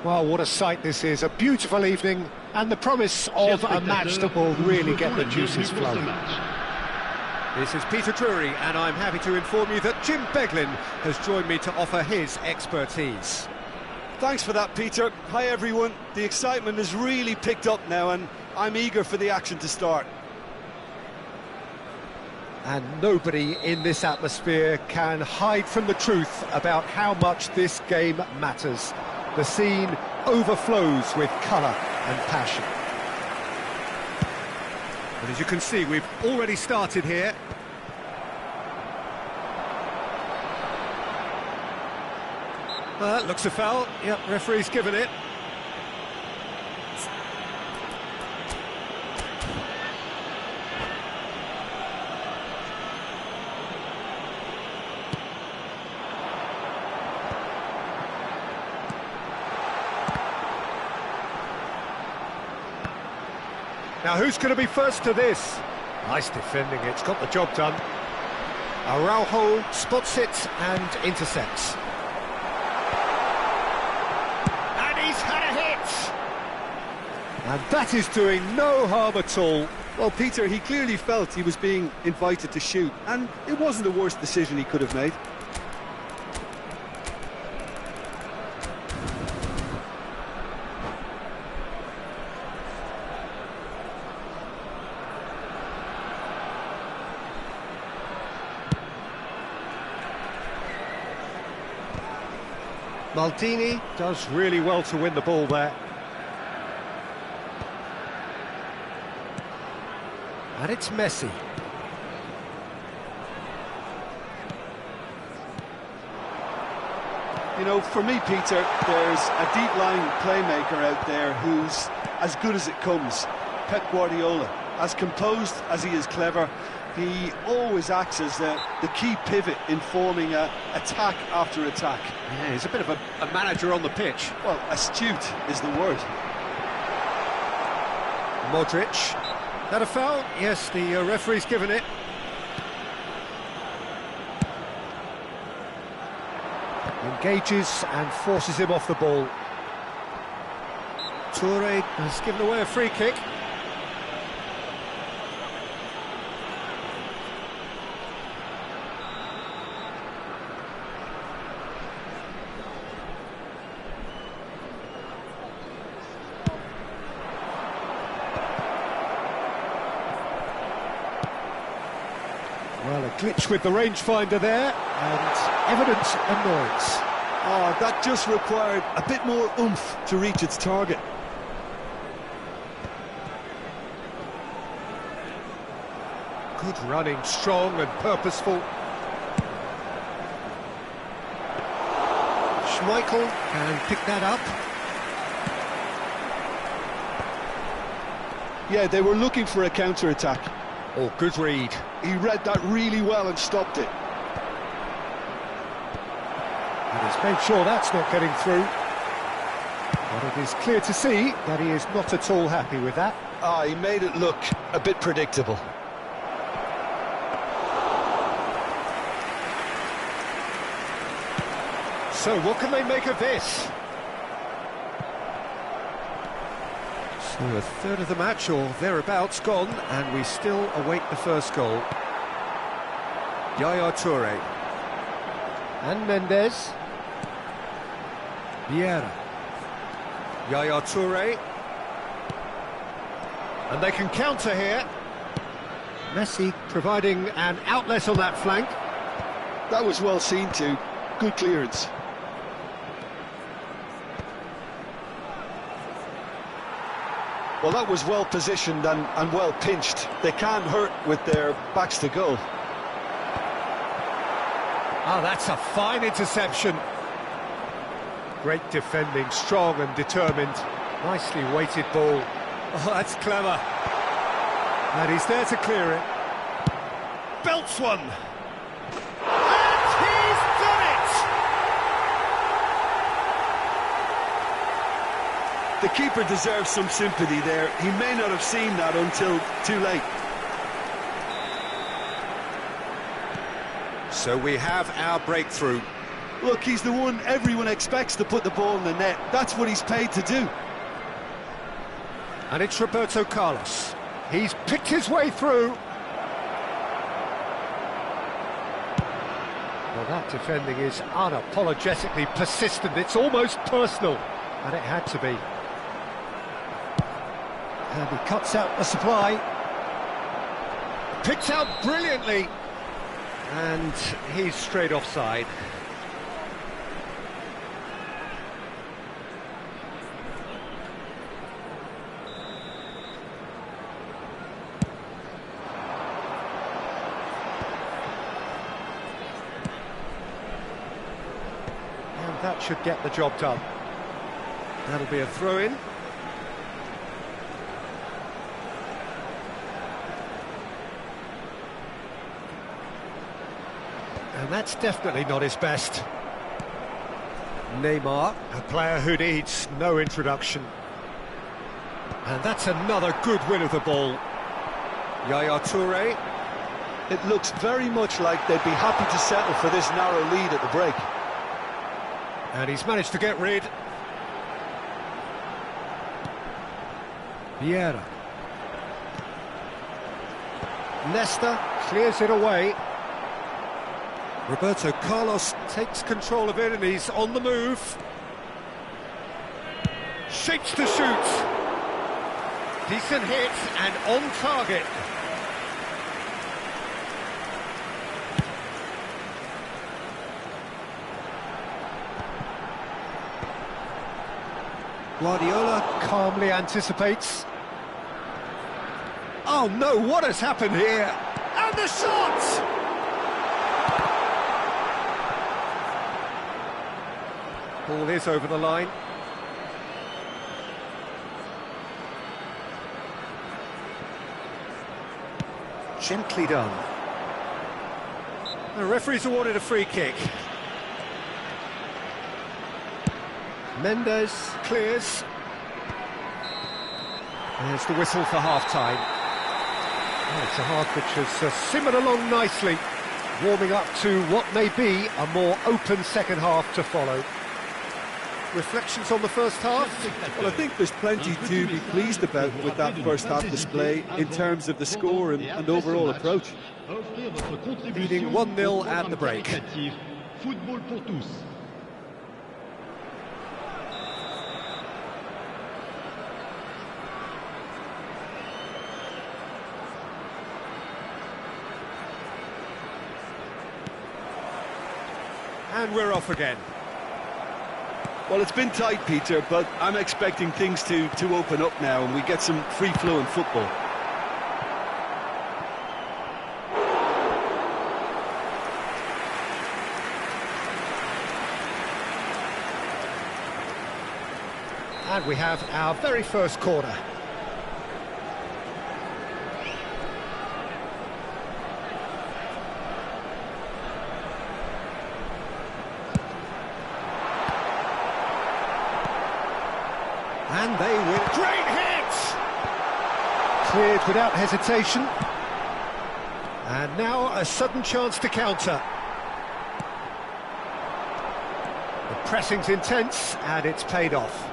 Well, what a sight this is. A beautiful evening and the promise of a match that will really get the juices flowing. This is Peter Drury, and I'm happy to inform you that Jim Beglin has joined me to offer his expertise. Thanks for that, Peter. Hi, everyone. The excitement has really picked up now, and I'm eager for the action to start. And nobody in this atmosphere can hide from the truth about how much this game matters. The scene overflows with colour and passion. But as you can see, we've already started here. Looks a foul. Yep, referee's given it. Now, who's going to be first to this? Nice defending, it's got the job done. Araujo spots it and intercepts. And he's had a hit! And that is doing no harm at all. Well, Peter, he clearly felt he was being invited to shoot, and it wasn't the worst decision he could have made. Maldini does really well to win the ball there. And it's Messi. You know, for me, Peter, there's a deep-lying playmaker out there who's as good as it comes. Pep Guardiola. As composed as he is clever, he always acts as the key pivot in forming attack after attack. Yeah, he's a bit of a manager on the pitch. Well, astute is the word. Modric. That a foul? Yes, the referee's given it. Engages and forces him off the ball. Toure has given away a free kick. Well, a glitch with the rangefinder there, and evident annoyance. Oh, that just required a bit more oomph to reach its target. Good running, strong and purposeful. Schmeichel can pick that up. Yeah, they were looking for a counter-attack. Oh, good read. He read that really well and stopped it. And he's made sure that's not getting through. But it is clear to see that he is not at all happy with that. Ah, he made it look a bit predictable. So what can they make of this? So a third of the match or thereabouts gone, and we still await the first goal. Yaya Toure. And Mendes. Vieira. Yaya Toure. And they can counter here. Messi providing an outlet on that flank. That was well seen too. Good clearance. Well, that was well positioned and well pinched. They can't hurt with their backs to goal. Oh, that's a fine interception. Great defending, strong and determined. Nicely weighted ball. Oh, that's clever. And he's there to clear it. Belts one. And he's done it! The keeper deserves some sympathy there. He may not have seen that until too late. So we have our breakthrough. Look, he's the one everyone expects to put the ball in the net. That's what he's paid to do. And it's Roberto Carlos. He's picked his way through. Well, that defending is unapologetically persistent. It's almost personal. And it had to be. And he cuts out the supply. Picked out brilliantly. And he's straight offside. And that should get the job done. That'll be a throw-in. And that's definitely not his best. Neymar, a player who needs no introduction. And that's another good win of the ball. Yaya Toure. It looks very much like they'd be happy to settle for this narrow lead at the break. And he's managed to get rid. Vieira. Nesta clears it away. Roberto Carlos takes control of it and he's on the move. Shapes to shoot. Decent hit and on target. Guardiola calmly anticipates. Oh no, what has happened here? And the shot! Ball is over the line. Gently done. The referee's awarded a free kick. Mendes clears. There's the whistle for half-time. Oh, it's a hard pitch has simmered along nicely, warming up to what may be a more open second half to follow. Reflections on the first half? Well, I think there's plenty to be pleased about with that first half display in terms of the score and overall approach. Leading 1-0 at the break. Football pour tous. And we're off again. Well, it's been tight, Peter, but I'm expecting things to open up now and we get some free-flowing football. And we have our very first corner. And they win. Great hit! Cleared without hesitation. And now a sudden chance to counter. The pressing's intense and it's paid off.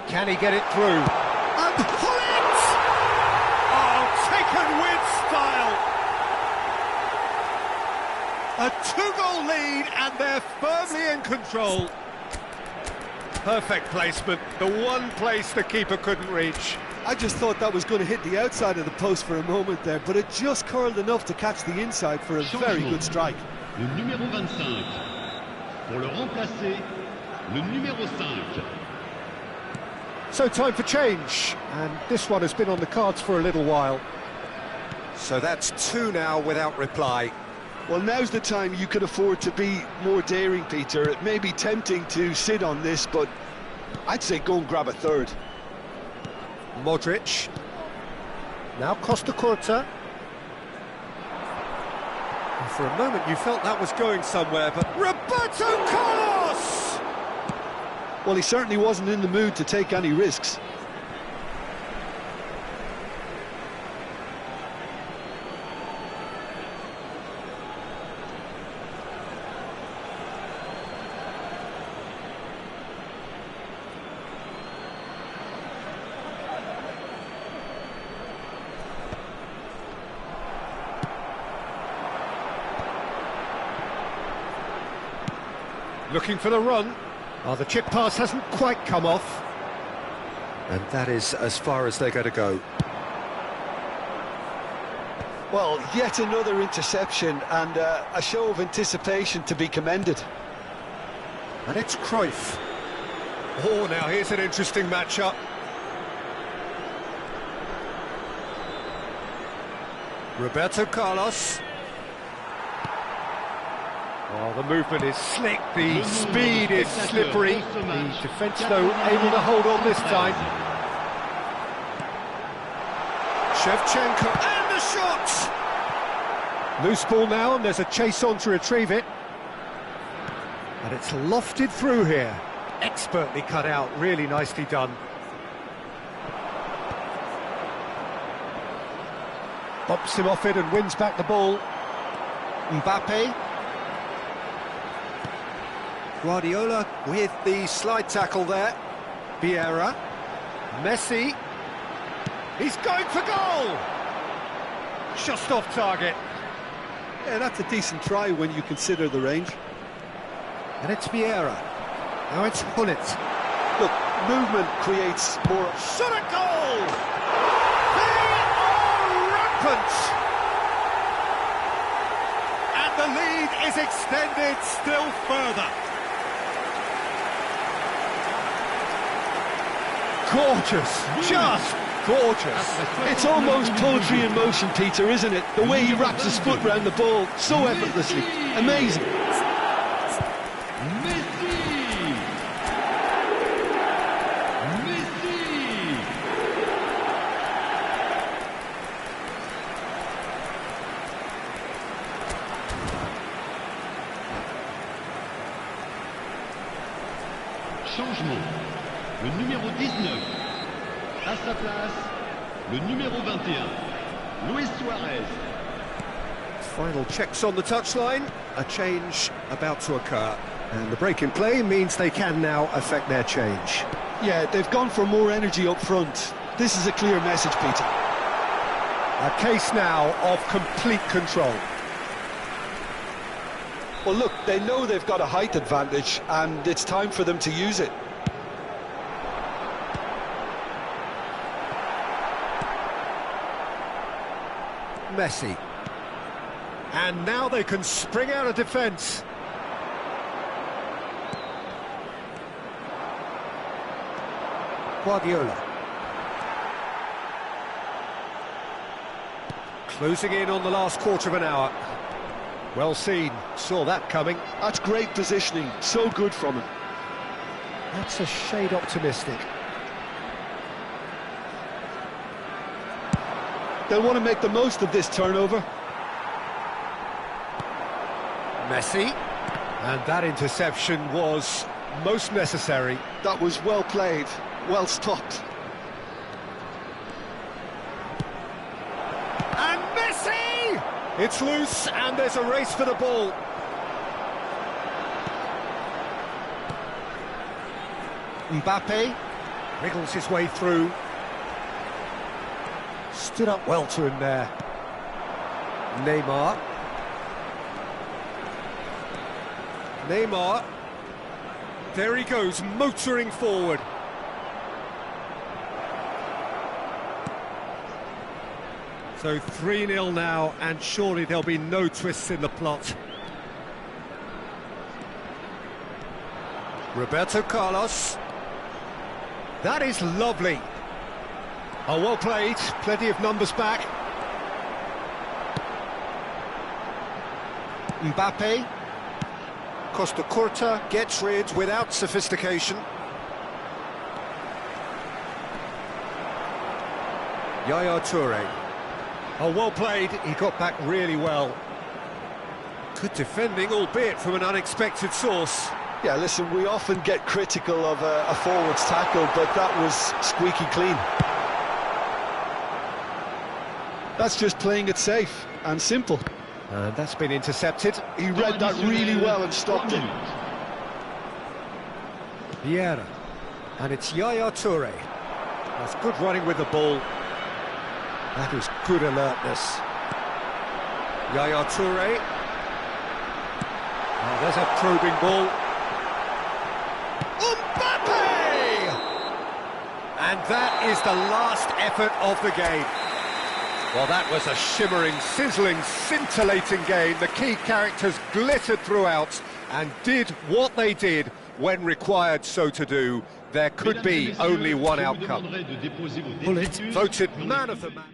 Can he get it through? And pull it! Oh, taken with style! A two-goal lead and they're firmly in control. Perfect placement, the one place the keeper couldn't reach. I just thought that was going to hit the outside of the post for a moment there, but it just curled enough to catch the inside for a very good strike. Le numéro 25. Pour le remplacer, le numéro 5. So time for change, and this one has been on the cards for a little while. So that's two now without reply. Well, now's the time you could afford to be more daring, Peter. It may be tempting to sit on this, but I'd say go and grab a third. Modric. Now Costa Curta. And for a moment you felt that was going somewhere, but Roberto Carlos! Well, he certainly wasn't in the mood to take any risks. Looking for the run. Oh, the chip pass hasn't quite come off. And that is as far as they're going to go. Well, yet another interception and a show of anticipation to be commended. And it's Cruyff. Oh, now here's an interesting matchup. Roberto Carlos. Oh, the movement is slick, the speed is slippery. The defence, though, able to hold on this time. Shevchenko, and the shot! Loose ball now, and there's a chase on to retrieve it. And it's lofted through here. Expertly cut out, really nicely done. Bumps him off it and wins back the ball. Mbappe. Guardiola with the slide tackle there. Vieira. Messi. He's going for goal! Just off target. Yeah, that's a decent try when you consider the range. And it's Vieira. Now it's Hullet. Look, movement creates more... Shot a goal! They are rampant! And the lead is extended still further. Gorgeous, just gorgeous. It's almost poetry in motion, Peter, isn't it? The way he wraps his foot round the ball so effortlessly. Amazing. Changement. Le numéro 19. À sa place, le numéro 21. Luis Suarez. Final checks on the touchline. A change about to occur. And the break in play means they can now affect their change. Yeah, they've gone for more energy up front. This is a clear message, Peter. A case now of complete control. Well, look, they know they've got a height advantage, and it's time for them to use it. Messi. And now they can spring out of defence. Guardiola. Closing in on the last quarter of an hour. Well seen, saw that coming. That's great positioning, so good from him. That's a shade optimistic. They'll want to make the most of this turnover. Messi. And that interception was most necessary. That was well played, well stopped. And Messi! It's loose, and there's a race for the ball. Mbappe wriggles his way through. Stood up well to him there. Neymar. Neymar. There he goes, motoring forward. So 3-0 now, and surely there'll be no twists in the plot. Roberto Carlos. That is lovely. Oh, well played. Plenty of numbers back. Mbappe. Costa Curta gets rid without sophistication. Yaya Toure. Oh, well played. He got back really well. Good defending, albeit from an unexpected source. Yeah, listen, we often get critical of a forward's tackle, but that was squeaky clean. That's just playing it safe and simple. And that's been intercepted. He read that really well and stopped it. Vieira. And it's Yaya Toure. That's good running with the ball. That is good alertness. Yaya Toure. Oh, there's a probing ball. Mbappe! And that is the last effort of the game. Well, that was a shimmering, sizzling, scintillating game. The key characters glittered throughout and did what they did when required so to do. There could be only one outcome. Bullet voted man of the match.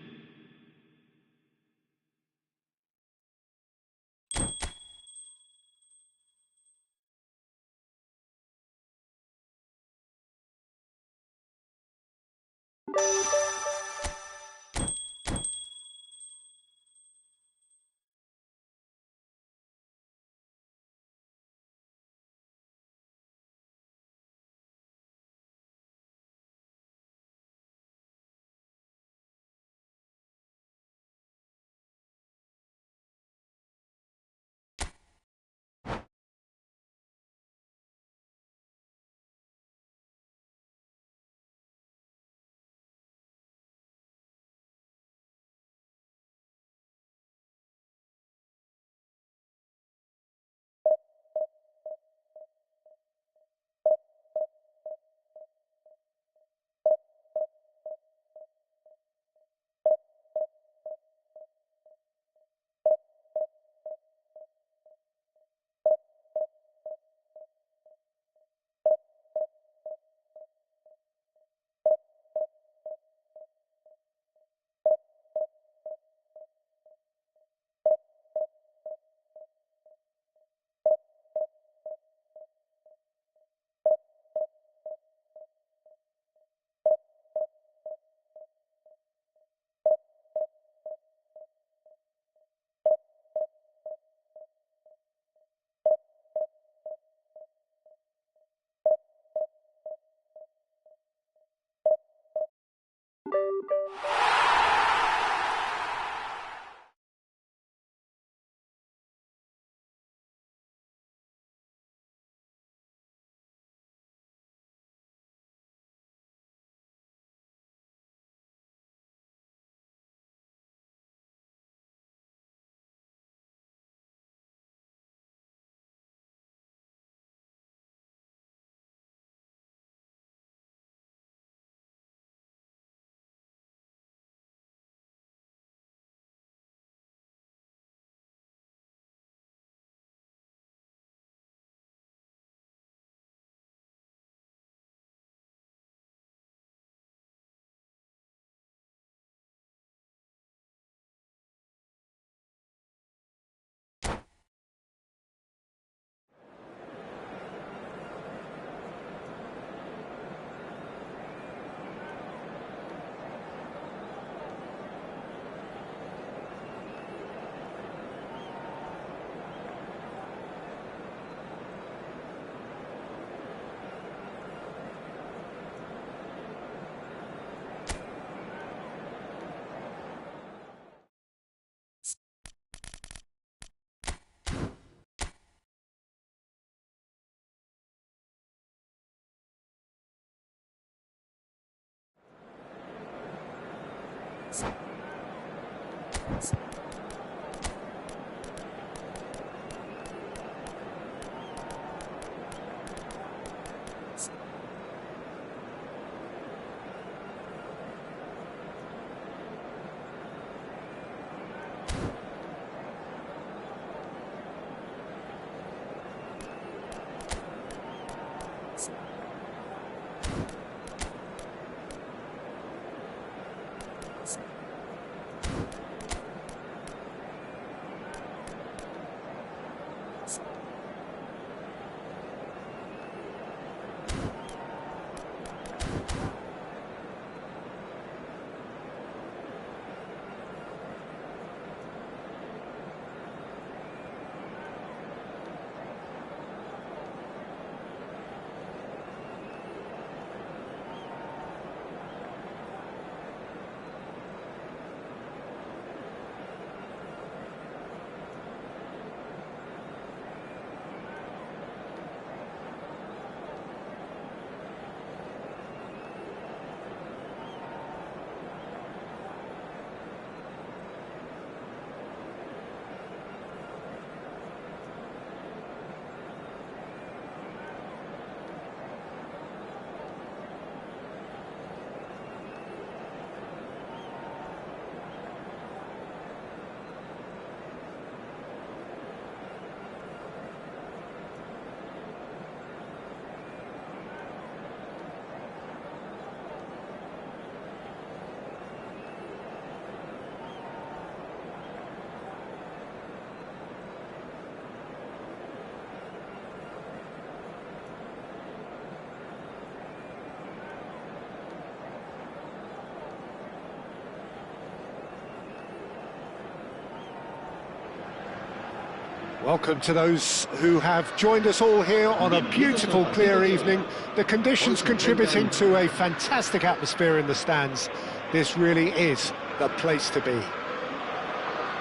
Welcome to those who have joined us all here on a beautiful, clear evening. The conditions contributing to a fantastic atmosphere in the stands. This really is the place to be.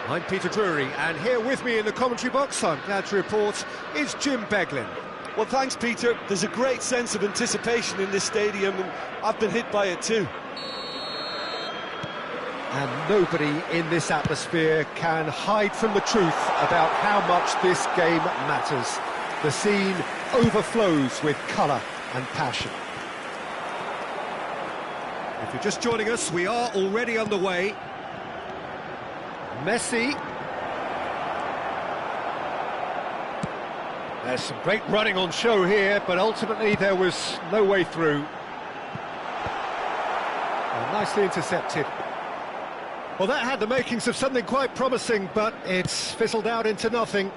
I'm Peter Drury, and here with me in the commentary box, I'm glad to report, is Jim Beglin. Well, thanks, Peter. There's a great sense of anticipation in this stadium, and I've been hit by it too. And nobody in this atmosphere can hide from the truth about how much this game matters. The scene overflows with colour and passion. If you're just joining us, we are already underway. Messi. There's some great running on show here, but ultimately there was no way through. Nicely intercepted. Well, that had the makings of something quite promising, but it's fizzled out into nothing.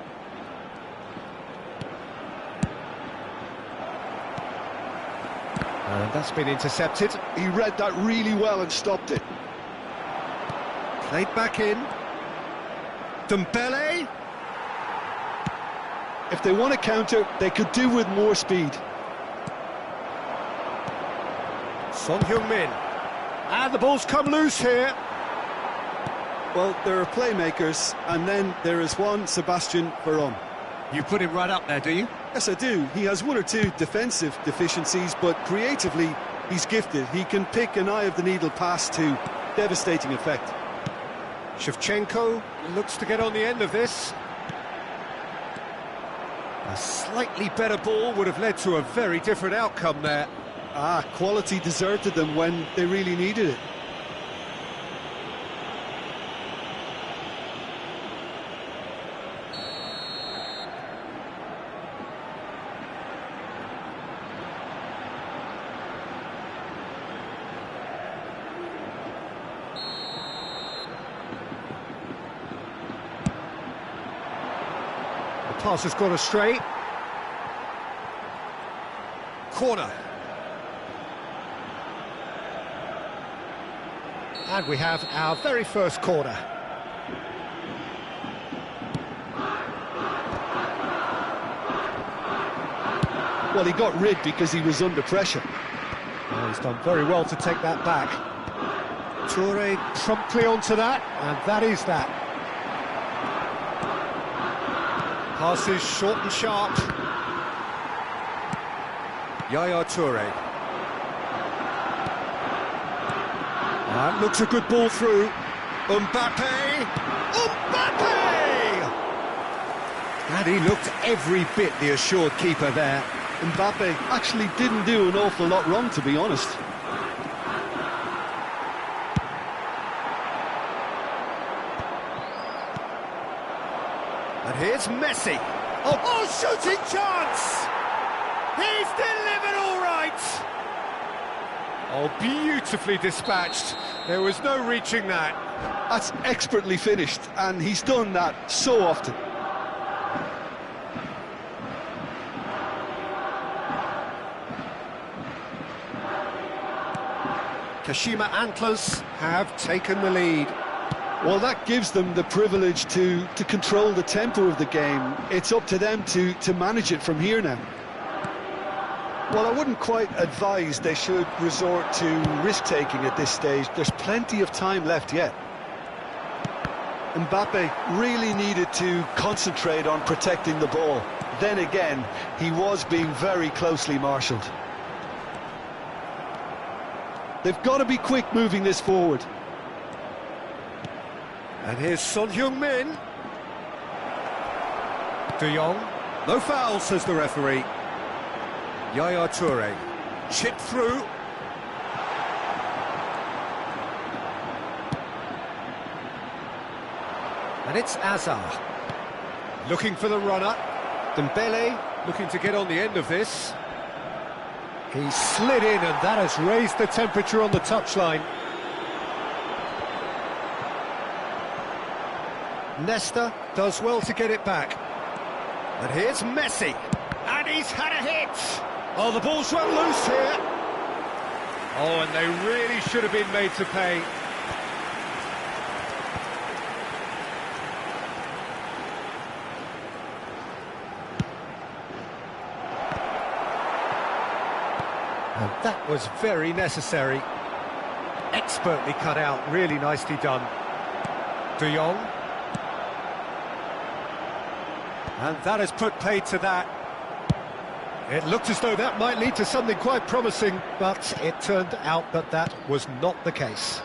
And that's been intercepted. He read that really well and stopped it. Played back in. Dembele. If they want to counter, they could do with more speed. Son Heung-min. And the ball's come loose here. Well, there are playmakers, and then there is Juan Sebastian Veron. You put him right up there, do you? Yes, I do. He has one or two defensive deficiencies, but creatively, he's gifted. He can pick an eye-of-the-needle pass to devastating effect. Shevchenko looks to get on the end of this. A slightly better ball would have led to a very different outcome there. Quality deserted them when they really needed it. Pass has gone astray. Corner. And we have our very first corner. Well, he got rid because he was under pressure. Oh, he's done very well to take that back. Toure promptly onto that, and that is that. Passes short and sharp. Yaya Toure. That looks a good ball through. Mbappe! Mbappe! And he looked every bit the assured keeper there. Mbappe actually didn't do an awful lot wrong, to be honest. And here's Messi. Oh, shooting chance! He's delivered all right! Oh, beautifully dispatched. There was no reaching that. That's expertly finished, and he's done that so often. Kashima Antlers have taken the lead. Well, that gives them the privilege to control the tempo of the game. It's up to them to manage it from here now. Well, I wouldn't quite advise they should resort to risk-taking at this stage. There's plenty of time left yet. Mbappe really needed to concentrate on protecting the ball. Then again, he was being very closely marshalled. They've got to be quick moving this forward. And here's Son Heung-min. De Jong. No foul, says the referee. Yaya Toure. Chip through. And it's Azar. Looking for the runner. Dembele looking to get on the end of this. He slid in, and that has raised the temperature on the touchline. Nesta does well to get it back. And here's Messi. And he's had a hit. Oh, the ball's run loose here. Oh, and they really should have been made to pay. That was very necessary. Expertly cut out, really nicely done. De Jong. And that has put paid to that. It looked as though that might lead to something quite promising, but it turned out that that was not the case.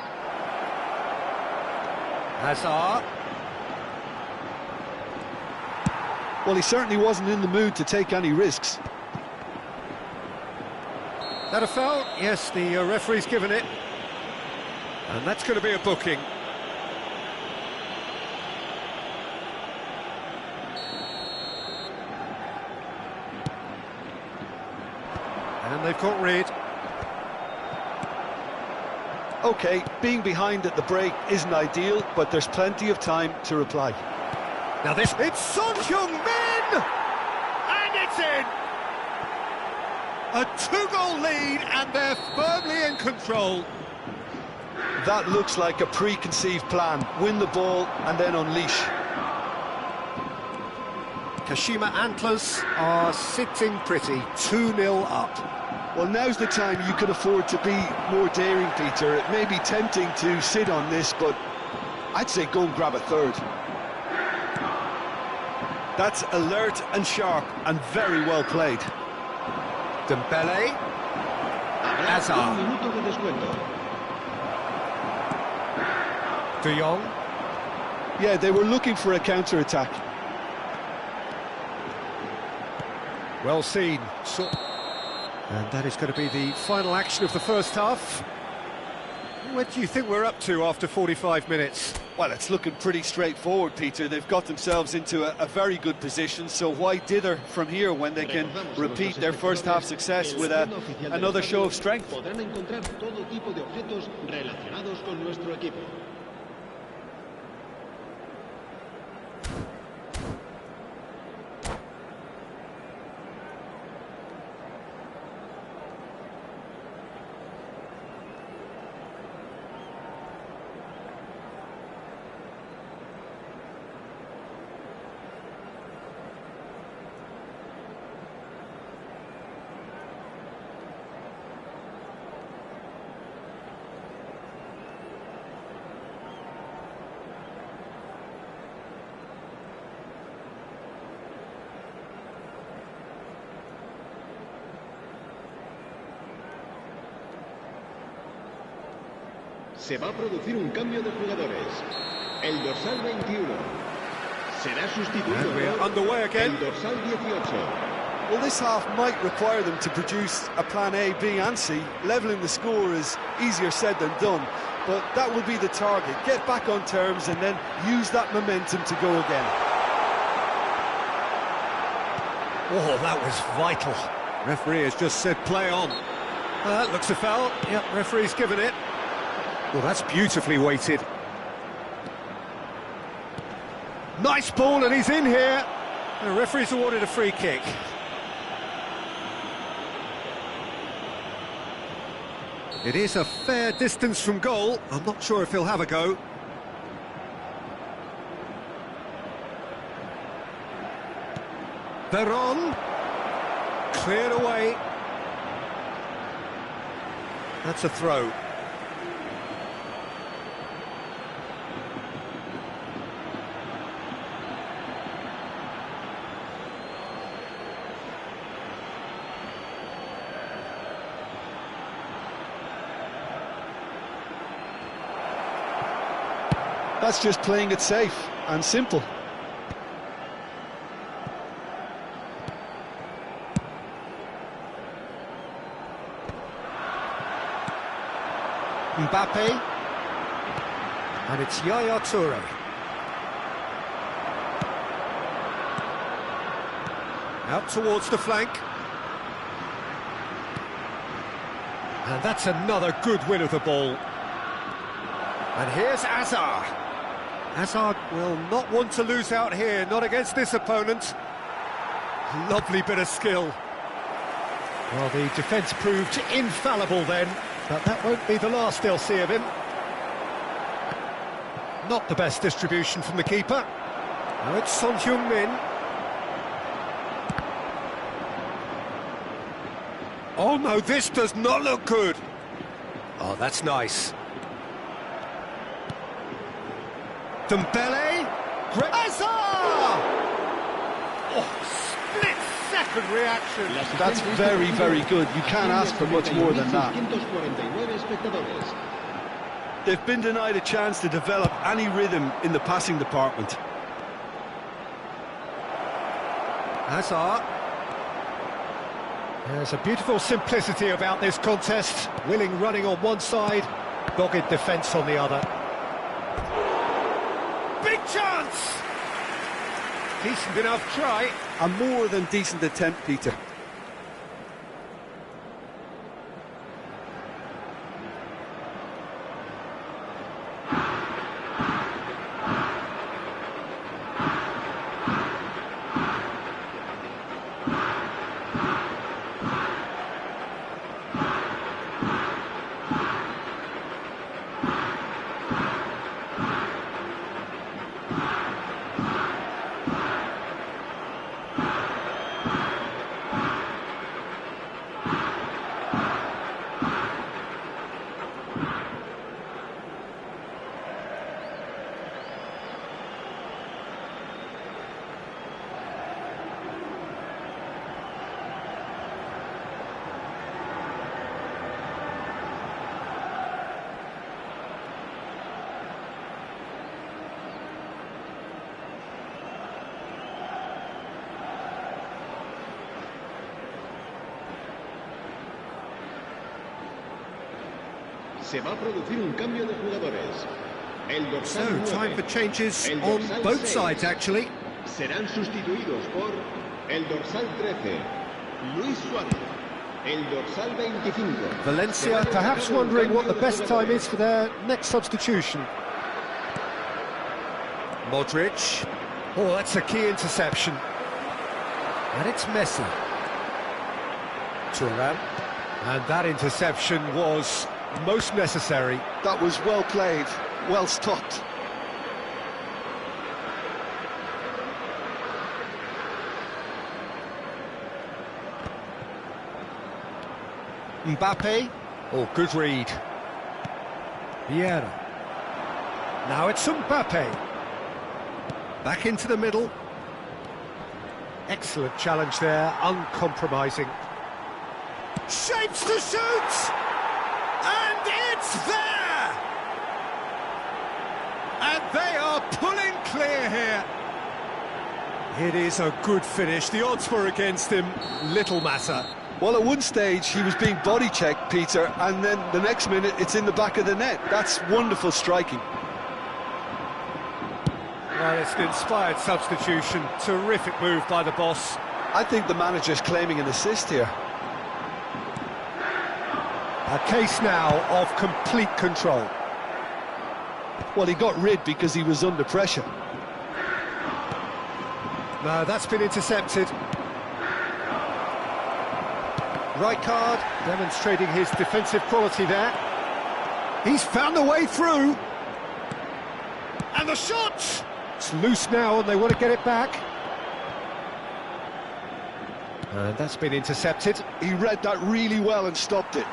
Hazard. Well, he certainly wasn't in the mood to take any risks. That a foul? Yes, the referee's given it. And that's going to be a booking. And they've caught Reed. OK, being behind at the break isn't ideal, but there's plenty of time to reply. Now this... It's Son Heung-min! And it's in! A two-goal lead, and they're firmly in control. That looks like a preconceived plan. Win the ball and then unleash. Kashima Antlers are sitting pretty, 2-0 up. Well, now's the time you can afford to be more daring, Peter. It may be tempting to sit on this, but I'd say go and grab a third. That's alert and sharp and very well played. Dembele. Hazard. De Jong. Yeah, they were looking for a counter-attack. Well seen. And that is going to be the final action of the first half. What do you think we're up to after 45 minutes? Well, it's looking pretty straightforward, Peter. They've got themselves into a very good position, so why dither from here when they can repeat their first half success with another show of strength? Se va a producir un cambio de jugadores. El dorsal 21 será sustituido por el dorsal 18. Well, this half might require them to produce a plan A, B and C. Levelling the score is easier said than done, but that will be the target. Get back on terms and then use that momentum to go again. Oh, that was vital. Referee has just said play on. That looks a foul. Yep, referee's given it. Well, that's beautifully weighted. Nice ball, and he's in here. The referee's awarded a free kick. It is a fair distance from goal. I'm not sure if he'll have a go. Veron. Cleared away. That's a throw. That's just playing it safe and simple. Mbappe. And it's Yaya Toure. Out towards the flank. And that's another good win of the ball. And here's Hazard. Hazard will not want to lose out here, not against this opponent. Lovely bit of skill. Well, the defence proved infallible then, but that won't be the last they'll see of him. Not the best distribution from the keeper. Now it's Son Heung-min. Oh no, this does not look good. Oh, that's nice. Dembele. Hazard! Oh, split-second reaction. That's very, very good. You can't ask for much more than that. They've been denied a chance to develop any rhythm in the passing department. Hazard. There's a beautiful simplicity about this contest. Willing running on one side, dogged defence on the other. Big chance! Decent enough try. A more than decent attempt, Peter. Se va a producir un cambio de jugadores. El dorsal So, time for changes on both sides, actually. Serán sustituidos por el dorsal 13, Luis Suárez. El dorsal 25. Valencia perhaps wondering what the best time is for their next substitution. Modric. Oh, that's a key interception. And it's Messi. Thuram. And that interception was most necessary. That was well played, well stopped. Mbappe. Oh, good read. Vieira. Now it's Mbappe. Back into the middle. Excellent challenge there, uncompromising. Shapes to shoot! And it's there! And they are pulling clear here. It is a good finish. The odds were against him. Little matter. Well, at one stage he was being body checked, Peter, and then the next minute it's in the back of the net. That's wonderful striking. Well, it's an inspired substitution. Terrific move by the boss. I think the manager's claiming an assist here. A case now of complete control. Well, he got rid because he was under pressure. No, that's been intercepted. Rijkaard demonstrating his defensive quality there. He's found a way through. And the shot! It's loose now and they want to get it back. And that's been intercepted. He read that really well and stopped it.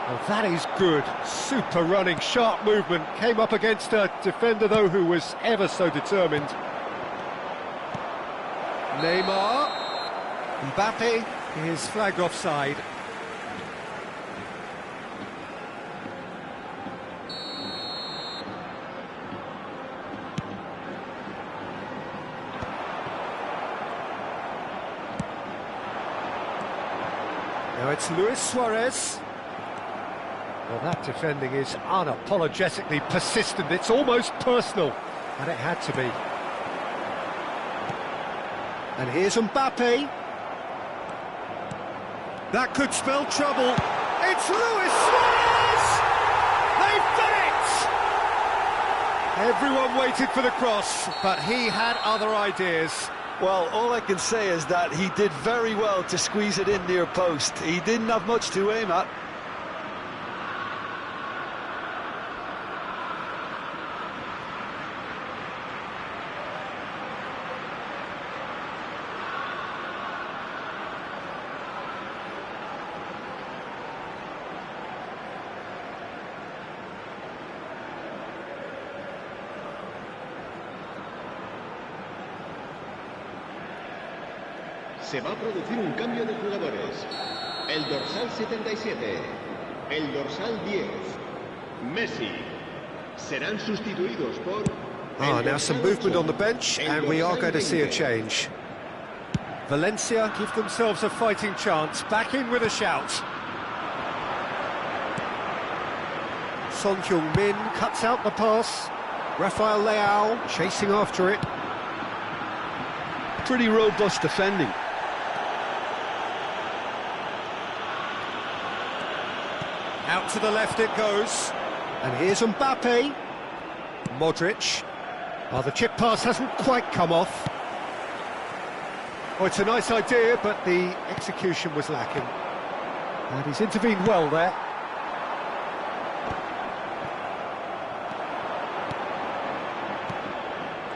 Well, that is good. Super running, sharp movement. Came up against a defender, though, who was ever so determined. Neymar. Mbappe is flagged offside. Now it's Luis Suarez. Well, that defending is unapologetically persistent. It's almost personal, and it had to be. And here's Mbappe. That could spell trouble. It's Luis Suarez! They've done it! Everyone waited for the cross, but he had other ideas. Well, all I can say is that he did very well to squeeze it in near post. He didn't have much to aim at. Se va a producir un cambio de jugadores. El dorsal 77, el dorsal 10, Messi. Serán sustituidos por... Now some movement on the bench, and we are going to see a change. Valencia give themselves a fighting chance, back in with a shout. Son Heung-min cuts out the pass. Rafael Leao chasing after it. Pretty robust defending. Out to the left it goes. And here's Mbappe. Modric. Oh, the chip pass hasn't quite come off. Oh, it's a nice idea, but the execution was lacking. And he's intervened well there.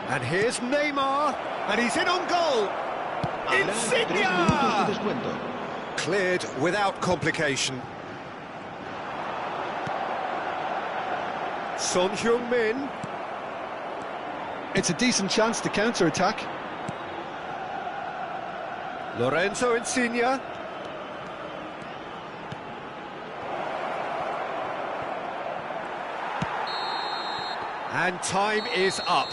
And here's Neymar, and he's in on goal. Insignia! Cleared without complication. Son Heung-min. It's a decent chance to counter-attack. Lorenzo Insigne. And time is up.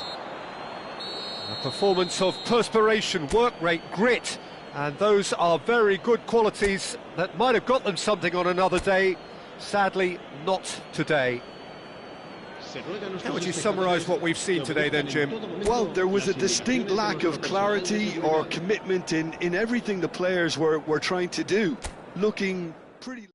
A performance of perspiration, work rate, grit, and those are very good qualities that might have got them something on another day. Sadly, not today. How would you summarise what we've seen today then, Jim? Well, there was a distinct lack of clarity or commitment in everything the players were trying to do. Looking pretty...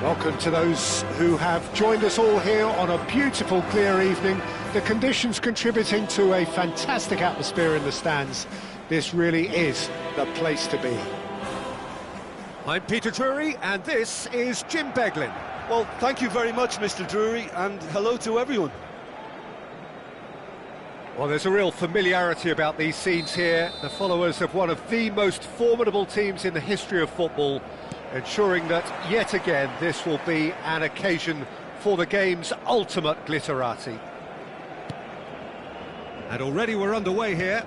Welcome to those who have joined us all here on a beautiful, clear evening. The conditions contributing to a fantastic atmosphere in the stands. This really is the place to be. I'm Peter Drury, and this is Jim Beglin. Well, thank you very much, Mr. Drury, and hello to everyone. Well, there's a real familiarity about these scenes here. The followers of one of the most formidable teams in the history of football, ensuring that, yet again, this will be an occasion for the game's ultimate glitterati. And already we're underway here.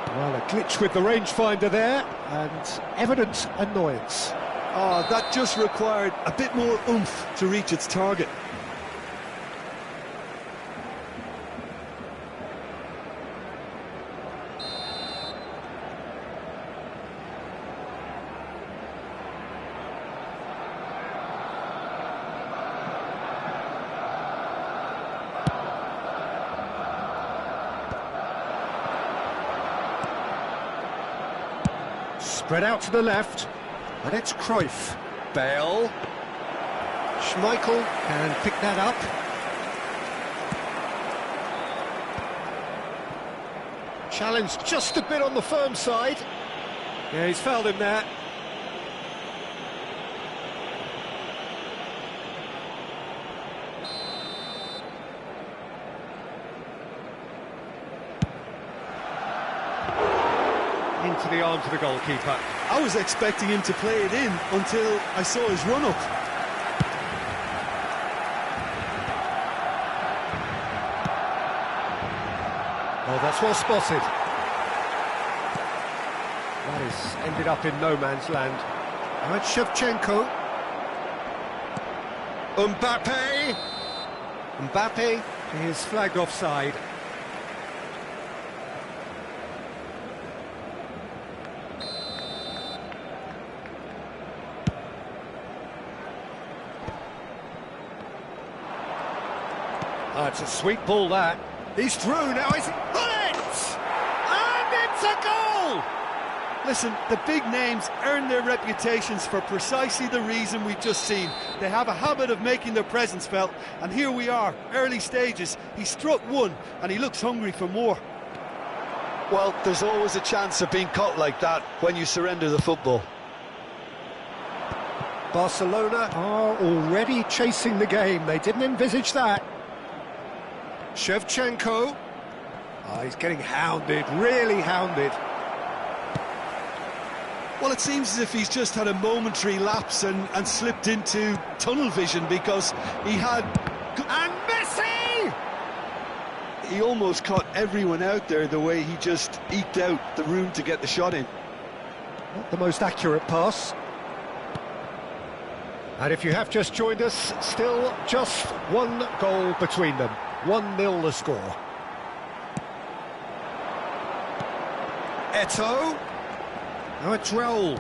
Well, a glitch with the rangefinder there, and evident annoyance. Oh, that just required a bit more oomph to reach its target. Spread out to the left, and it's Cruyff. Bale. Schmeichel can pick that up. Challenged just a bit on the firm side. Yeah, he's fouled him there. Into the arms of the goalkeeper. I was expecting him to play it in until I saw his run-up. Oh, that's well spotted. That has ended up in no man's land. Now it's Shevchenko. Mbappe is flagged offside. Oh, it's a sweet ball, that. He's through, now he's... Hit! And it's a goal! Listen, the big names earn their reputations for precisely the reason we've just seen. They have a habit of making their presence felt, and here we are, early stages. He struck one, and he looks hungry for more. Well, there's always a chance of being caught like that when you surrender the football. Barcelona are already chasing the game. They didn't envisage that. Shevchenko. Oh, he's getting hounded, really hounded. Well, it seems as if he's just had a momentary lapse and slipped into tunnel vision because he had... And Messi! He almost caught everyone out there the way he just eked out the room to get the shot in. Not the most accurate pass. And if you have just joined us, still just one goal between them. 1-0 the score. Eto'o. Now it's Raul.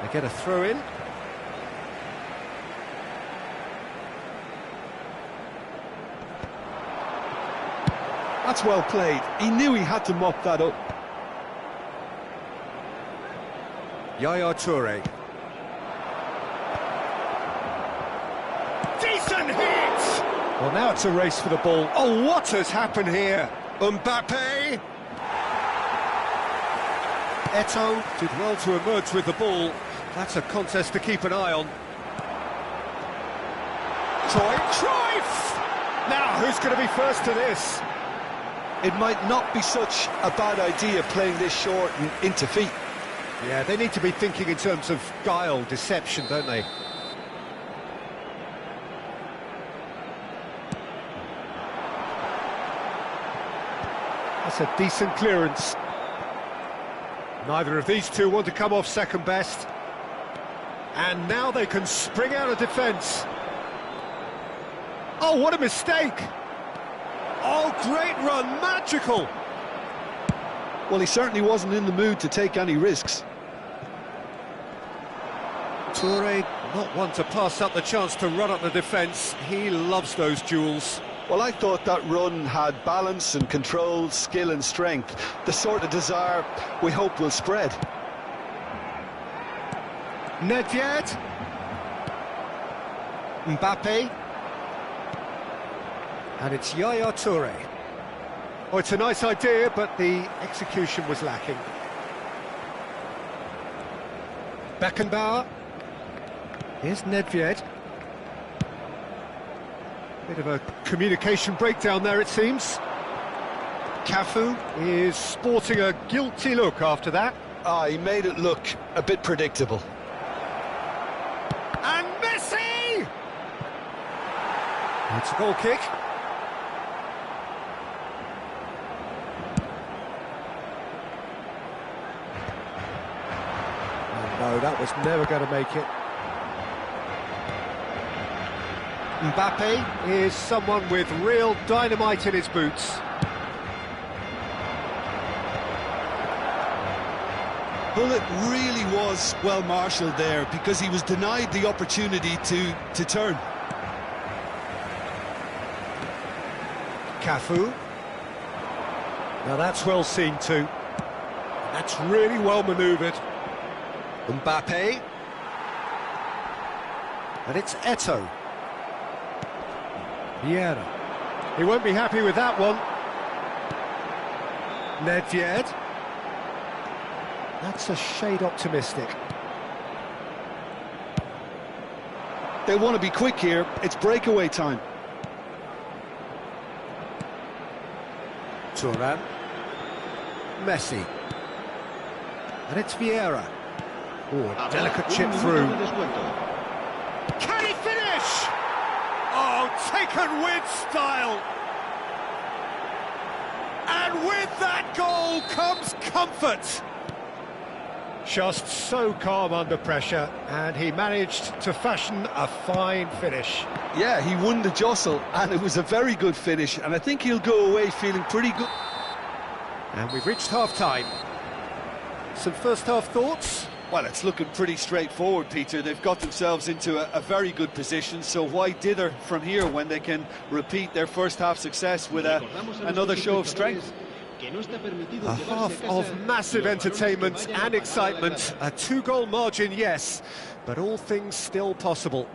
They get a throw in. That's well played. He knew he had to mop that up. Yaya Toure. Decent hit! Well, now it's a race for the ball. Oh, what has happened here? Mbappe. Eto'o did well to emerge with the ball. That's a contest to keep an eye on. Cruyff! Now, who's going to be first to this? It might not be such a bad idea playing this short and into feet. Yeah, they need to be thinking in terms of guile, deception, don't they? That's a decent clearance. Neither of these two want to come off second best. And now they can spring out of defence. Oh, what a mistake! Oh, great run, magical! Well, he certainly wasn't in the mood to take any risks. Toure, not one to pass up the chance to run up the defence. He loves those duels. Well, I thought that run had balance and control, skill and strength. The sort of desire we hope will spread. Nedved. Mbappe. And it's Yaya Toure. Oh, it's a nice idea, but the execution was lacking. Beckenbauer. Here's Nedved. Bit of a communication breakdown there, it seems. Cafu is sporting a guilty look after that. He made it look a bit predictable. And Messi! It's a goal kick. No, that was never going to make it. Mbappe is someone with real dynamite in his boots. Well, it really was well marshalled there because he was denied the opportunity to turn. Cafu. Now that's well seen too. That's really well manoeuvred. Mbappe. And it's Eto'o. Vieira. He won't be happy with that one. Nedved. That's a shade optimistic. They want to be quick here. It's breakaway time. Thuram. Messi. And it's Vieira. Oh, a delicate chip through. Can he finish? Oh, taken with style. And with that goal comes comfort. Just so calm under pressure, and he managed to fashion a fine finish. Yeah, he won the jostle, and it was a very good finish, and I think he'll go away feeling pretty good. And we've reached half-time. Some first-half thoughts? Well, it's looking pretty straightforward, Peter. They've got themselves into a very good position, so why dither from here when they can repeat their first-half success with another show of strength? A half of massive entertainment and excitement. A two-goal margin, yes, but all things still possible.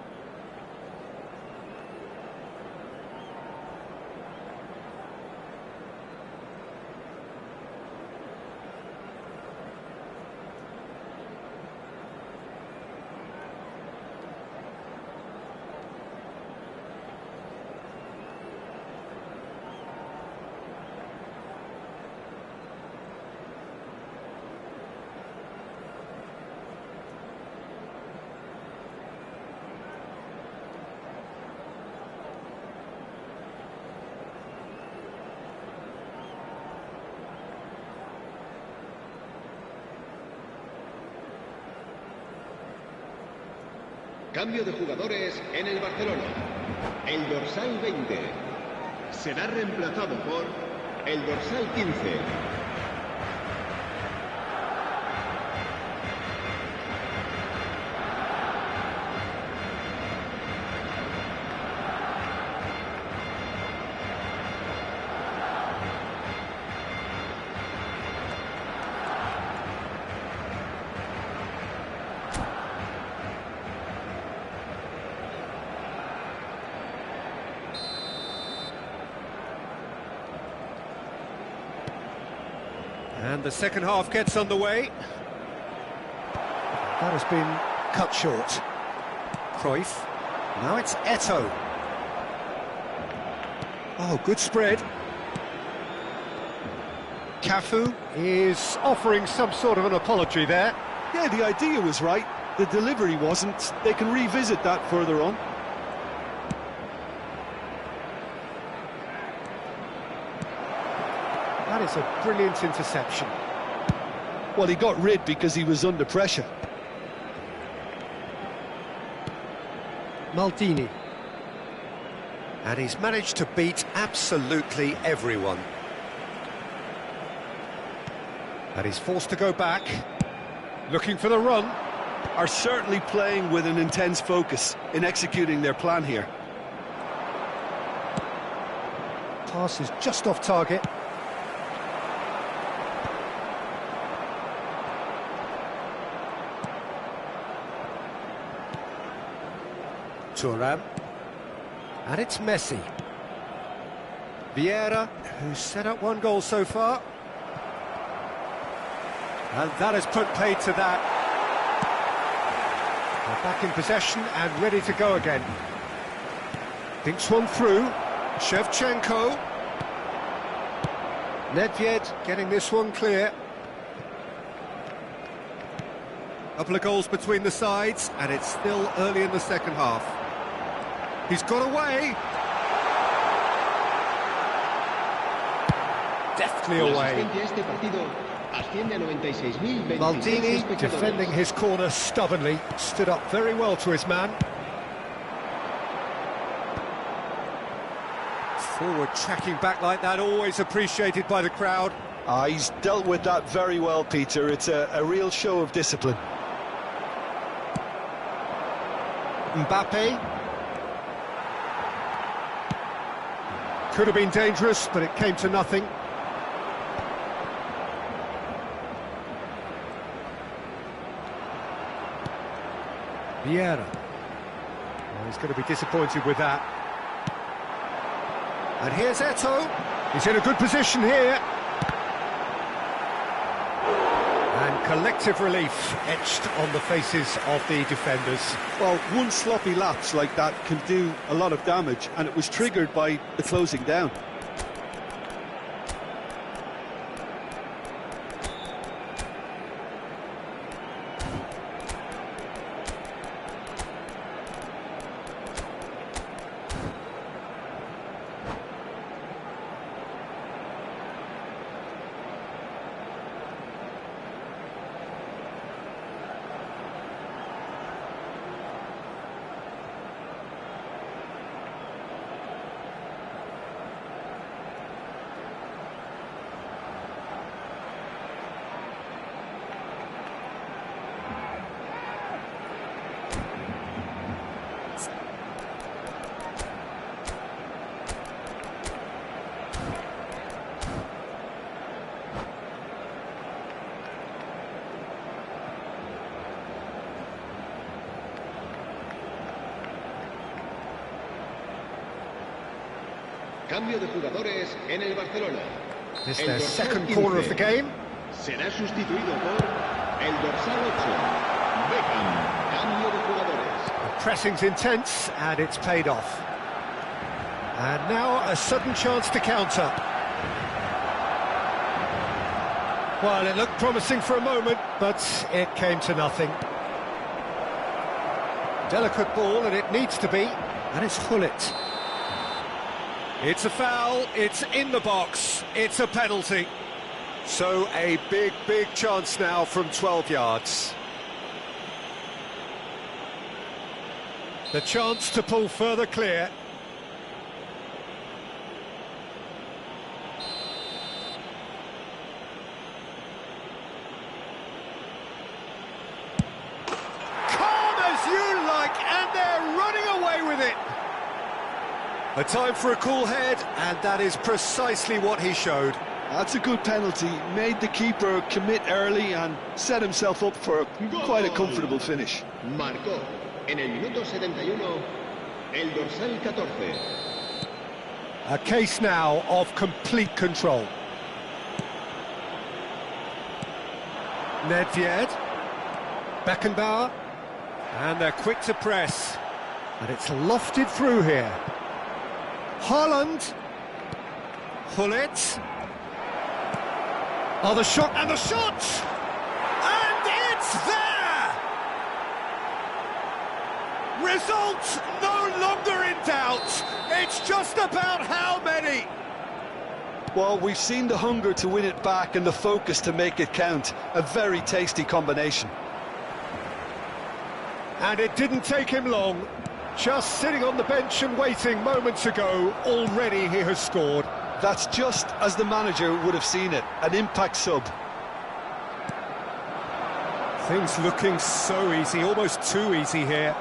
Cambio de jugadores en el Barcelona. El dorsal 20 será reemplazado por el dorsal 15. And the second half gets underway. That has been cut short. Cruyff. Now it's Eto'o. Oh, good spread. Cafu is offering some sort of an apology there. Yeah, the idea was right. The delivery wasn't. They can revisit that further on. That is a brilliant interception. Well, he got rid because he was under pressure. Maldini. And he's managed to beat absolutely everyone. And he's forced to go back. Looking for the run. Are certainly playing with an intense focus in executing their plan here. Pass is just off target. Thuram. And it's Messi. Vieira, who's set up one goal so far. And that has put paid to that. They're back in possession and ready to go again. Thinks one through. Shevchenko. Nedved getting this one clear. Couple of goals between the sides, and it's still early in the second half. He's got away. Deftly away. Maldini defending his corner stubbornly, stood up very well to his man. Forward tracking back like that, always appreciated by the crowd. He's dealt with that very well, Peter. It's a real show of discipline. Mbappe. Could have been dangerous, but it came to nothing. Vieira. Well, he's going to be disappointed with that. And here's Eto'o. He's in a good position here. And collective relief etched on the faces of the defenders. Well, one sloppy lapse like that can do a lot of damage, and it was triggered by the closing down. Cambio de jugadores en el Barcelona. This is their second corner of the game. Será sustituido por el dorsal 8, Beckham. Cambio de jugadores. The pressing's intense, and it's paid off. And now a sudden chance to counter. Well, it looked promising for a moment, but it came to nothing. Delicate ball, and it needs to be, and it's Hullet. It's a foul, it's in the box, it's a penalty. So a big, big chance now from 12 yards. The chance to pull further clear. Calm as you like, and they're running away with it. A time for a cool head, and that is precisely what he showed. That's a good penalty. Made the keeper commit early and set himself up for quite a comfortable finish. Marcó en el minuto 71 el dorsal 14. A case now of complete control. Nedved, Beckenbauer, and they're quick to press. And it's lofted through here. Haaland, Hullet, the shot, and the shot! And it's there! Result no longer in doubt. It's just about how many. Well, we've seen the hunger to win it back and the focus to make it count. A very tasty combination. And it didn't take him long. Just sitting on the bench and waiting moments ago, already he has scored. That's just as the manager would have seen it, an impact sub. Things looking so easy, almost too easy here.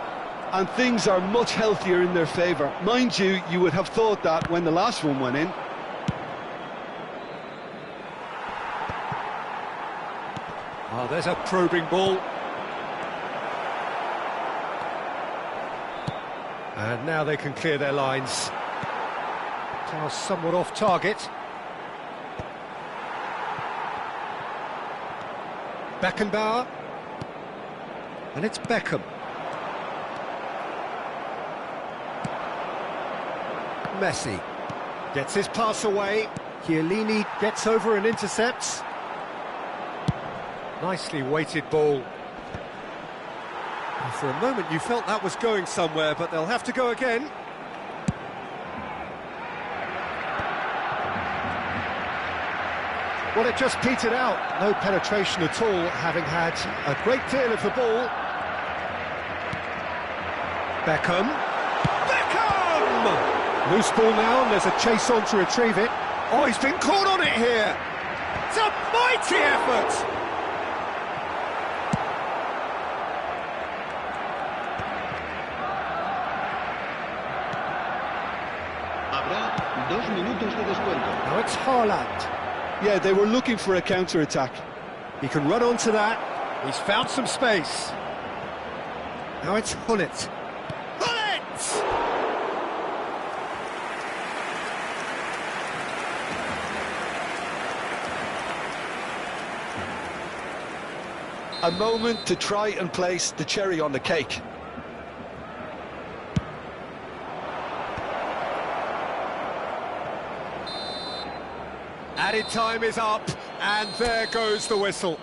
And things are much healthier in their favour. Mind you, you would have thought that when the last one went in. Oh, there's a probing ball. And now they can clear their lines. Pass somewhat off target. Beckenbauer. And it's Beckham. Messi gets his pass away. Chiellini gets over and intercepts. Nicely weighted ball. And for a moment you felt that was going somewhere, but they'll have to go again. Well, it just petered out. No penetration at all, having had a great deal of the ball. Beckham. Beckham! Loose ball now, and there's a chase on to retrieve it. Oh, he's been caught on it here. It's a mighty effort. Habrá 2 minutos de descuento. Now it's Haaland. Yeah, they were looking for a counter-attack. He can run onto that. He's found some space. Now it's Hullet. Hullet! A moment to try and place the cherry on the cake. Added time is up, and there goes the whistle.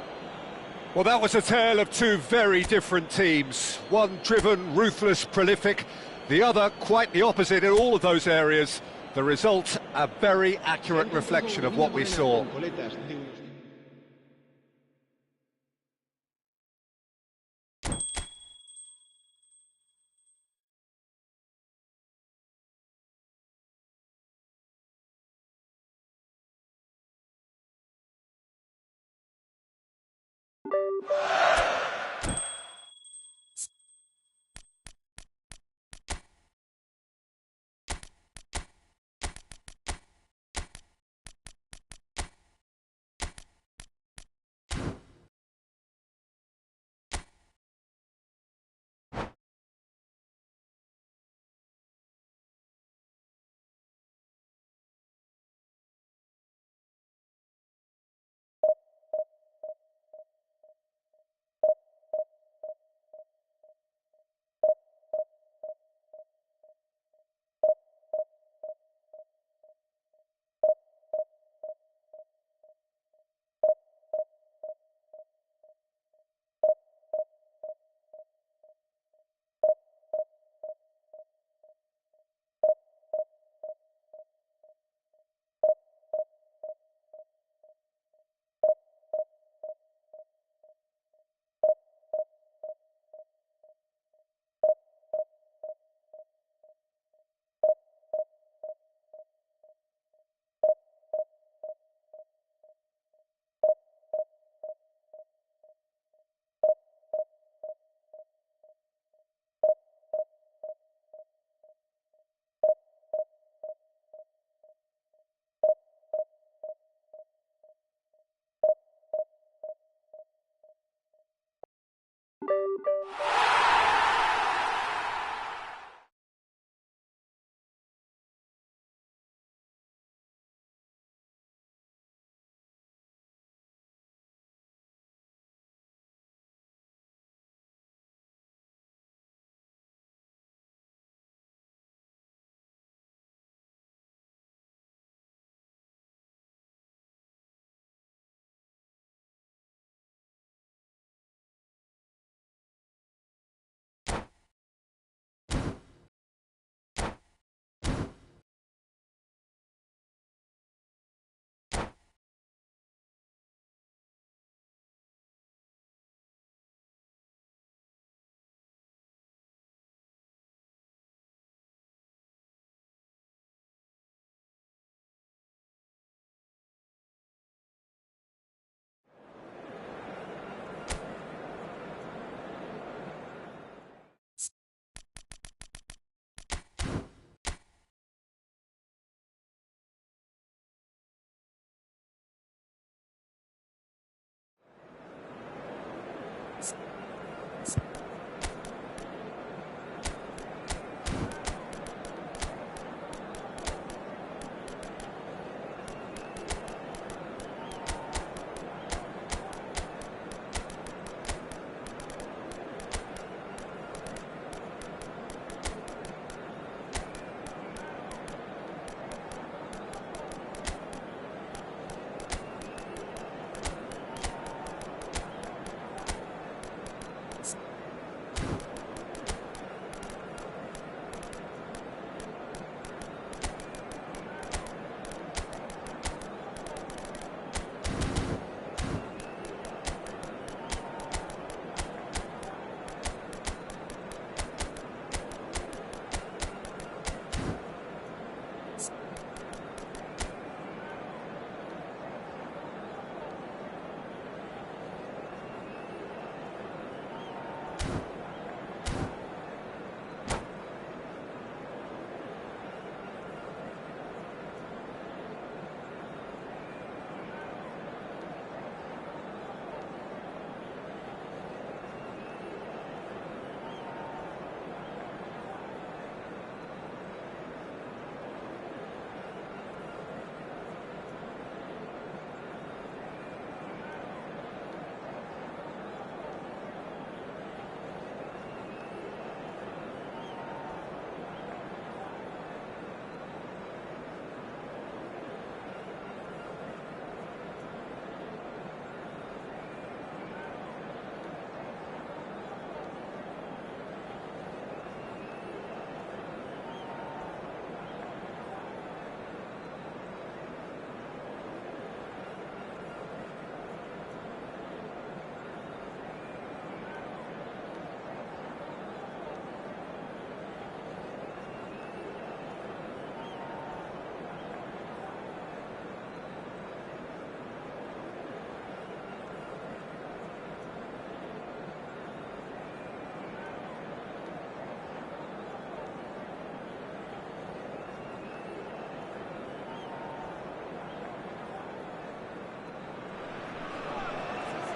Well, that was a tale of two very different teams. One driven, ruthless, prolific. The other quite the opposite in all of those areas. The result, a very accurate reflection of what we saw.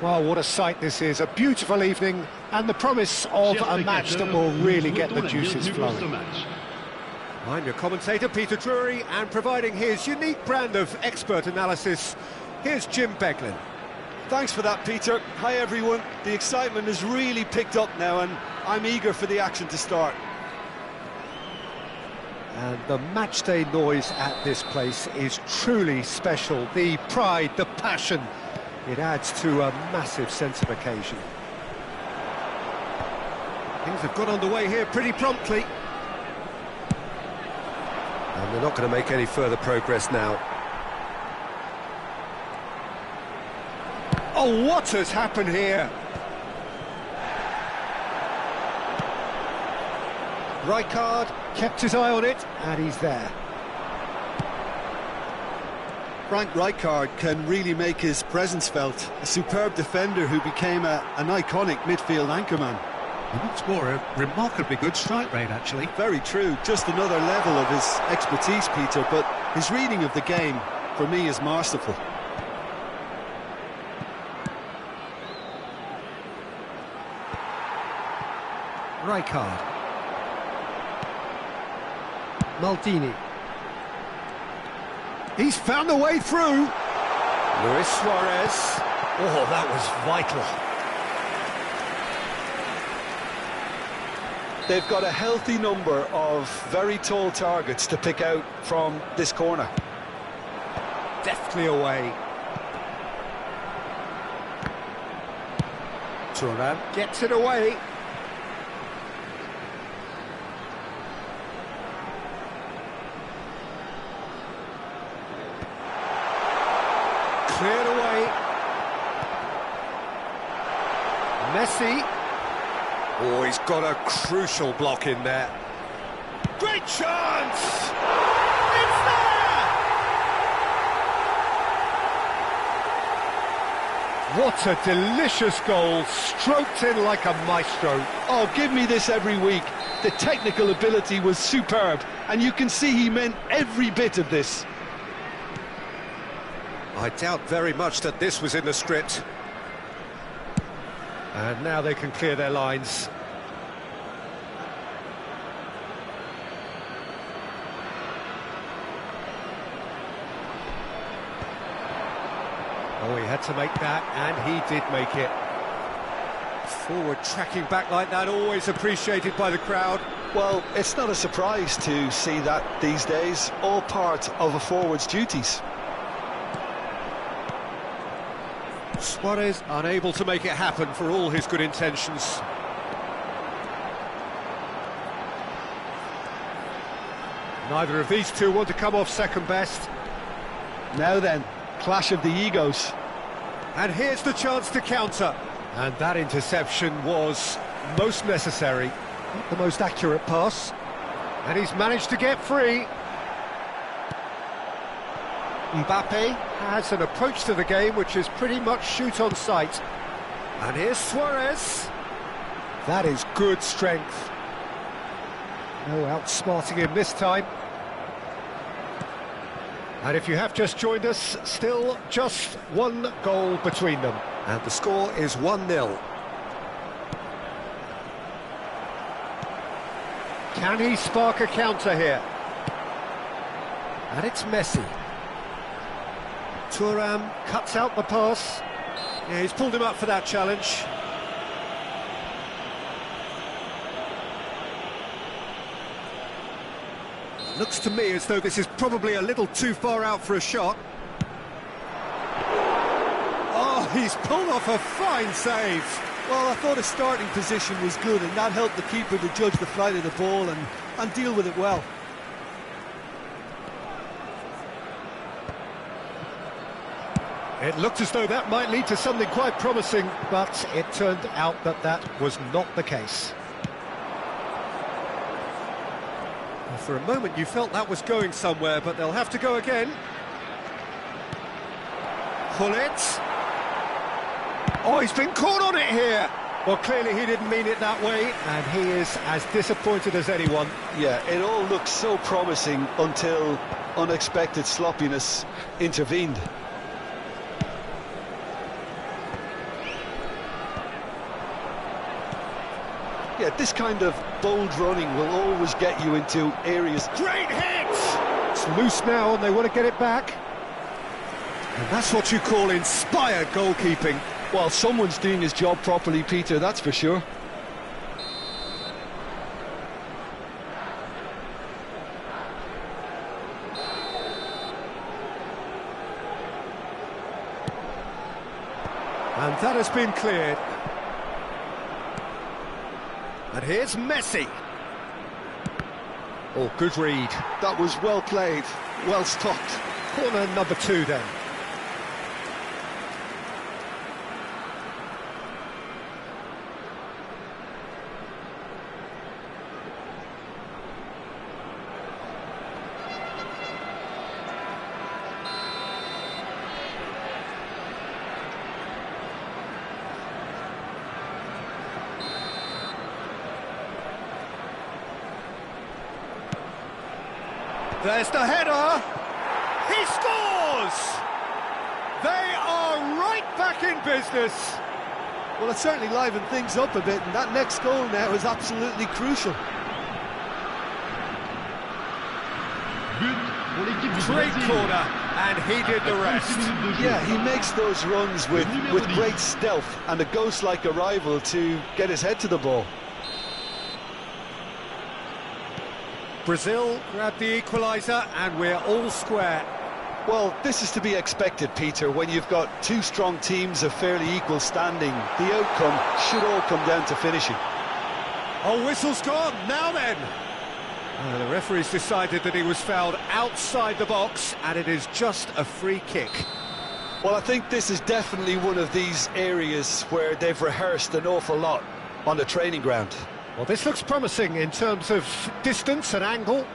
Well, what a sight this is, a beautiful evening, and the promise of a match that will really get the juices flowing. I'm your commentator, Peter Drury, and providing his unique brand of expert analysis, here's Jim Beglin. Thanks for that, Peter. Hi, everyone. The excitement has really picked up now, and I'm eager for the action to start. And the matchday noise at this place is truly special. The pride, the passion, it adds to a massive sense of occasion. Things have got underway here pretty promptly. And they're not going to make any further progress now. Oh, what has happened here? Rijkaard kept his eye on it, and he's there. Frank Rijkaard can really make his presence felt. A superb defender who became an iconic midfield anchorman. And what's more, a remarkably good strike rate, actually. Very true. Just another level of his expertise, Peter, but his reading of the game, for me, is masterful. Rijkaard. Maldini. He's found a way through. Luis Suarez. Oh, that was vital. They've got a healthy number of very tall targets to pick out from this corner. Deftly away. Thuram Gets it away. Cleared away. Messi. Oh, he's got a crucial block in there. Great chance! It's there! What a delicious goal, stroked in like a maestro. Oh, give me this every week. The technical ability was superb, and you can see he meant every bit of this. I doubt very much that this was in the script. And now they can clear their lines. Oh, he had to make that, and he did make it. Forward tracking back like that, always appreciated by the crowd. Well, it's not a surprise to see that these days, all part of a forward's duties. Suarez unable to make it happen for all his good intentions. Neither of these two want to come off second best. Now then, clash of the egos. And here's the chance to counter. And that interception was most necessary. Not the most accurate pass. And he's managed to get free. Mbappe Has an approach to the game which is pretty much shoot on sight. And here's Suarez. That is good strength. No outsmarting him this time. And if you have just joined us, still just one goal between them. And the score is 1-0. Can he spark a counter here? And it's Messi. Thuram cuts out the pass. Yeah, he's pulled him up for that challenge. Looks to me as though this is probably a little too far out for a shot. Oh, he's pulled off a fine save. Well, I thought his starting position was good, and that helped the keeper to judge the flight of the ball and deal with it well. It looked as though that might lead to something quite promising, but it turned out that that was not the case. For a moment you felt that was going somewhere, but they'll have to go again. Gullit. Oh, he's been caught on it here. Well, clearly he didn't mean it that way, and he is as disappointed as anyone. Yeah, it all looked so promising until unexpected sloppiness intervened. Yeah, this kind of bold running will always get you into areas. Great hit! It's loose now and they want to get it back. And that's what you call inspired goalkeeping. Well, someone's doing his job properly, Peter, that's for sure. And that has been cleared. And here's Messi. Oh, good read. That was well played, well stopped. Corner number 2 then. There's the header. He scores! They are right back in business. Well, it certainly livened things up a bit, and that next goal now is absolutely crucial. Great corner, and he did the rest. Yeah, he makes those runs with great stealth and a ghost-like arrival to get his head to the ball. Brazil grabbed the equaliser, and we're all square. Well, this is to be expected, Peter. When you've got two strong teams of fairly equal standing, the outcome should all come down to finishing. Oh, whistle's gone, now then! The referee's decided that he was fouled outside the box, and it is just a free kick. Well, I think this is definitely one of these areas where they've rehearsed an awful lot on the training ground. Well, this looks promising in terms of distance and angle.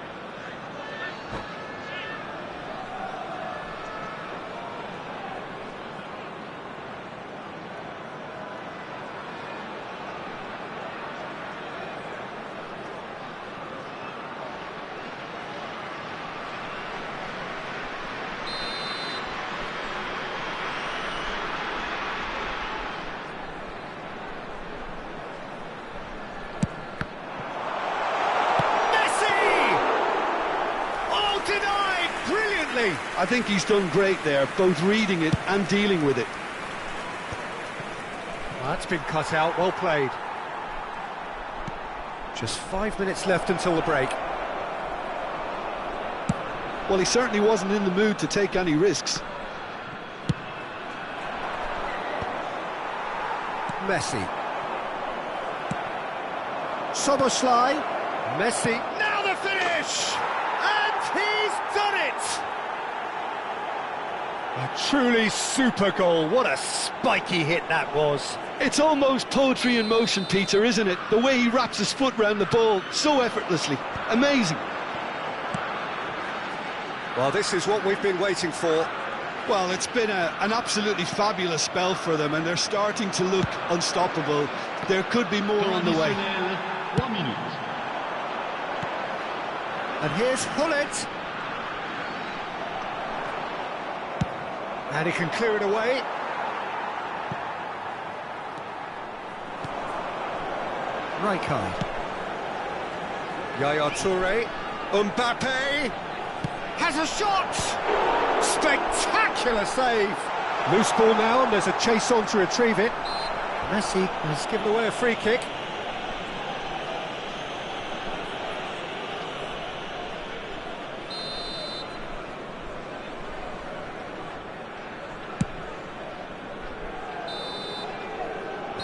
I think he's done great there, both reading it and dealing with it. Well, that's been cut out, well played. Just 5 minutes left until the break. Well, he certainly wasn't in the mood to take any risks. Messi. Soboslai. Messi. Now the finish! And he's done it! A truly super goal. What a spiky hit that was. It's almost poetry in motion, Peter, isn't it? The way he wraps his foot round the ball so effortlessly. Amazing. Well, this is what we've been waiting for. Well, it's been an absolutely fabulous spell for them, and they're starting to look unstoppable. There could be more on the way. 1 minute. And here's Hullet. And he can clear it away. Rijkaard. Yaya Toure. Mbappe. Has a shot! Spectacular save! Loose ball now, and there's a chase on to retrieve it. Messi has given away a free kick.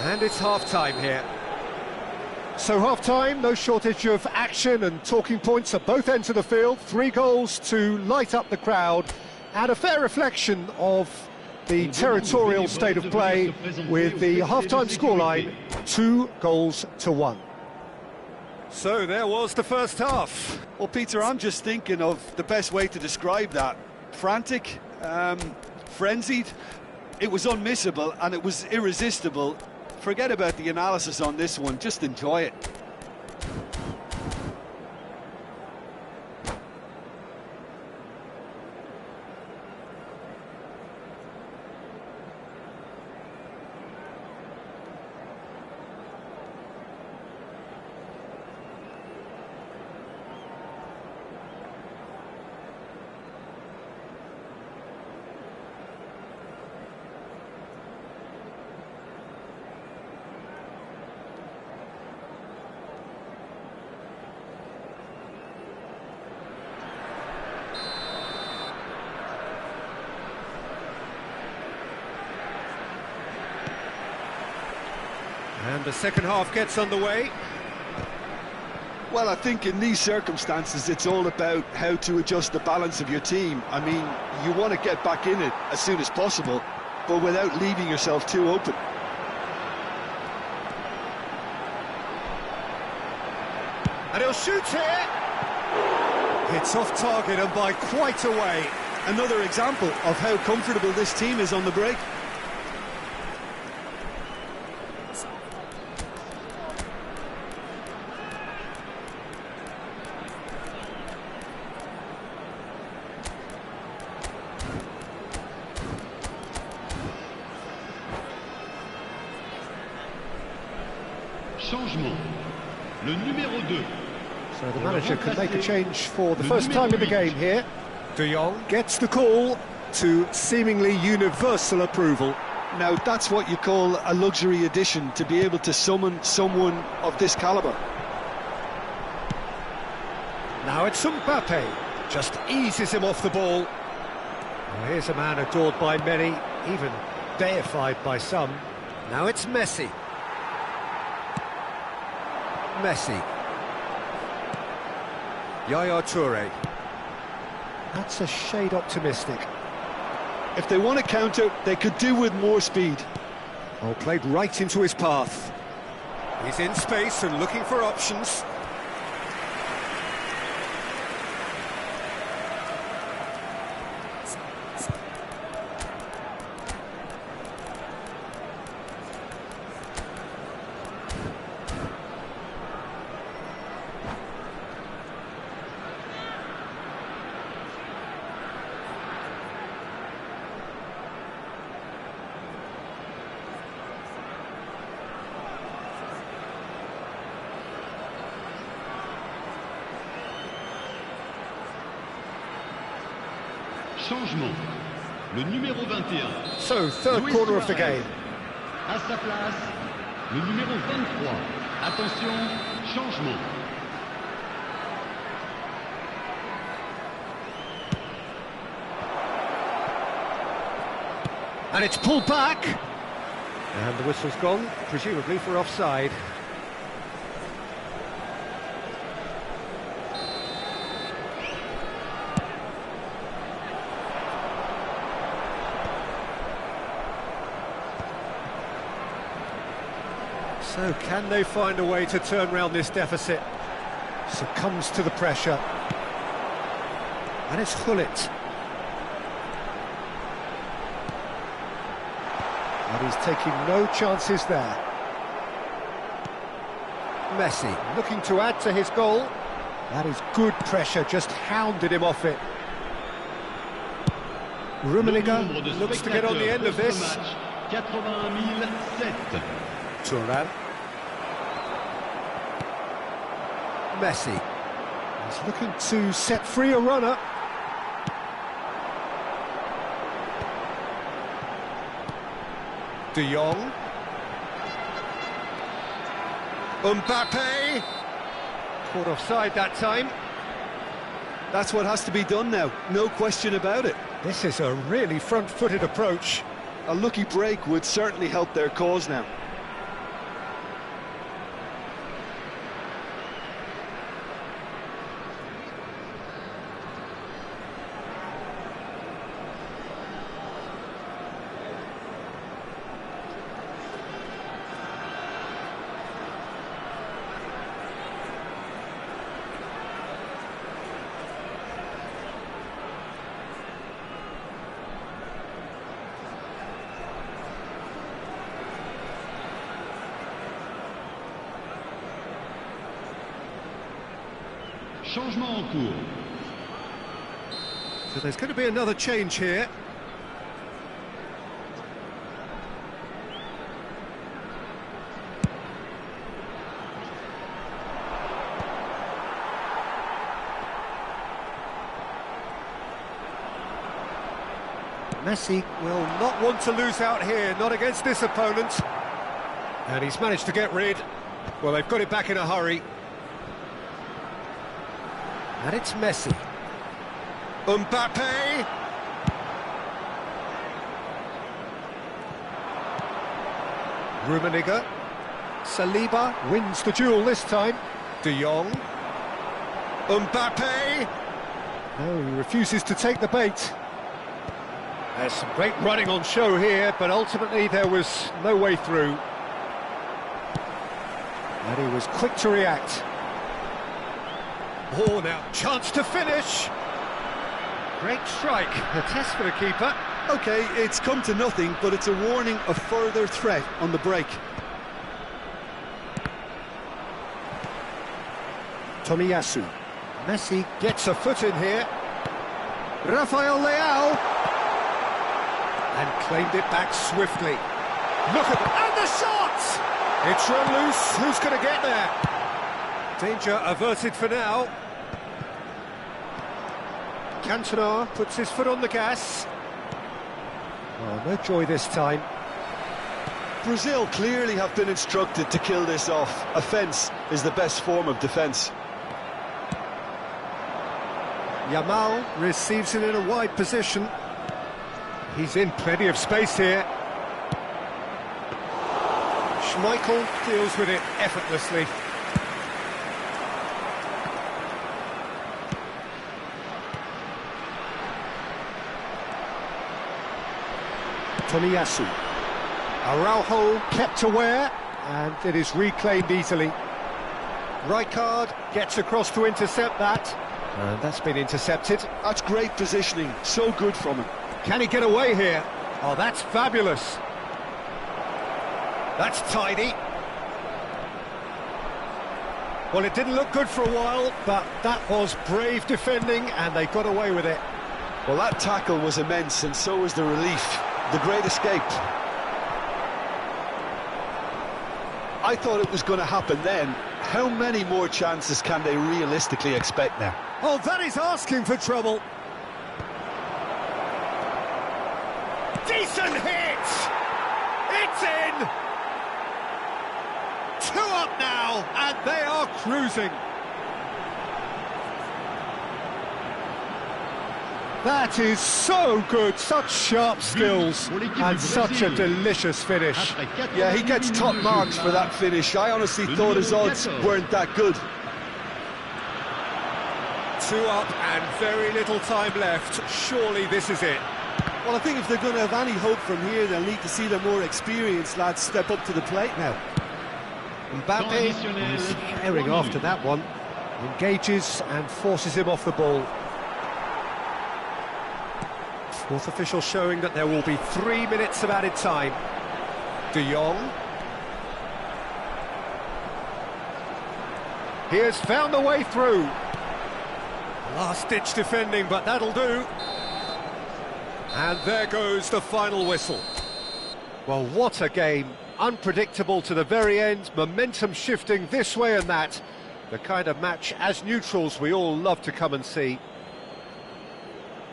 And it's half-time here. So half-time, no shortage of action and talking points at both ends of the field. 3 goals to light up the crowd, and a fair reflection of the territorial state of play, with the half-time scoreline 2-1. So there was the first half. Well, Peter, I'm just thinking of the best way to describe that. Frantic, frenzied. It was unmissable and it was irresistible. Forget about the analysis on this one, just enjoy it. And the second half gets underway. Well, I think in these circumstances, it's all about how to adjust the balance of your team. I mean, you want to get back in it as soon as possible, but without leaving yourself too open. And he'll shoot here. It's off target and by quite a way. Another example of how comfortable this team is on the break. Changement. Le numéro 2. So the manager can make a change for the first time in the game here. De Jong Gets the call to seemingly universal approval. Now, that's what you call a luxury addition, to be able to summon someone of this calibre. Now it's Mbappe. just eases him off the ball. Well, here's a man adored by many, even deified by some. Now it's Messi. Messi. Yaya Toure. That's a shade optimistic. If they want to counter, they could do with more speed. Oh, played right into his path. He's in space and looking for options. Changement. Le numéro 21. So, third Luis quarter of the Suarez. game. À sa place, le numéro 23. Attention, changement. And it's pulled back. And the whistle's gone, presumably for offside. So can they find a way to turn round this deficit? Succumbs to the pressure. And it's Gullit. And he's taking no chances there. Messi. Looking to add to his goal. That is good pressure, just hounded him off it. Rummenigge looks to get on the end of this. 81 Thuram. Messi. He's looking to set free a runner. De Jong. Mbappe. Caught offside that time. That's what has to be done now, no question about it. This is a really front-footed approach. A lucky break would certainly help their cause now. Changement en cours. So there's going to be another change here. Messi Will not want to lose out here, not against this opponent. And he's managed to get rid. Well, they've got it back in a hurry. And it's Messi. Mbappe. Rummenigge Saliba wins the duel this time. De Jong. Mbappe. No, he refuses to take the bait. There's some great running on show here, but ultimately there was no way through. And he was quick to react. Oh, now chance to finish. Great strike, a test for the keeper. OK, it's come to nothing, but it's a warning of further threat on the break. Tomiyasu. Messi gets a foot in here. Rafael Leao. And claimed it back swiftly. Look at and the shot! It's run loose. Who's going to get there? Danger averted for now. Cantona puts his foot on the gas. Oh, no joy this time. Brazil clearly have been instructed to kill this off. Offence is the best form of defence. Yamal receives it in a wide position. He's in plenty of space here. Schmeichel Deals with it effortlessly. Tomiyasu. Araujo kept aware, and it is reclaimed easily. Rijkaard gets across to intercept that, and that's been intercepted. That's great positioning, so good from him. Can he get away here? Oh, that's fabulous. That's tidy. Well, it didn't look good for a while, but that was brave defending, and they got away with it. Well, that tackle was immense, and so was the relief. The great escape. I thought it was going to happen then. How many more chances can they realistically expect now? Oh, that is asking for trouble. Decent hit! It's in! 2 up now, and they are cruising. That is so good, such sharp skills, and such a delicious finish. Yeah, he gets top marks for that finish. I honestly thought his odds weren't that good. 2 up and very little time left. Surely this is it. Well, I think if they're going to have any hope from here, they'll need to see their more experienced lads step up to the plate now. Mbappe is herring after that one. Engages and forces him off the ball. Fourth official showing that there will be 3 minutes of added time. De Jong. He has found the way through. Last-ditch defending, but that'll do. And there goes the final whistle. Well, what a game. Unpredictable to the very end, momentum shifting this way and that. The kind of match, as neutrals, we all love to come and see.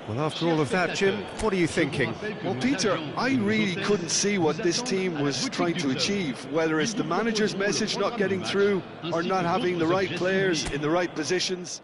Well, after all of that, Jim, what are you thinking? Well, Peter, I really couldn't see what this team was trying to achieve, whether it's the manager's message not getting through or not having the right players in the right positions.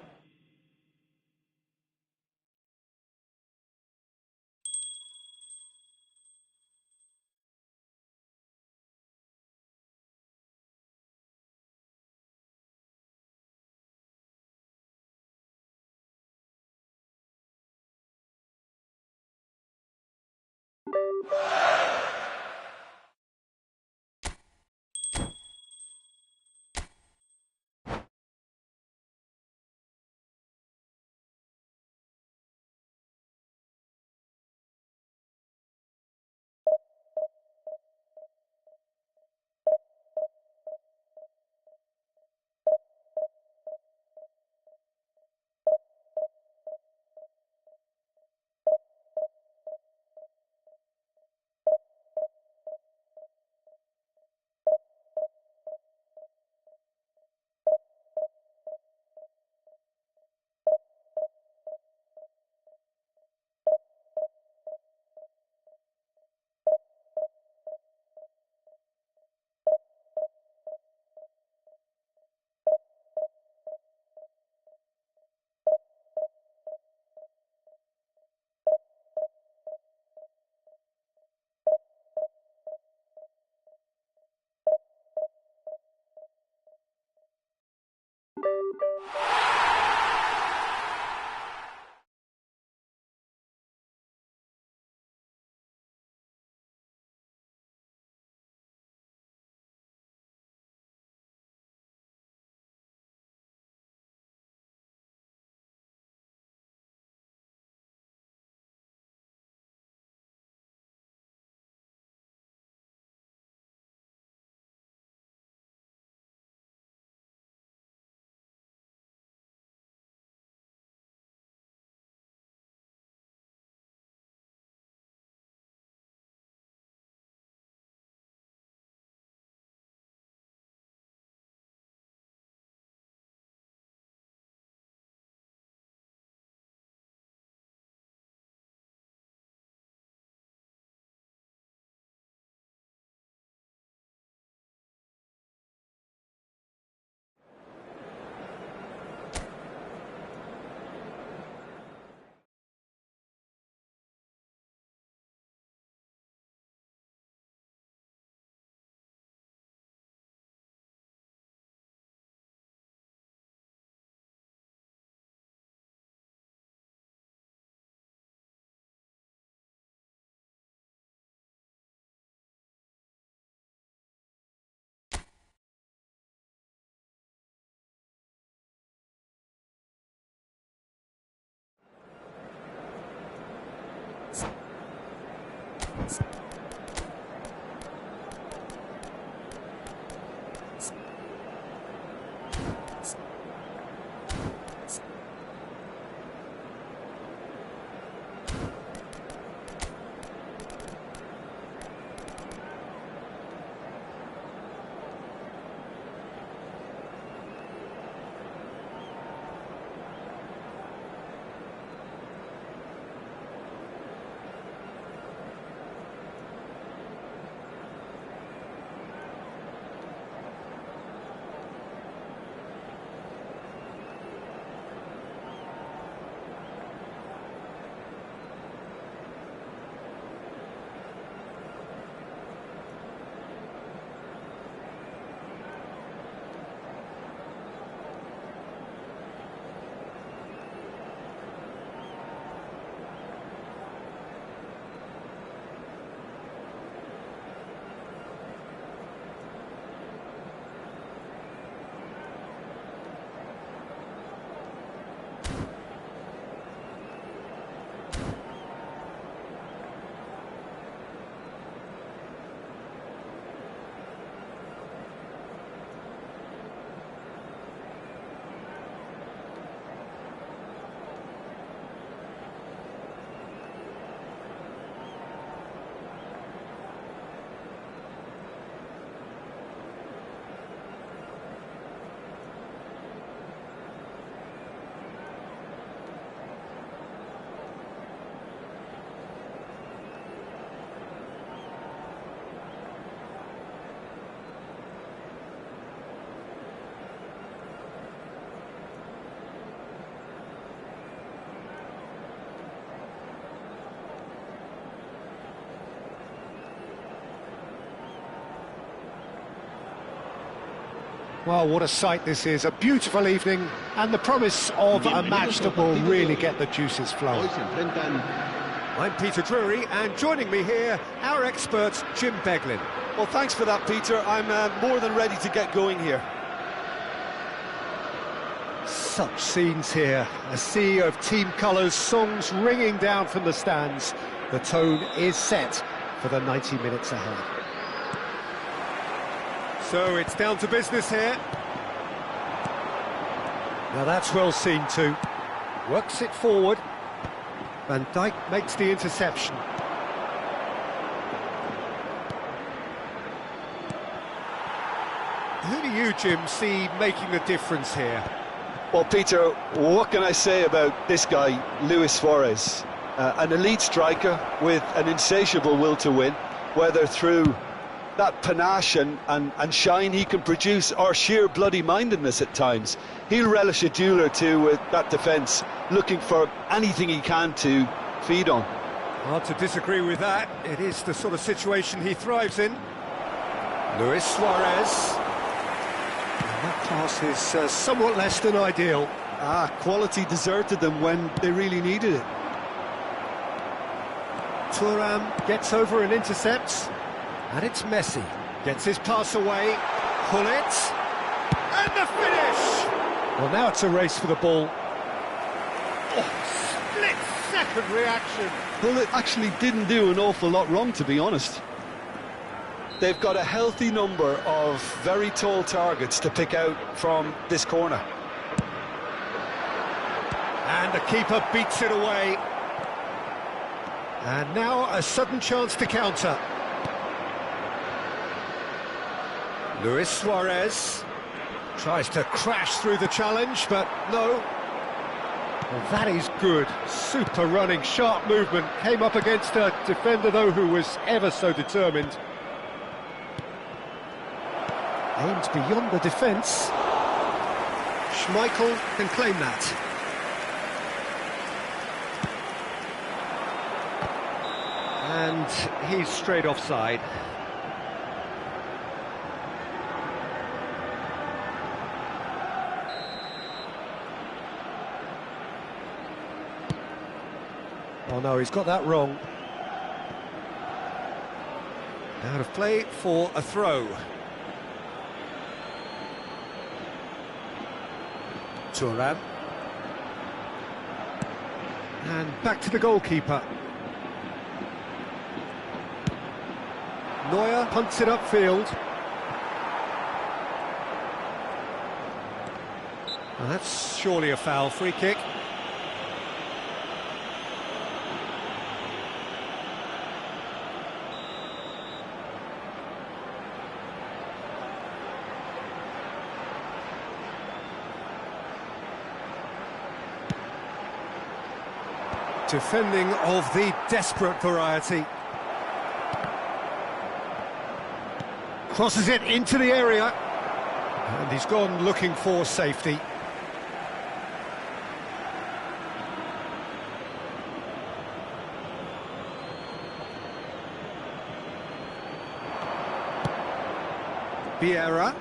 Well, what a sight this is, a beautiful evening, and the promise of a match that will really get the juices flowing. I'm Peter Drury, and joining me here, our expert, Jim Beglin. Well, thanks for that, Peter. I'm more than ready to get going here. Such scenes here, a sea of team colours, songs ringing down from the stands. The tone is set for the 90 minutes ahead. So it's down to business here. Now that's well seen too. Works it forward. Van Dijk makes the interception. Who do you, Jim, see making the difference here? Well, Peter, what can I say about this guy, Luis Suarez? An elite striker with an insatiable will to win, whether through that panache and shine he can produce, or sheer bloody-mindedness at times. He'll relish a duel or two with that defence, looking for anything he can to feed on. Hard to disagree with that. It is the sort of situation he thrives in. Luis Suarez. And that pass is somewhat less than ideal. Quality deserted them when they really needed it. Thuram gets over and intercepts. And it's Messi. Gets his pass away. Pull it. And the finish! Well, now it's a race for the ball. Oh, split-second reaction. Well, it actually didn't do an awful lot wrong, to be honest. They've got a healthy number of very tall targets to pick out from this corner. And the keeper beats it away. And now a sudden chance to counter. Luis Suarez tries to crash through the challenge, but no. Well, that is good. Super running, sharp movement. Came up against a defender, though, who was ever so determined. Aimed beyond the defence. Schmeichel can claim that. And he's straight offside. Oh no, he's got that wrong. Out of play for a throw. Thuram. And back to the goalkeeper. Neuer punts it upfield. Well, that's surely a foul. Free kick. Defending of the desperate variety. Crosses it into the area. And he's gone looking for safety. Vieira.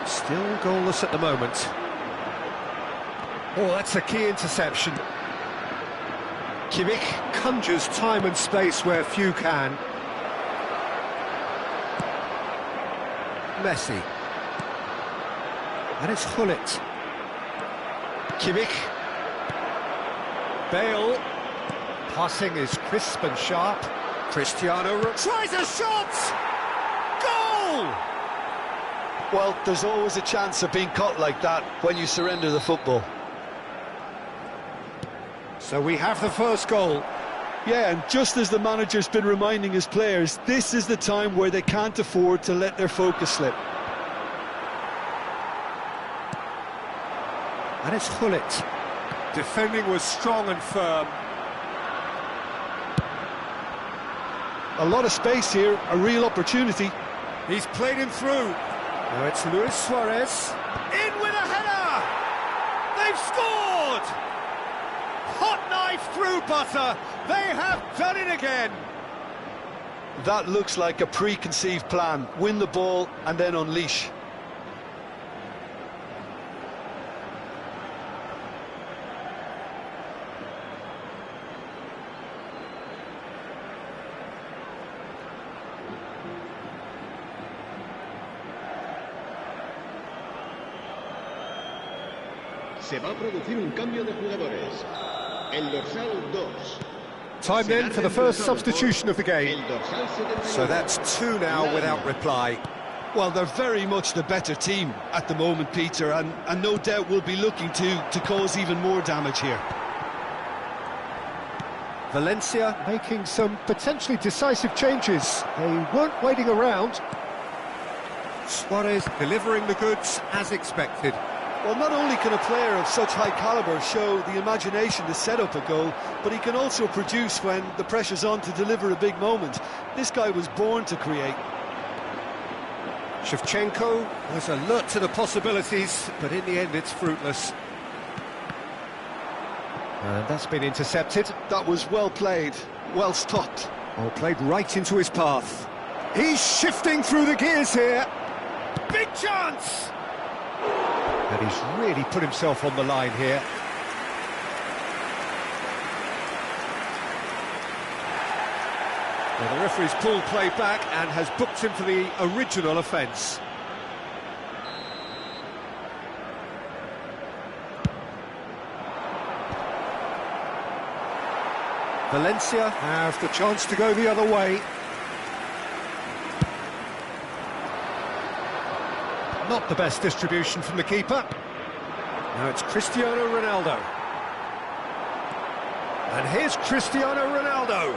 Still goalless at the moment. Oh, that's a key interception. Kimmich conjures time and space where few can. Messi. And it's Hullet. Kimmich. Bale. Passing is crisp and sharp. Cristiano tries a shot! Goal! Well, there's always a chance of being caught like that when you surrender the football. So we have the first goal. Yeah, and just as the manager's been reminding his players, this is the time where they can't afford to let their focus slip. And it's Hullet. Defending was strong and firm. A lot of space here, a real opportunity. He's played him through. Now it's Luis Suarez. In with a header! They've scored! Hot night Knife through butter! They have done it again! That looks like a preconceived plan. Win the ball and then unleash. Se va a producir un cambio de jugadores. El dorsal 2. Time then for the first substitution of the game. El dorsal 71. So that's two now without reply. Well, they're very much the better team at the moment, Peter, and no doubt will be looking to cause even more damage here. Valencia making some potentially decisive changes. They weren't waiting around. Suarez delivering the goods as expected. Well, not only can a player of such high calibre show the imagination to set up a goal, but he can also produce when the pressure's on to deliver a big moment. This guy was born to create. Shevchenko was alert to the possibilities, but in the end it's fruitless. And that's been intercepted. That was well played, well stopped. Oh, played right into his path. He's shifting through the gears here. Big chance! And he's really put himself on the line here. Well, the referee's pulled play back and has booked him for the original offence. Valencia have the chance to go the other way. Not the best distribution from the keeper. Now it's Cristiano Ronaldo. And here's Cristiano Ronaldo.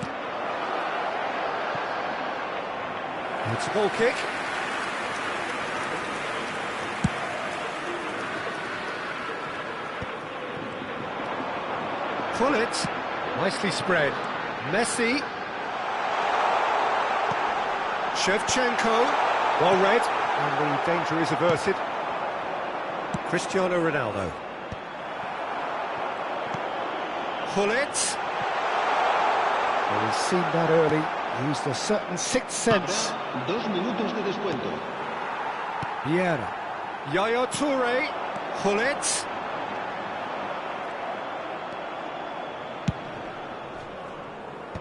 It's a goal kick. Pull it. Nicely spread. Messi. Shevchenko. Well read. And the danger is averted. Cristiano Ronaldo. Pull it. Well, he's seen that early. Used a certain sixth sense. 2 minutos de descuento. Vieira. Yaya Toure. Pull it.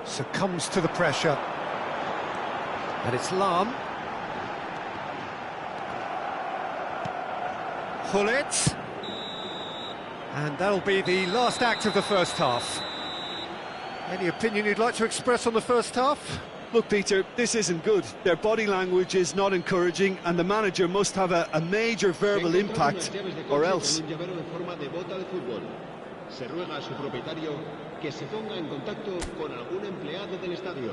Succumbs to the pressure. And it's Lam. Pull it. And that'll be the last act of the first half. Any opinion you'd like to express on the first half? Look, Peter, this isn't good. Their body language is not encouraging, and the manager must have a major verbal impact, or else. Se ruega a su propietario que se ponga en contacto con algún empleado del estadio.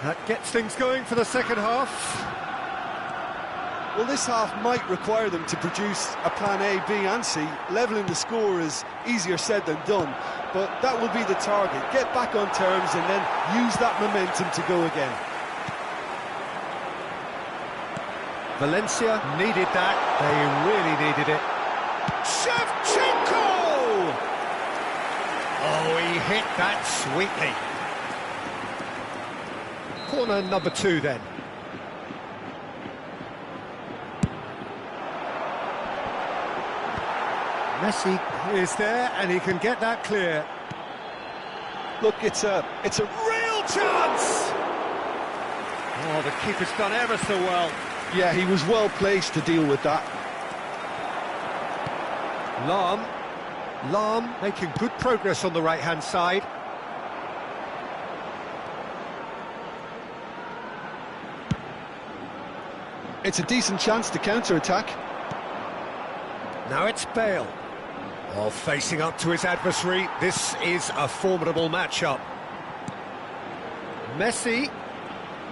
That gets things going for the second half. Well, this half might require them to produce a plan A, B and C. Levelling the score is easier said than done, but that will be the target. Get back on terms and then use that momentum to go again. Valencia needed that. They really needed it. Shevchenko! Oh, he hit that sweetly. Corner number 2 then. Messi is there, and he can get that clear. Look, it's a Real chance! Oh, the keeper's done ever so well. yeah, he was well placed to deal with that. Lam making good progress on the right-hand side. It's a decent chance to counter-attack. Now it's Bale. Oh, facing up to his adversary, this is a formidable matchup. Messi.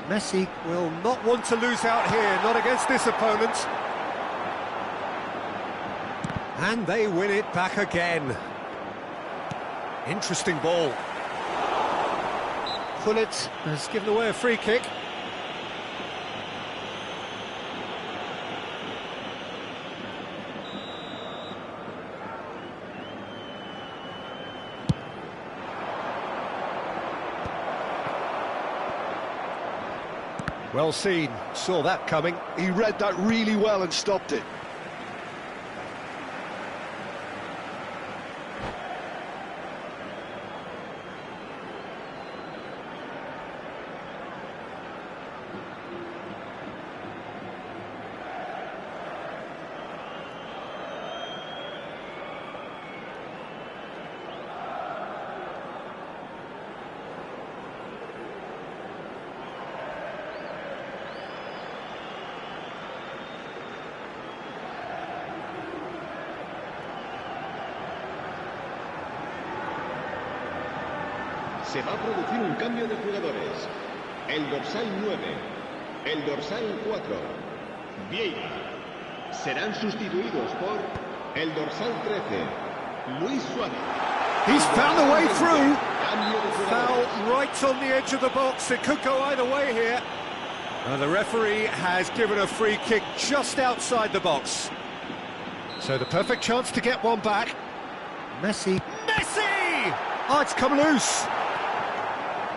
Messi will not want to lose out here, not against this opponent. And they win it back again. Interesting ball. Pullet has given away a free kick. Well seen, saw that coming. He read that really well and stopped it. Se va a producir un cambio de jugadores. El dorsal 9, el dorsal 4, Vieira. Serán sustituidos por el dorsal 13, Luis Suárez. He's found a way through. Foul right on the edge of the box. It could go either way here. And the referee has given a free kick just outside the box. So the perfect chance to get one back. Messi. Messi! Oh, it's come loose.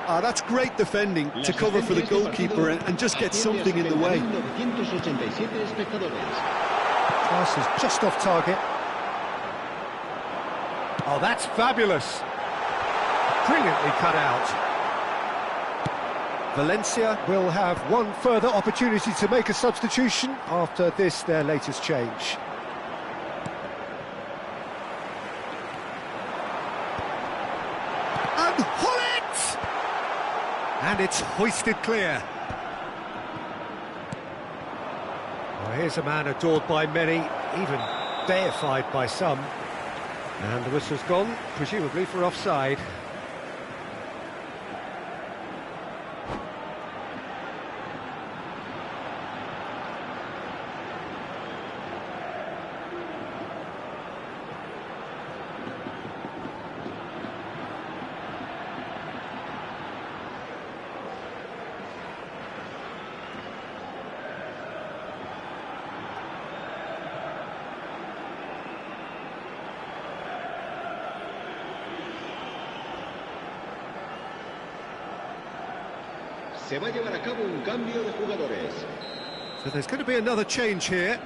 That's great defending to cover for the goalkeeper and just get something in the way. Pass is just off target. Oh, that's fabulous. Brilliantly cut out. Valencia will have one further opportunity to make a substitution after this, their latest change. And Hullet! And it's hoisted clear. Well, here's a man adored by many, even deified by some. And the whistle's gone, presumably for offside. Se va a llevar a cabo un cambio de jugadores. So there's going to be another change here.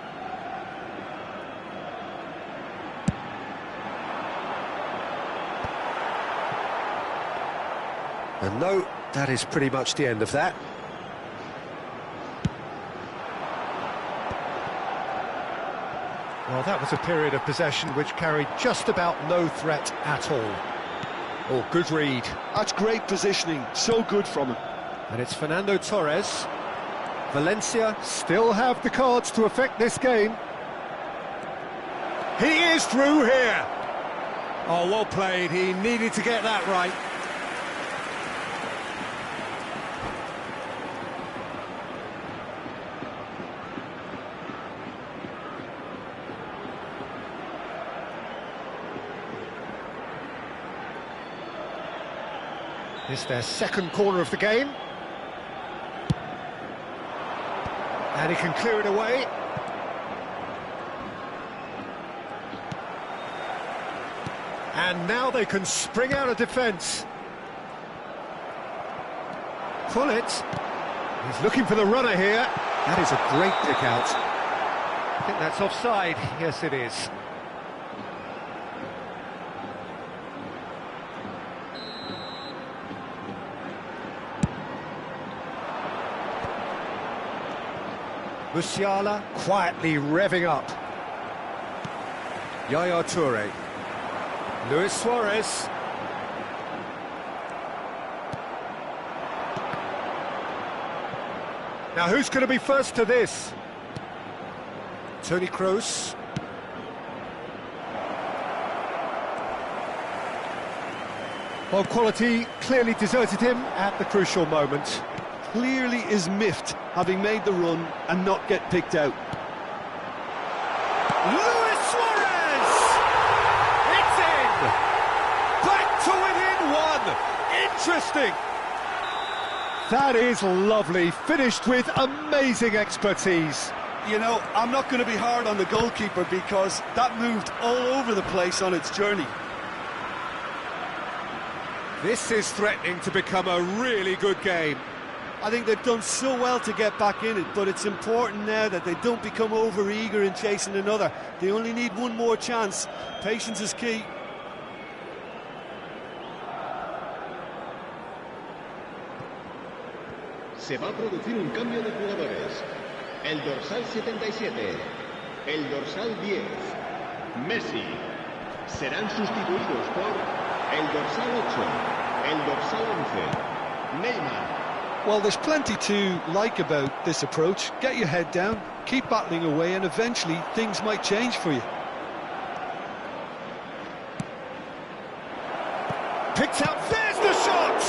And no, that is pretty much the end of that. Well, that was a period of possession which carried just about no threat at all. Oh, good read. That's great positioning, so good from him. And it's Fernando Torres. Valencia still have the cards to affect this game. He is through here. Oh, well played. He needed to get that right. It's their second corner of the game. And he can clear it away. And now they can spring out of defence. Pullet. He's looking for the runner here. That is a great kick out. I think that's offside. Yes, it is. Musiala quietly revving up. Yaya Toure. Luis Suarez. Now who's going to be first to this? Toni Kroos. Well, quality clearly deserted him at the crucial moment. clearly is miffed, having made the run and not get picked out. Luis Suarez! It's in! Back to within one! Interesting! That is lovely, finished with amazing expertise. You know, I'm not going to be hard on the goalkeeper because that moved all over the place on its journey. This is threatening to become a really good game. I think they've done so well to get back in it, but it's important now that they don't become over-eager in chasing another. They only need one more chance. Patience is key. Se va a producir un cambio de jugadores. El dorsal 77, el dorsal 10, Messi. Serán sustituidos por el dorsal 8, el dorsal 11, Neymar. Well, there's plenty to like about this approach. Get your head down, keep battling away, and eventually things might change for you. Picked out, there's the shot!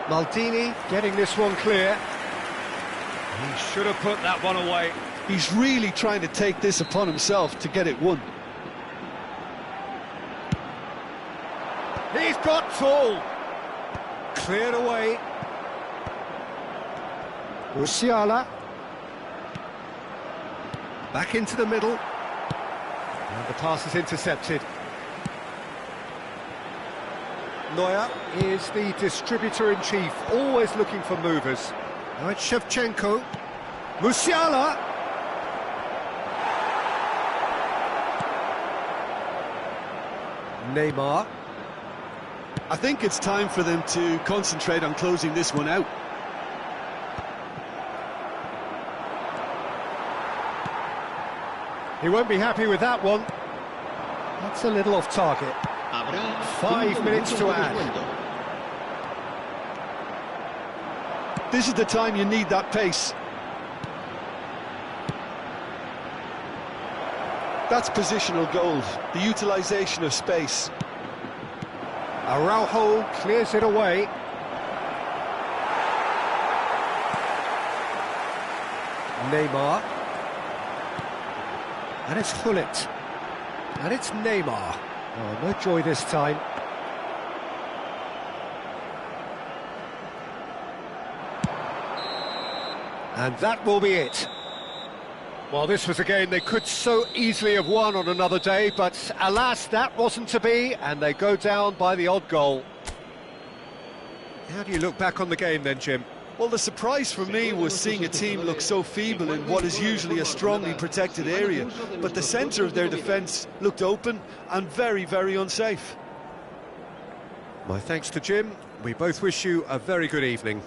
Maldini getting this one clear. He should have put that one away. He's really trying to take this upon himself to get it won. He's got tall. Cleared away. Musiala. Back into the middle. And the pass is intercepted. Neuer is the distributor-in-chief, always looking for movers. Now it's Shevchenko. Musiala. Neymar. I think it's time for them to concentrate on closing this one out. He won't be happy with that one. That's a little off target. 5 minutes to add. This is the time you need that pace. That's positional gold, the utilisation of space. Araujo clears it away. Neymar. And it's Hullet. And it's Neymar. Oh, no joy this time. And that will be it. Well, this was a game they could so easily have won on another day, but alas, that wasn't to be, and they go down by the odd goal. How do you look back on the game then, Jim? Well, the surprise for me was seeing a team look so feeble in what is usually a strongly protected area, but the centre of their defence looked open and very, very unsafe. My thanks to Jim. We both wish you a very good evening.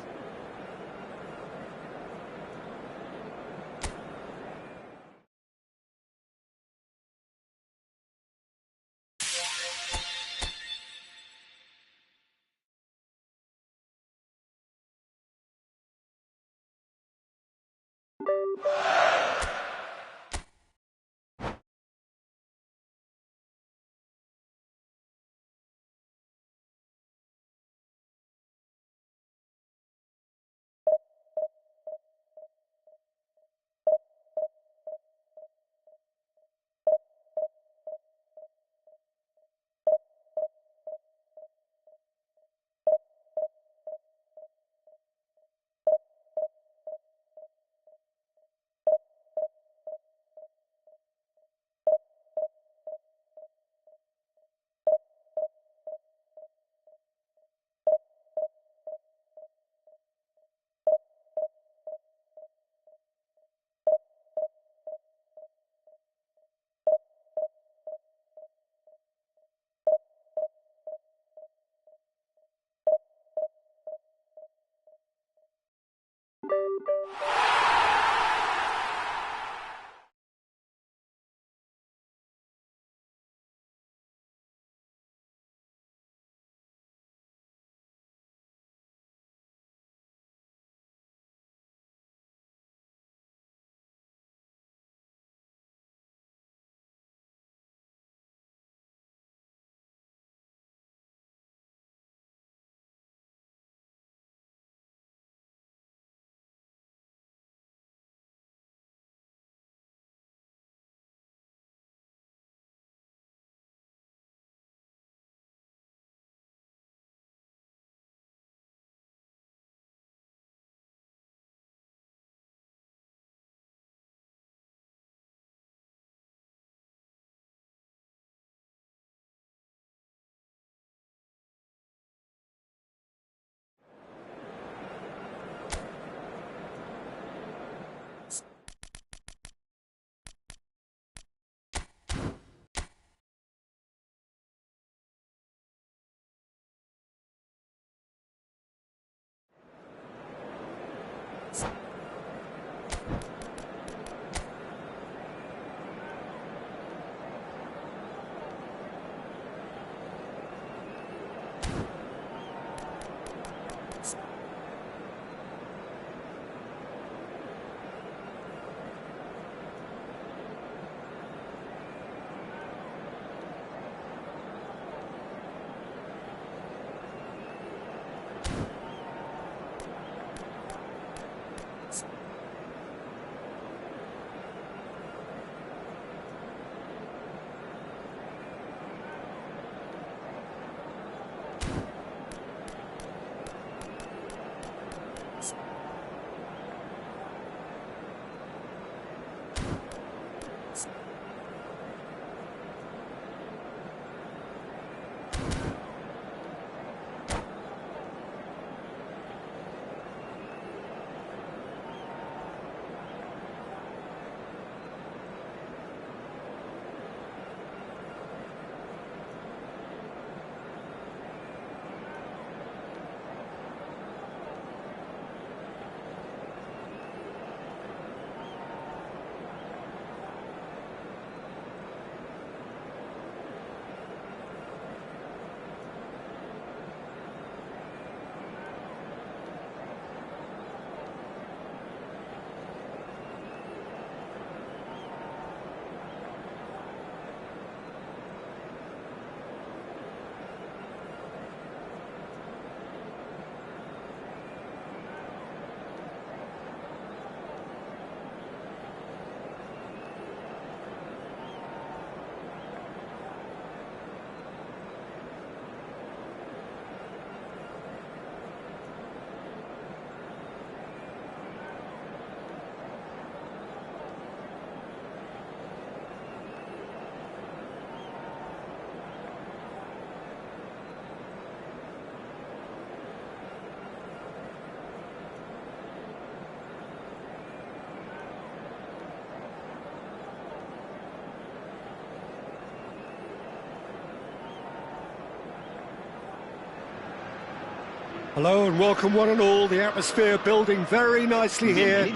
Hello and welcome one and all. The atmosphere building very nicely here.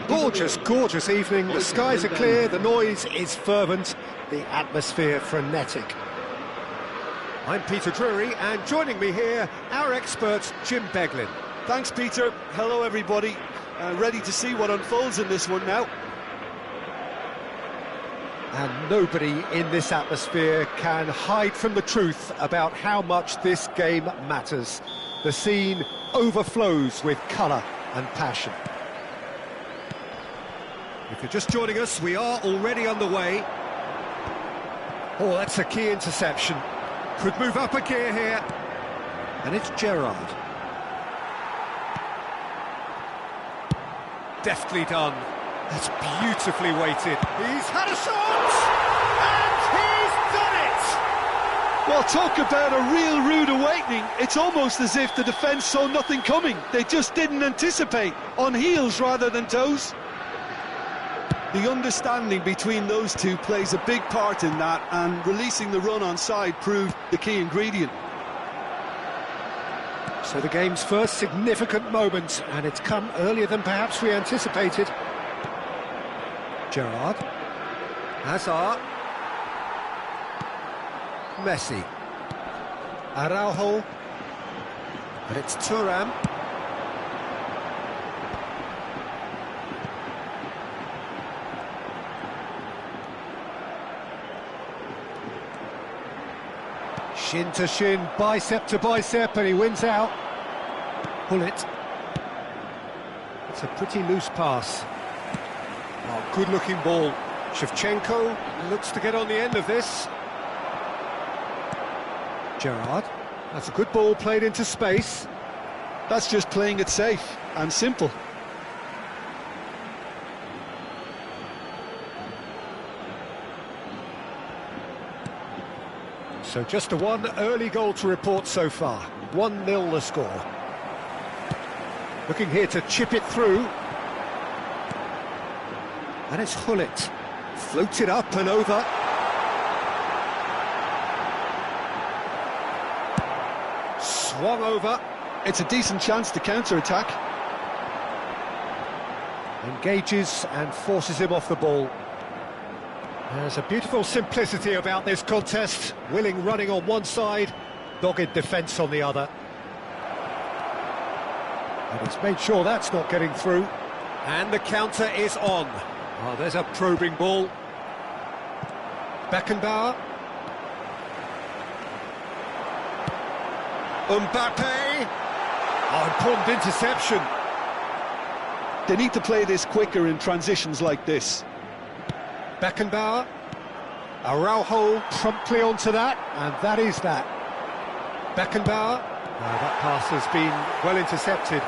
Gorgeous, gorgeous evening. The skies are clear, the noise is fervent, the atmosphere frenetic. I'm Peter Drury, and joining me here, our expert Jim Beglin. Thanks, Peter. Hello, everybody. Ready to see what unfolds in this one now. And nobody in this atmosphere can hide from the truth about how much this game matters. The scene overflows with colour and passion. If you're just joining us, we are already underway. Oh, that's a key interception. Could move up a gear here. And it's Gerrard. Deftly done. That's beautifully weighted. He's had a shot! And he's done it! Well, talk about a real rude awakening. It's almost as if the defence saw nothing coming. They just didn't anticipate. On heels rather than toes. The understanding between those two plays a big part in that, and releasing the run on side proved the key ingredient. So the game's first significant moment, and it's come earlier than perhaps we anticipated. Gerrard. Hazard. Messi. Araujo. But it's Thuram. Shin to shin, bicep to bicep, and he wins out. Pull it. It's a pretty loose pass. Oh, good-looking ball. Shevchenko looks to get on the end of this. Gerrard. That's a good ball played into space. That's just playing it safe and simple. So just a one early goal to report so far. 1-0 the score. Looking here to chip it through. And it's Hullet. Floated up and over. Swung over. It's a decent chance to counter-attack. Engages and forces him off the ball. There's a beautiful simplicity about this contest. Willing running on one side, dogged defence on the other. And he's made sure that's not getting through. And the counter is on. Oh, there's a probing ball. Beckenbauer. Mbappe. Oh, important interception. They need to play this quicker in transitions like this. Beckenbauer. Araujo promptly onto that, and that is that. Beckenbauer. That pass has been well intercepted.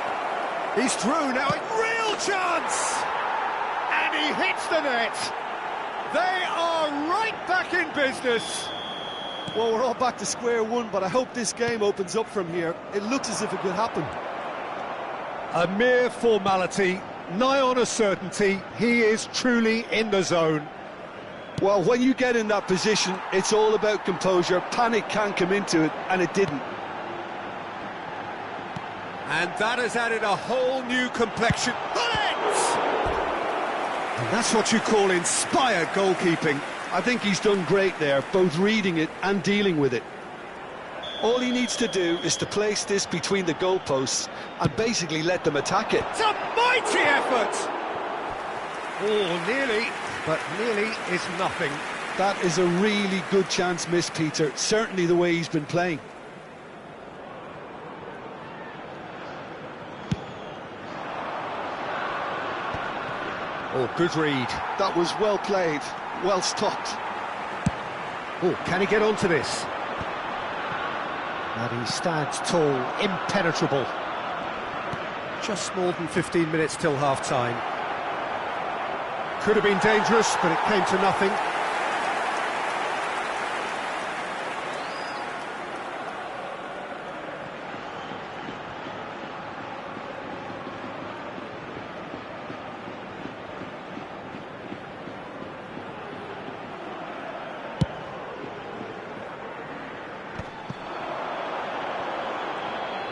He's through now, a real chance! And he hits the net. They are right back in business. Well, we're all back to square one, but I hope this game opens up from here. It looks as if it could happen. A mere formality, nigh on a certainty. He is truly in the zone. Well, when you get in that position, it's all about composure. Panic can't come into it, and it didn't. And that has added a whole new complexion. And that's what you call inspired goalkeeping. I think he's done great there, both reading it and dealing with it. All he needs to do is to place this between the goalposts and basically let them attack it. It's a mighty effort! Oh, nearly, but nearly is nothing. That is a really good chance missed, Peter. Certainly the way he's been playing. Oh, good read. That was well played, well stopped. Oh, can he get onto this? And he stands tall, impenetrable. Just more than 15 minutes till half-time. Could have been dangerous, but it came to nothing.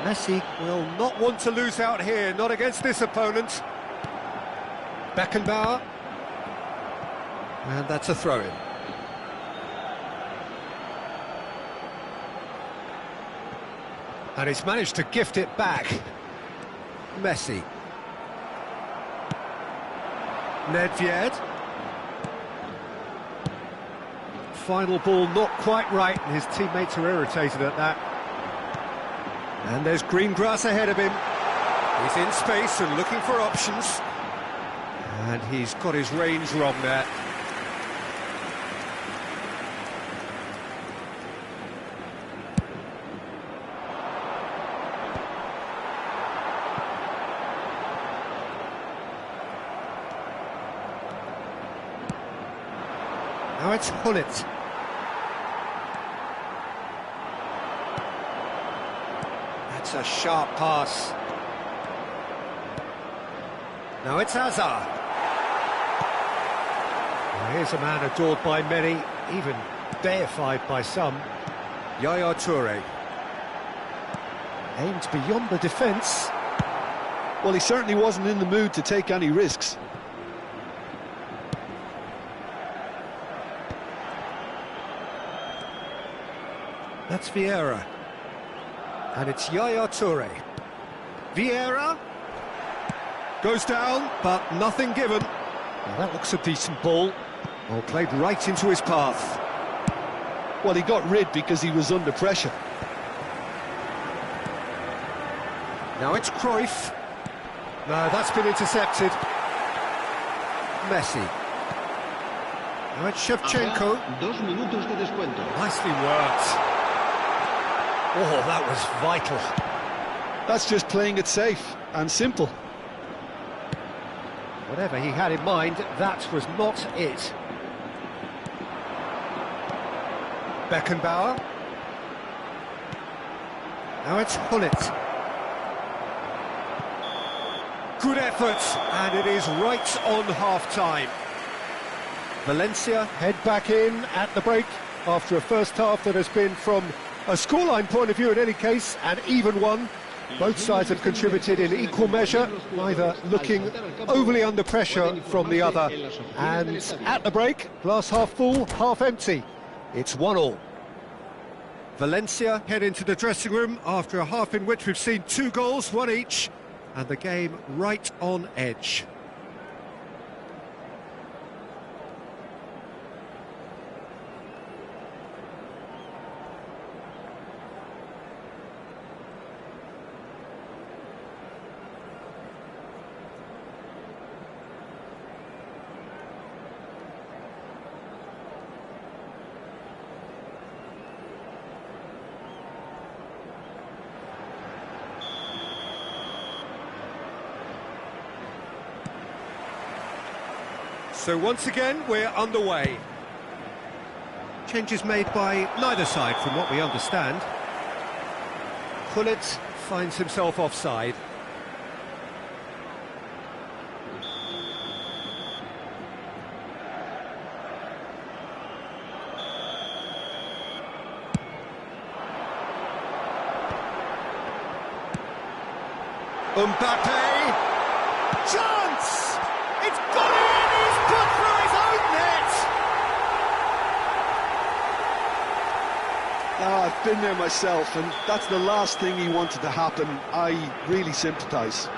Messi will not want to lose out here, not against this opponent. Beckenbauer. And that's a throw-in. And he's managed to gift it back. Messi. Nedved. Final ball not quite right, and his teammates are irritated at that. And there's green grass ahead of him. He's in space and looking for options. And he's got his range wrong there. Now it's Hullet. That's a sharp pass. Now it's Hazard. Well, here's a man adored by many, even deified by some. Yaya Toure. Aimed beyond the defence. Well, he certainly wasn't in the mood to take any risks. That's Vieira. And it's Yaya Toure. Vieira. Goes down, but nothing given. Well, that looks a decent ball. Well, played right into his path. Well, he got rid because he was under pressure. Now it's Cruyff. No, that's been intercepted. Messi. Now it's Shevchenko. 2 minutos de descuento. Nicely worked. Oh, that was vital. That's just playing it safe and simple. Whatever he had in mind, that was not it. Beckenbauer. Now it's Hullet. Good effort, and it is right on half-time. Valencia head back in at the break after a first half that has been, from a scoreline point of view in any case, an even one. Both sides have contributed in equal measure, neither looking overly under pressure from the other. And at the break, glass half full, half empty. It's 1-1. Valencia head into the dressing room after a half in which we've seen 2 goals, 1 each, and the game right on edge. So once again, we're underway. Changes made by neither side from what we understand. Hullet finds himself offside. Mbappe! Chance! It's got it! He's put through his own net! Oh, I've been there myself, and that's the last thing he wanted to happen. I really sympathise.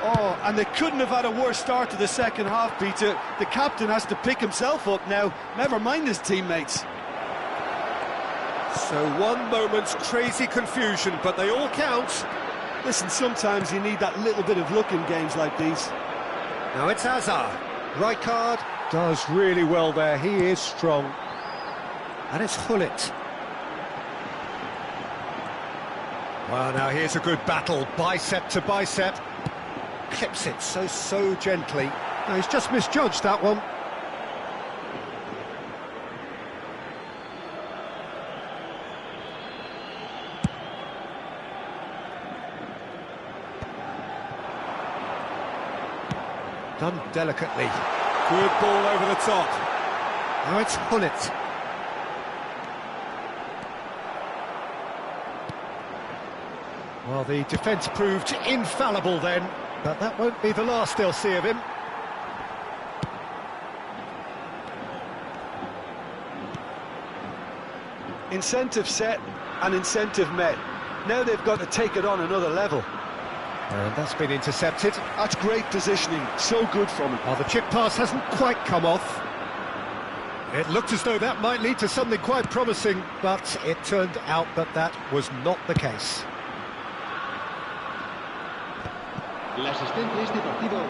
Oh, and they couldn't have had a worse start to the second half, Peter. The captain has to pick himself up now, never mind his teammates. So one moment's crazy confusion, but they all count. Listen, sometimes you need that little bit of luck in games like these. Now it's Hazard. Right card. Does really well there. He is strong. And it's Hullet. Well, now here's a good battle. Bicep to bicep. Clips it so gently. Now he's just misjudged that one. Done delicately. Good ball over the top. Now it's Hullet. Well, the defence proved infallible then, but that won't be the last they'll see of him. Incentive set and incentive met. Now they've got to take it on another level. And that's been intercepted. That's great positioning, so good from him. Well, the chip pass hasn't quite come off. It looked as though that might lead to something quite promising, but it turned out that that was not the case. La asistencia a este partido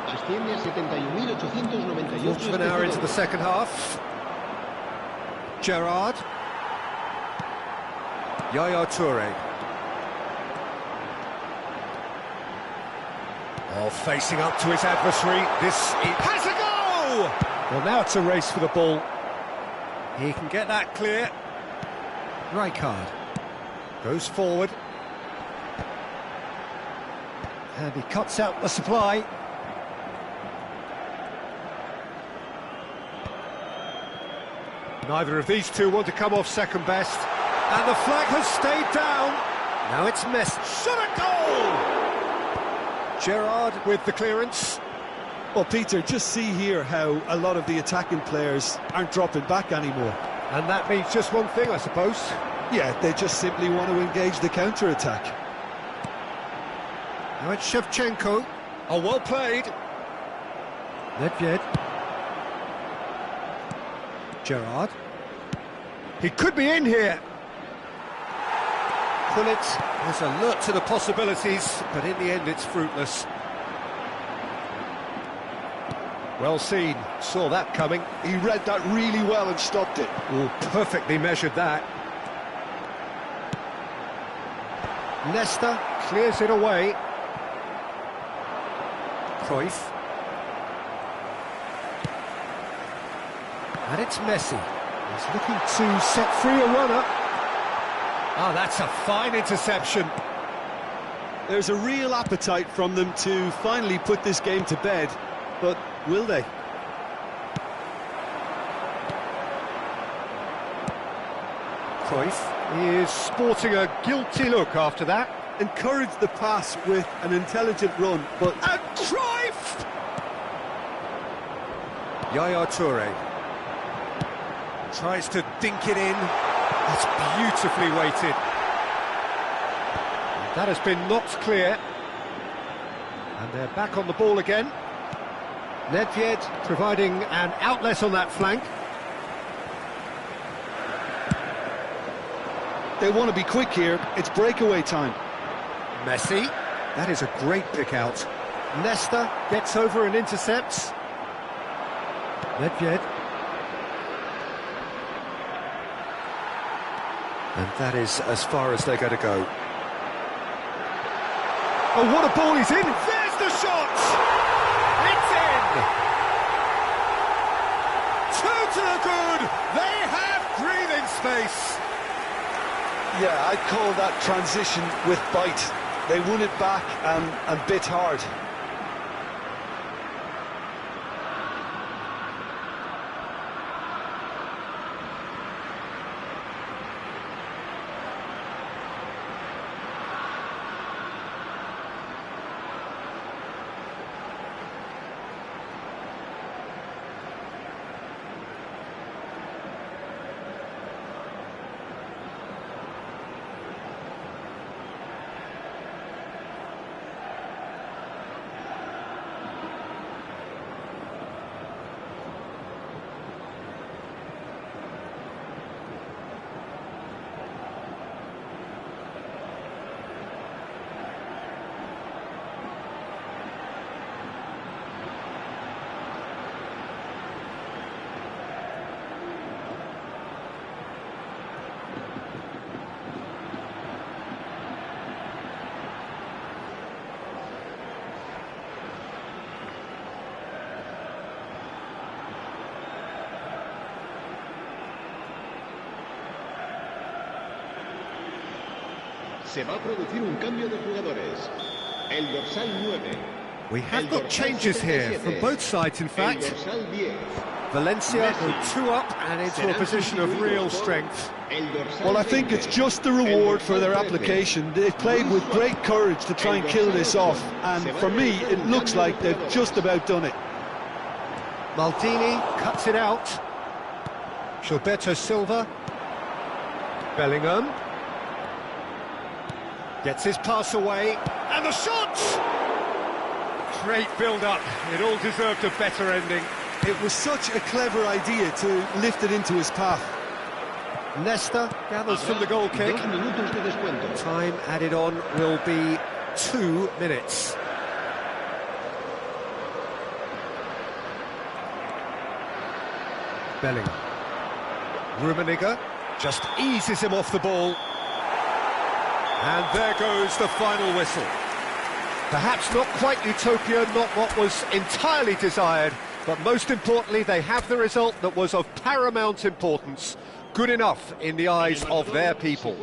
asciende a 71.898. Quarter of an hour into the second half. Gerrard. Yaya Toure. Oh, facing up to his adversary. This has a goal! Well, now it's a race for the ball. He can get that clear. Rijkaard goes forward. And he cuts out the supply. Neither of these two want to come off second best. And the flag has stayed down. Now it's Messi. Shot a goal! Gerrard with the clearance. Well, Peter, just see here how a lot of the attacking players aren't dropping back anymore. And that means just one thing, I suppose. Yeah, they just simply want to engage the counter-attack. Now it's Shevchenko. Oh, well played. Nedved. Gerrard. He could be in here. Gullit is alert to the possibilities, but in the end it's fruitless. Well seen, saw that coming. He read that really well and stopped it. Oh, perfectly measured that. Nesta clears it away. Cruyff. And it's Messi. He's looking to set free a runner. Oh, that's a fine interception. There's a real appetite from them to finally put this game to bed, but will they? Cruyff is sporting a guilty look after that. Encouraged the pass with an intelligent run, but... And Cruyff! Yaya Toure tries to dink it in. That's beautifully weighted. That has been knocked clear. And they're back on the ball again. Nedved providing an outlet on that flank. They want to be quick here. It's breakaway time. Messi. That is a great pick out. Nesta gets over and intercepts. Nedved. And that is as far as they're going to go. Oh, what a ball he's in! There's the shot! It's in! Two to the good! They have breathing space! Yeah, I'd call that transition with bite. They won it back and bit hard. Se va a producir un cambio de jugadores. El dorsal 9. We have got changes here from both sides, in fact. El dorsal 10. Valencia go 2 up and into a position of real strength. Well, I think it's just the reward for their application. They've played with great courage to try and kill this off, and for me, it looks like they've just about done it. Maldini cuts it out. Gilberto Silva. Bellingham. Gets his pass away. And the shot! Great build-up. It all deserved a better ending. It was such a clever idea to lift it into his path. Leicester gathers from the goal kick. Time added on will be 2 minutes. Bellingham. Rummenigge just eases him off the ball. And there goes the final whistle. Perhaps not quite utopia, not what was entirely desired, but most importantly, they have the result that was of paramount importance. Good enough in the eyes of their people.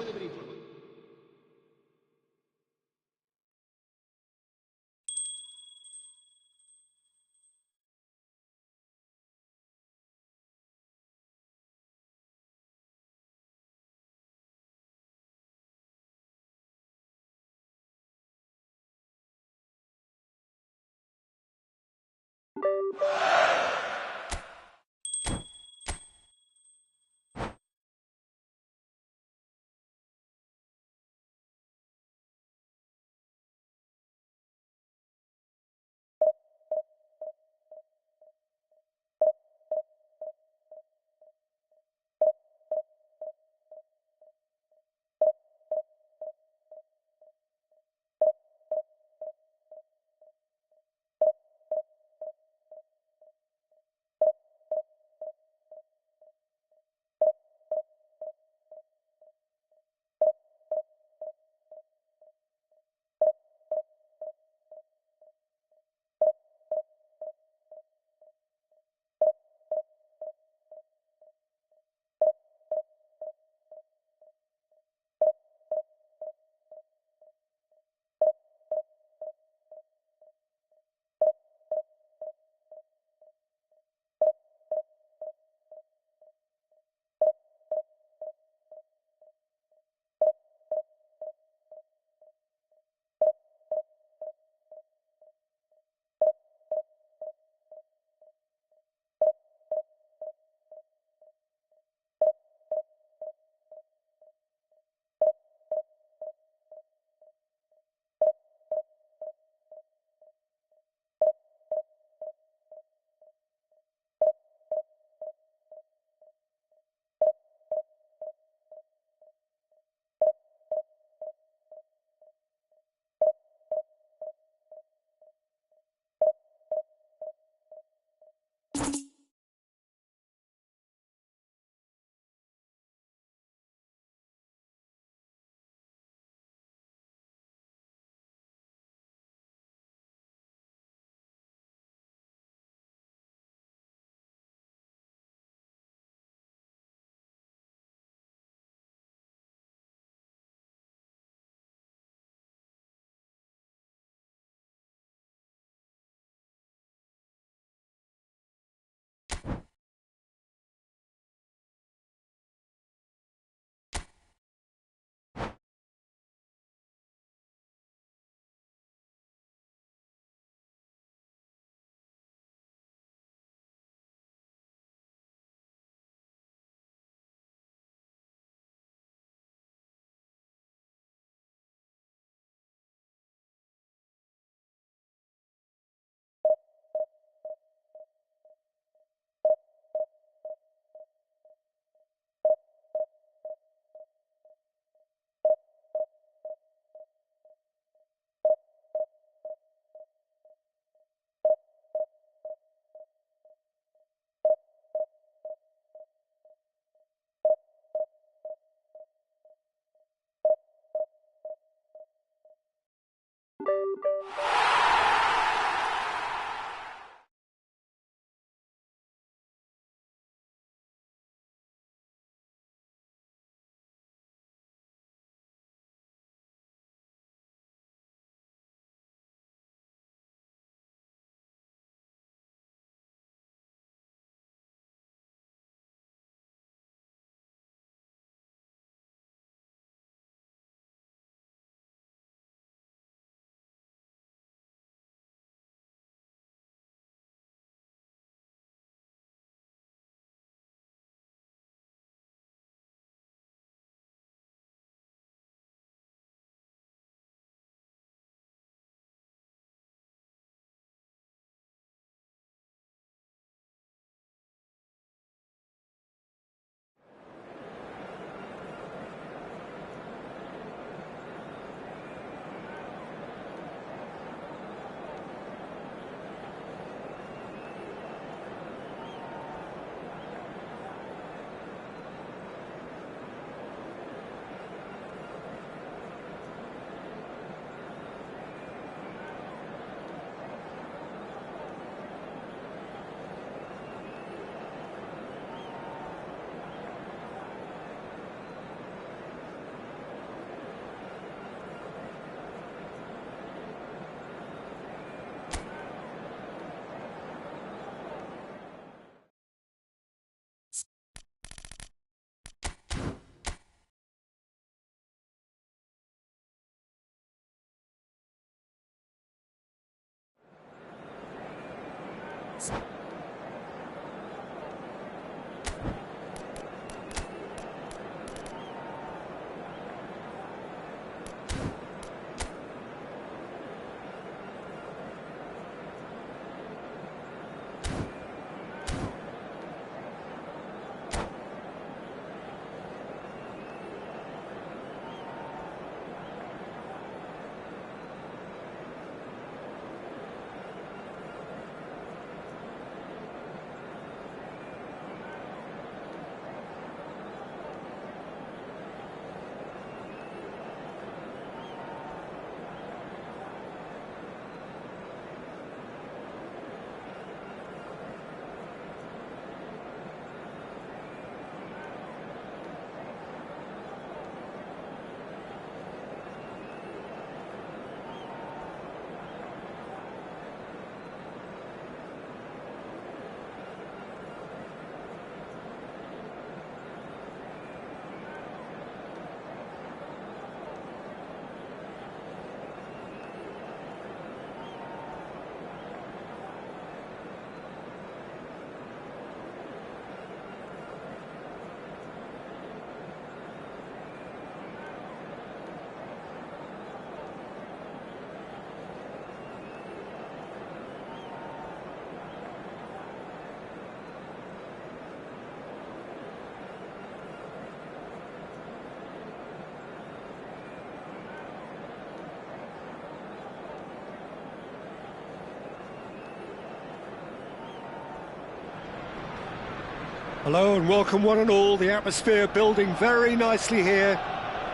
Hello and welcome one and all. The atmosphere building very nicely here.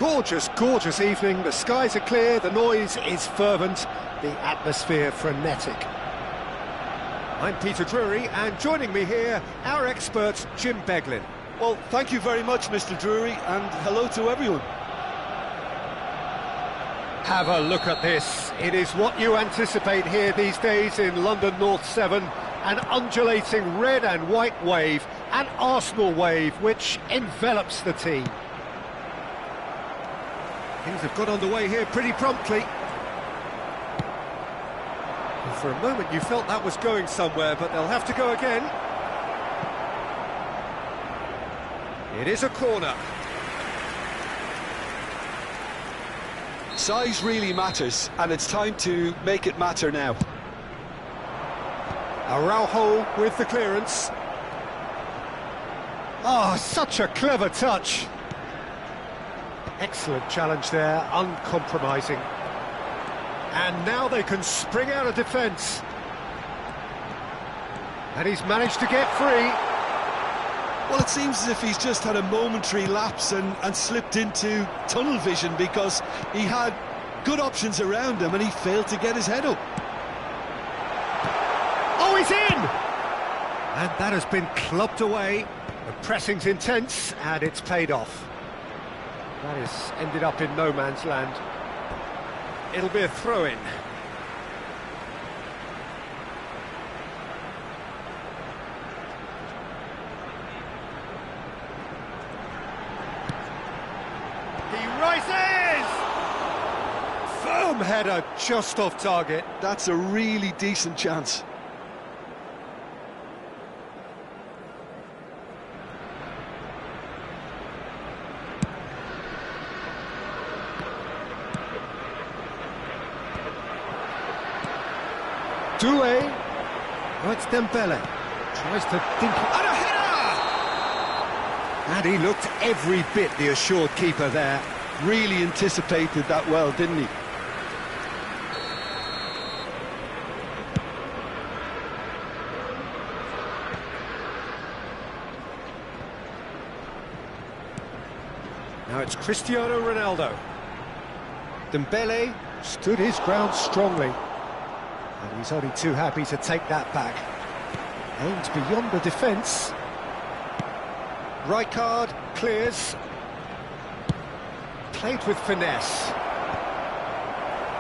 Gorgeous, gorgeous evening. The skies are clear, the noise is fervent, the atmosphere frenetic. I'm Peter Drury, and joining me here, our expert Jim Beglin. Well, thank you very much, Mr. Drury, and hello to everyone. Have a look at this. It is what you anticipate here these days in London North 7. An undulating red and white wave, an Arsenal wave which envelops the team. Things have got underway here pretty promptly. And for a moment you felt that was going somewhere, but they'll have to go again. It is a corner. Size really matters, and it's time to make it matter now. Araujo with the clearance. Oh, such a clever touch. Excellent challenge there, uncompromising. And now they can spring out of defence. And he's managed to get free. Well, it seems as if he's just had a momentary lapse and slipped into tunnel vision, because he had good options around him and he failed to get his head up. Oh, he's in! And that has been clubbed away. The pressing's intense, and it's paid off. That has ended up in no man's land. It'll be a throw-in. He rises! Firm header, just off target. That's a really decent chance. Doué. Oh, it's Dembele. Tries to think... And a header! And he looked every bit the assured keeper there. Really anticipated that well, didn't he? Now it's Cristiano Ronaldo. Dembele stood his ground strongly. And he's only too happy to take that back. Aimed beyond the defence. Rijkaard clears. Played with finesse.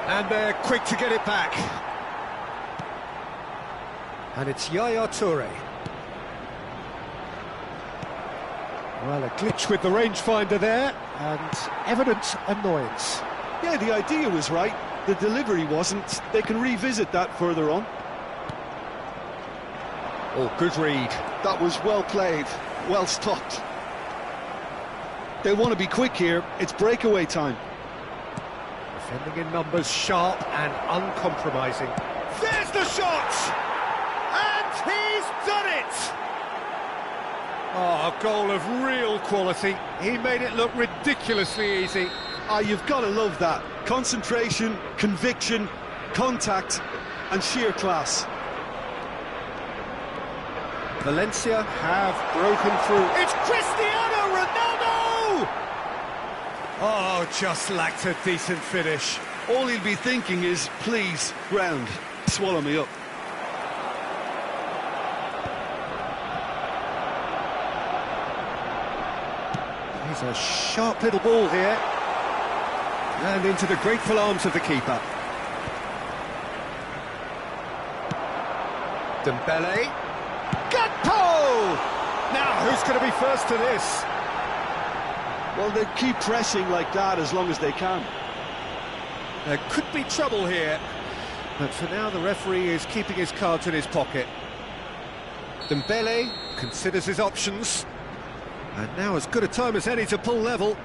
And they're quick to get it back. And it's Yaya Toure. Well, a glitch with the rangefinder there, and evident annoyance. Yeah, the idea was right. The delivery wasn't. They can revisit that further on. Oh, good read. That was well played, well stopped. They want to be quick here, it's breakaway time. Defending in numbers, sharp and uncompromising. There's the shot! And he's done it! Oh, a goal of real quality. He made it look ridiculously easy. Ah, you've got to love that. Concentration, conviction, contact and sheer class. Valencia have broken through. It's Cristiano Ronaldo! Oh, just lacked a decent finish. All he'll be thinking is, please, ground, swallow me up. He's a sharp little ball here. And into the grateful arms of the keeper. Dembele. Gakpo! Now, who's going to be first to this? Well, they keep pressing like that as long as they can. There could be trouble here. But for now, the referee is keeping his cards in his pocket. Dembele considers his options. And now as good a time as any to pull level.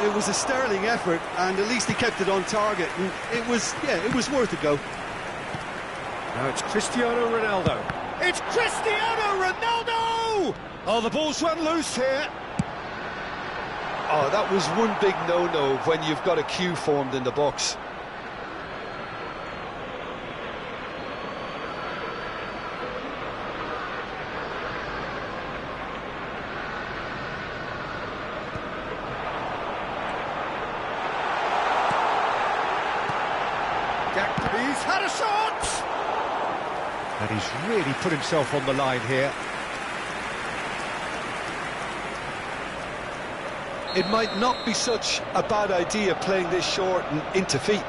It was a sterling effort, and at least he kept it on target. And it was worth a go. Now it's Cristiano Ronaldo. It's Cristiano Ronaldo! Oh, the ball's run loose here. Oh, that was one big no-no when you've got a queue formed in the box. He's had a shot! And he's really put himself on the line here. It might not be such a bad idea playing this short and into feet.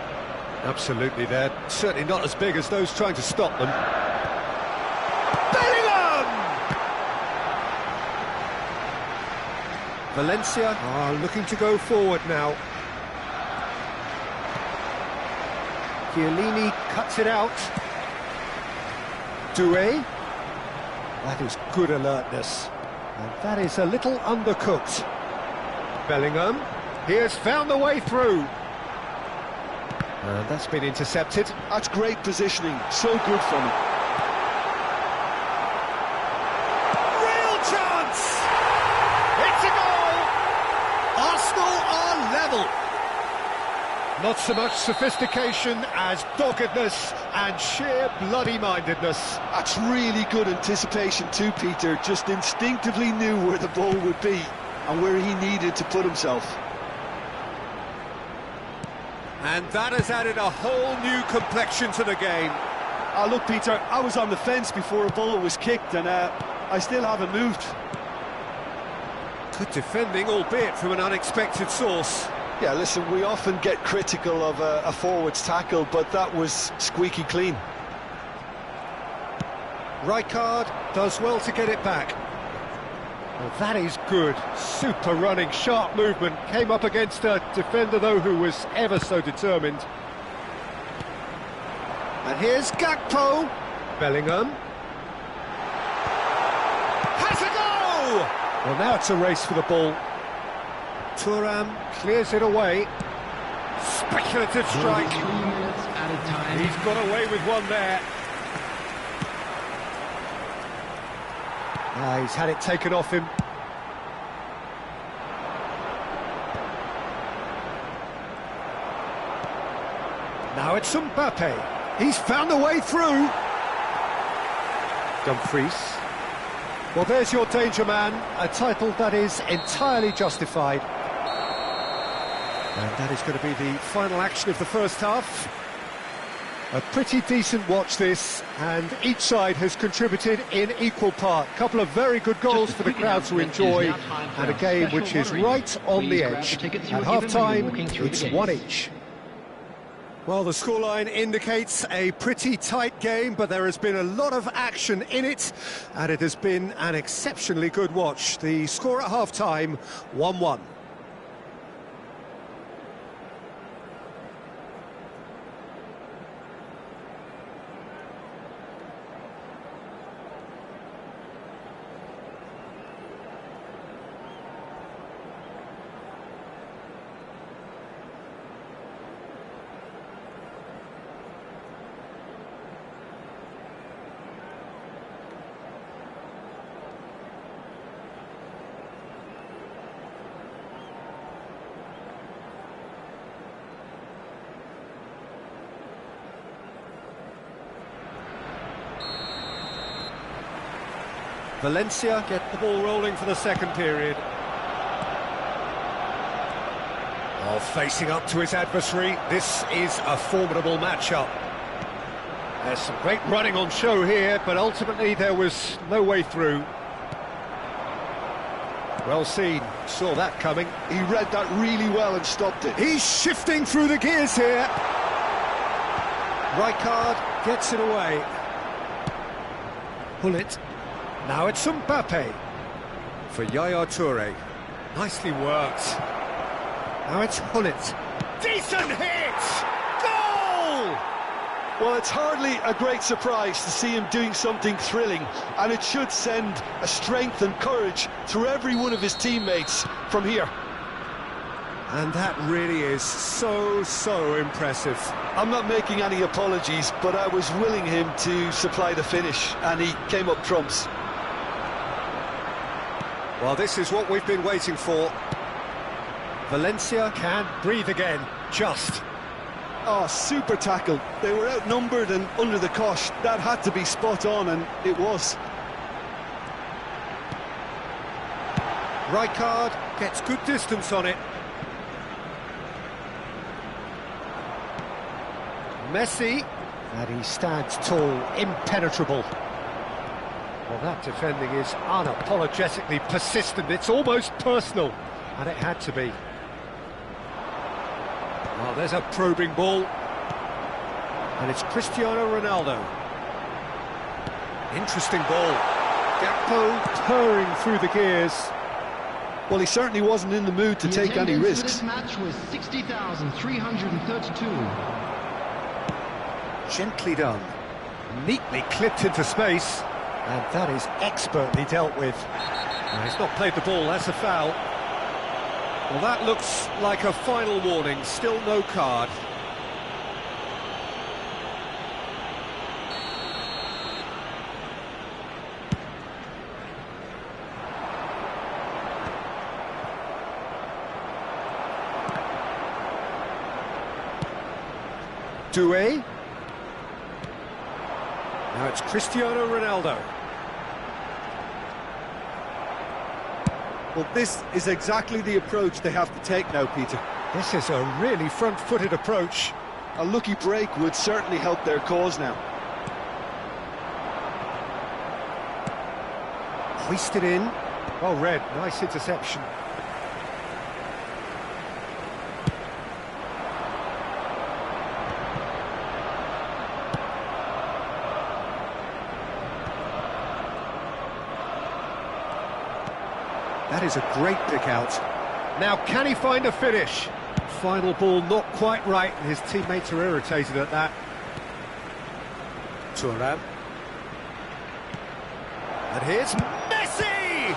Absolutely, they're certainly not as big as those trying to stop them. Bellingham! Valencia are looking to go forward now. Chiellini cuts it out. Doué. That is good alertness. And that is a little undercooked. Bellingham. He has found the way through. And that's been intercepted. That's great positioning. So good from him. Real chance! It's a goal! Arsenal are level. Not so much sophistication as doggedness and sheer bloody-mindedness. That's really good anticipation too, Peter. Just instinctively knew where the ball would be and where he needed to put himself. And that has added a whole new complexion to the game. Look, Peter, I was on the fence before a ball was kicked, and I still haven't moved. Good defending, albeit from an unexpected source. Yeah, listen, we often get critical of a forward's tackle, but that was squeaky clean. Rijkaard does well to get it back. Well, that is good. Super running, sharp movement. Came up against a defender, though, who was ever so determined. And here's Gakpo. Bellingham. Has a go! Well, now it's a race for the ball. Thuram clears it away. Speculative strike. He's got away with one there. He's had it taken off him. Now it's Mbappe. He's found a way through. Dumfries. Well, there's your danger man, a title that is entirely justified. And that is going to be the final action of the first half. A pretty decent watch this, and each side has contributed in equal part. A couple of very good goals for the crowd to enjoy, and a game which is right on the edge. At half-time, it's 1 each. Well, the scoreline indicates a pretty tight game, but there has been a lot of action in it, and it has been an exceptionally good watch. The score at half-time, 1-1. Valencia get the ball rolling for the second period. Oh, facing up to his adversary, this is a formidable matchup. There's some great running on show here, but ultimately there was no way through. Well seen, saw that coming. He read that really well and stopped it. He's shifting through the gears here. Rijkaard gets it away. Hullet. Now it's Mbappe for Yaya Toure. Nicely worked. Now it's Hullet. Decent hit! Goal! Well, it's hardly a great surprise to see him doing something thrilling, and it should send a strength and courage through every one of his teammates from here. And that really is so impressive. I'm not making any apologies, but I was willing him to supply the finish, and he came up trumps. Well, this is what we've been waiting for. Valencia can breathe again, just. Oh, super tackle. They were outnumbered and under the cosh. That had to be spot on, and it was. Rijkaard gets good distance on it. Messi, and he stands tall, impenetrable. Well, that defending is unapologetically persistent. It's almost personal, and it had to be. Well, there's a probing ball, and it's Cristiano Ronaldo. Interesting ball. Gakpo purring through the gears. Well, he certainly wasn't in the mood to take any risks. This match was 60,332. Gently done. Neatly clipped into space. And that is expertly dealt with. Well, he's not played the ball, that's a foul. Well, that looks like a final warning, still no card. Doué. Now it's Cristiano Ronaldo. Well, this is exactly the approach they have to take now, Peter. This is a really front-footed approach. A lucky break would certainly help their cause now. Hoisted in. Well read, nice interception. That is a great pick out. Now, can he find a finish? Final ball not quite right, and his teammates are irritated at that. Thuram. And here's Messi!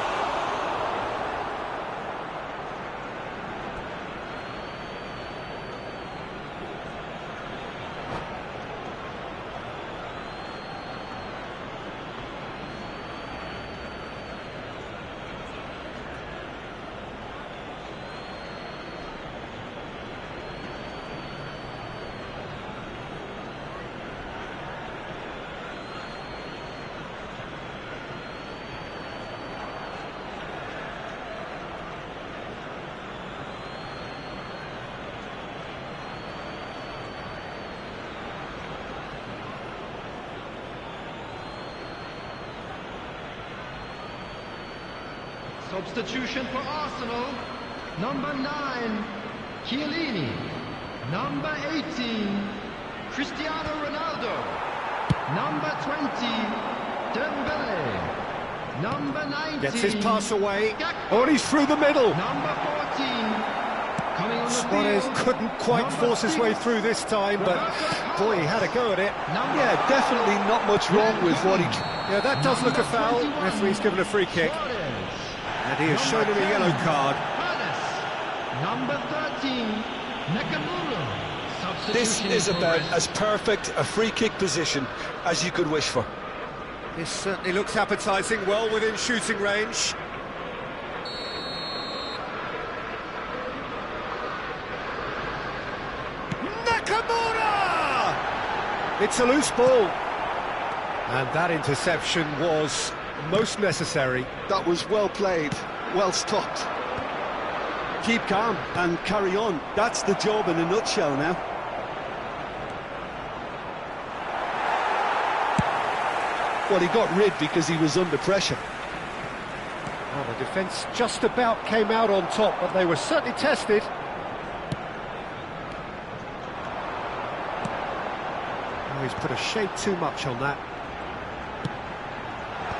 Substitution for Arsenal. Number 9, Chiellini. Number 18, Cristiano Ronaldo. Number 20, Dembele. Number 19. Gets his pass away. Oh, and he's through the middle. Number 14. Coming on the Suarez field. couldn't quite Number force his 6, way through this time, but boy, he had a go at it. Yeah, definitely not much wrong with what he... Yeah, that does look a foul. Referee's given a free kick. And he has shown him a yellow card. Number 13, Nakamura. This Substitution is in about progress. as perfect a free kick position as you could wish for. This certainly looks appetising, well within shooting range. Nakamura! It's a loose ball. And that interception was most necessary. That was well played, well stopped. Keep calm and carry on. That's the job in a nutshell now. Well, he got rid because he was under pressure. Well, the defence just about came out on top, but they were certainly tested. Oh, he's put a shade too much on that.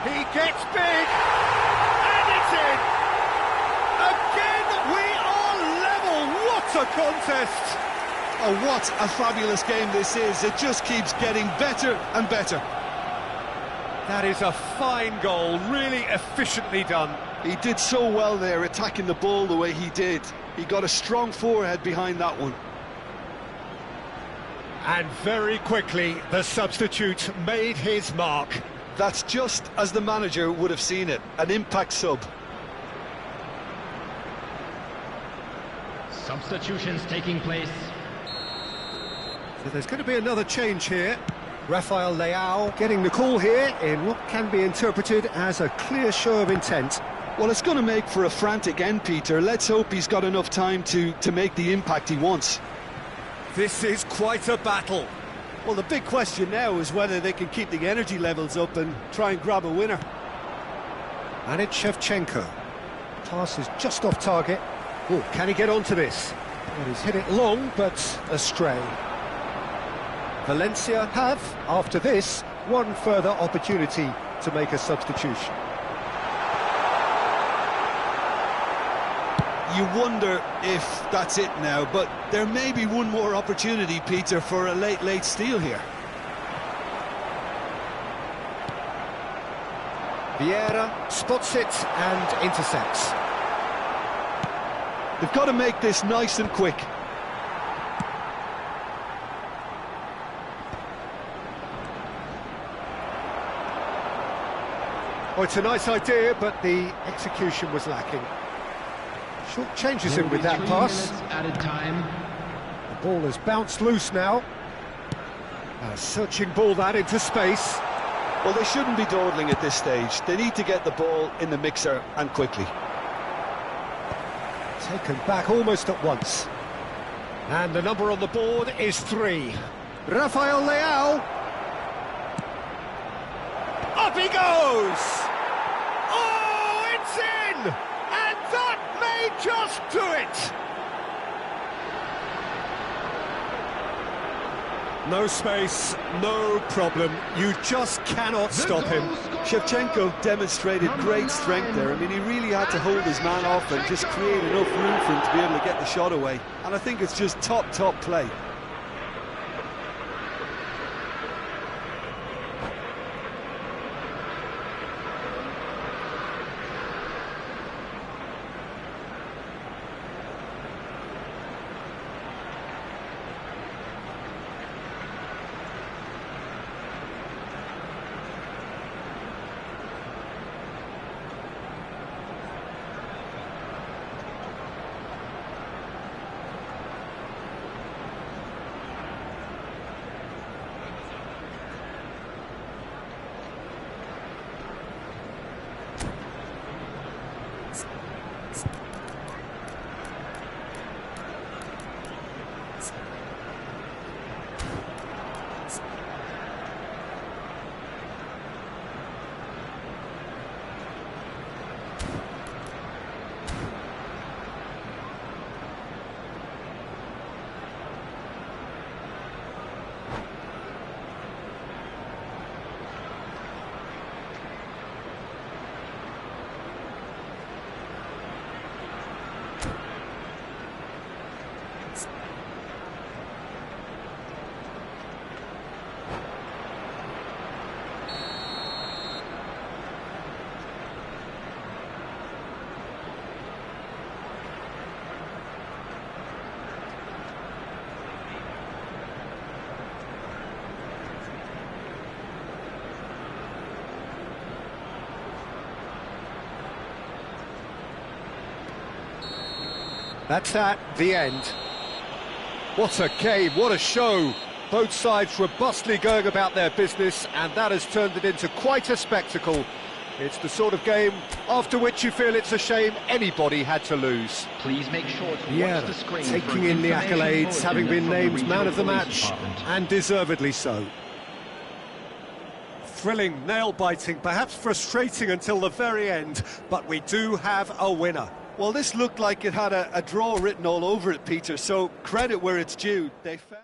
He gets big, and it's in! Again, we are level! What a contest! Oh, what a fabulous game this is. It just keeps getting better and better. That is a fine goal, really efficiently done. He did so well there, attacking the ball the way he did. He got a strong forehead behind that one. And very quickly, the substitute made his mark. That's just as the manager would have seen it, an impact sub. Substitutions taking place. So there's going to be another change here. Rafael Leao getting the call here in what can be interpreted as a clear show of intent. Well, it's going to make for a frantic end, Peter. Let's hope he's got enough time to make the impact he wants. This is quite a battle. Well, the big question now is whether they can keep the energy levels up and try and grab a winner. And it's Shevchenko. Pass is just off target. Oh, can he get onto this? Well, he's hit it long, but astray. Valencia have, after this, one further opportunity to make a substitution. You wonder if that's it now, but there may be one more opportunity, Peter, for a late steal here. Vieira spots it and intercepts. They've got to make this nice and quick. Oh, it's a nice idea, but the execution was lacking. Short changes him with that pass. Added time. The ball has bounced loose now. A searching ball that into space. Well, they shouldn't be dawdling at this stage. They need to get the ball in the mixer and quickly. Taken back almost at once. And the number on the board is 3. Rafael Leao. Up he goes! Oh, it's in! And that may just do it! No space, no problem. You just cannot stop him. Shevchenko demonstrated great strength there. I mean, he really had to hold his man off and just create enough room for him to be able to get the shot away. And I think it's just top play. That's that, the end. What a game, what a show. Both sides robustly going about their business, and that has turned it into quite a spectacle. It's the sort of game after which you feel it's a shame anybody had to lose. Please make sure to Yeah, watch the screen for taking in the information accolades, having bulletin been from the named regional man of the police match, department. and deservedly so. Thrilling, nail-biting, perhaps frustrating until the very end, but we do have a winner. Well, this looked like it had a draw written all over it, Peter, so credit where it's due. They found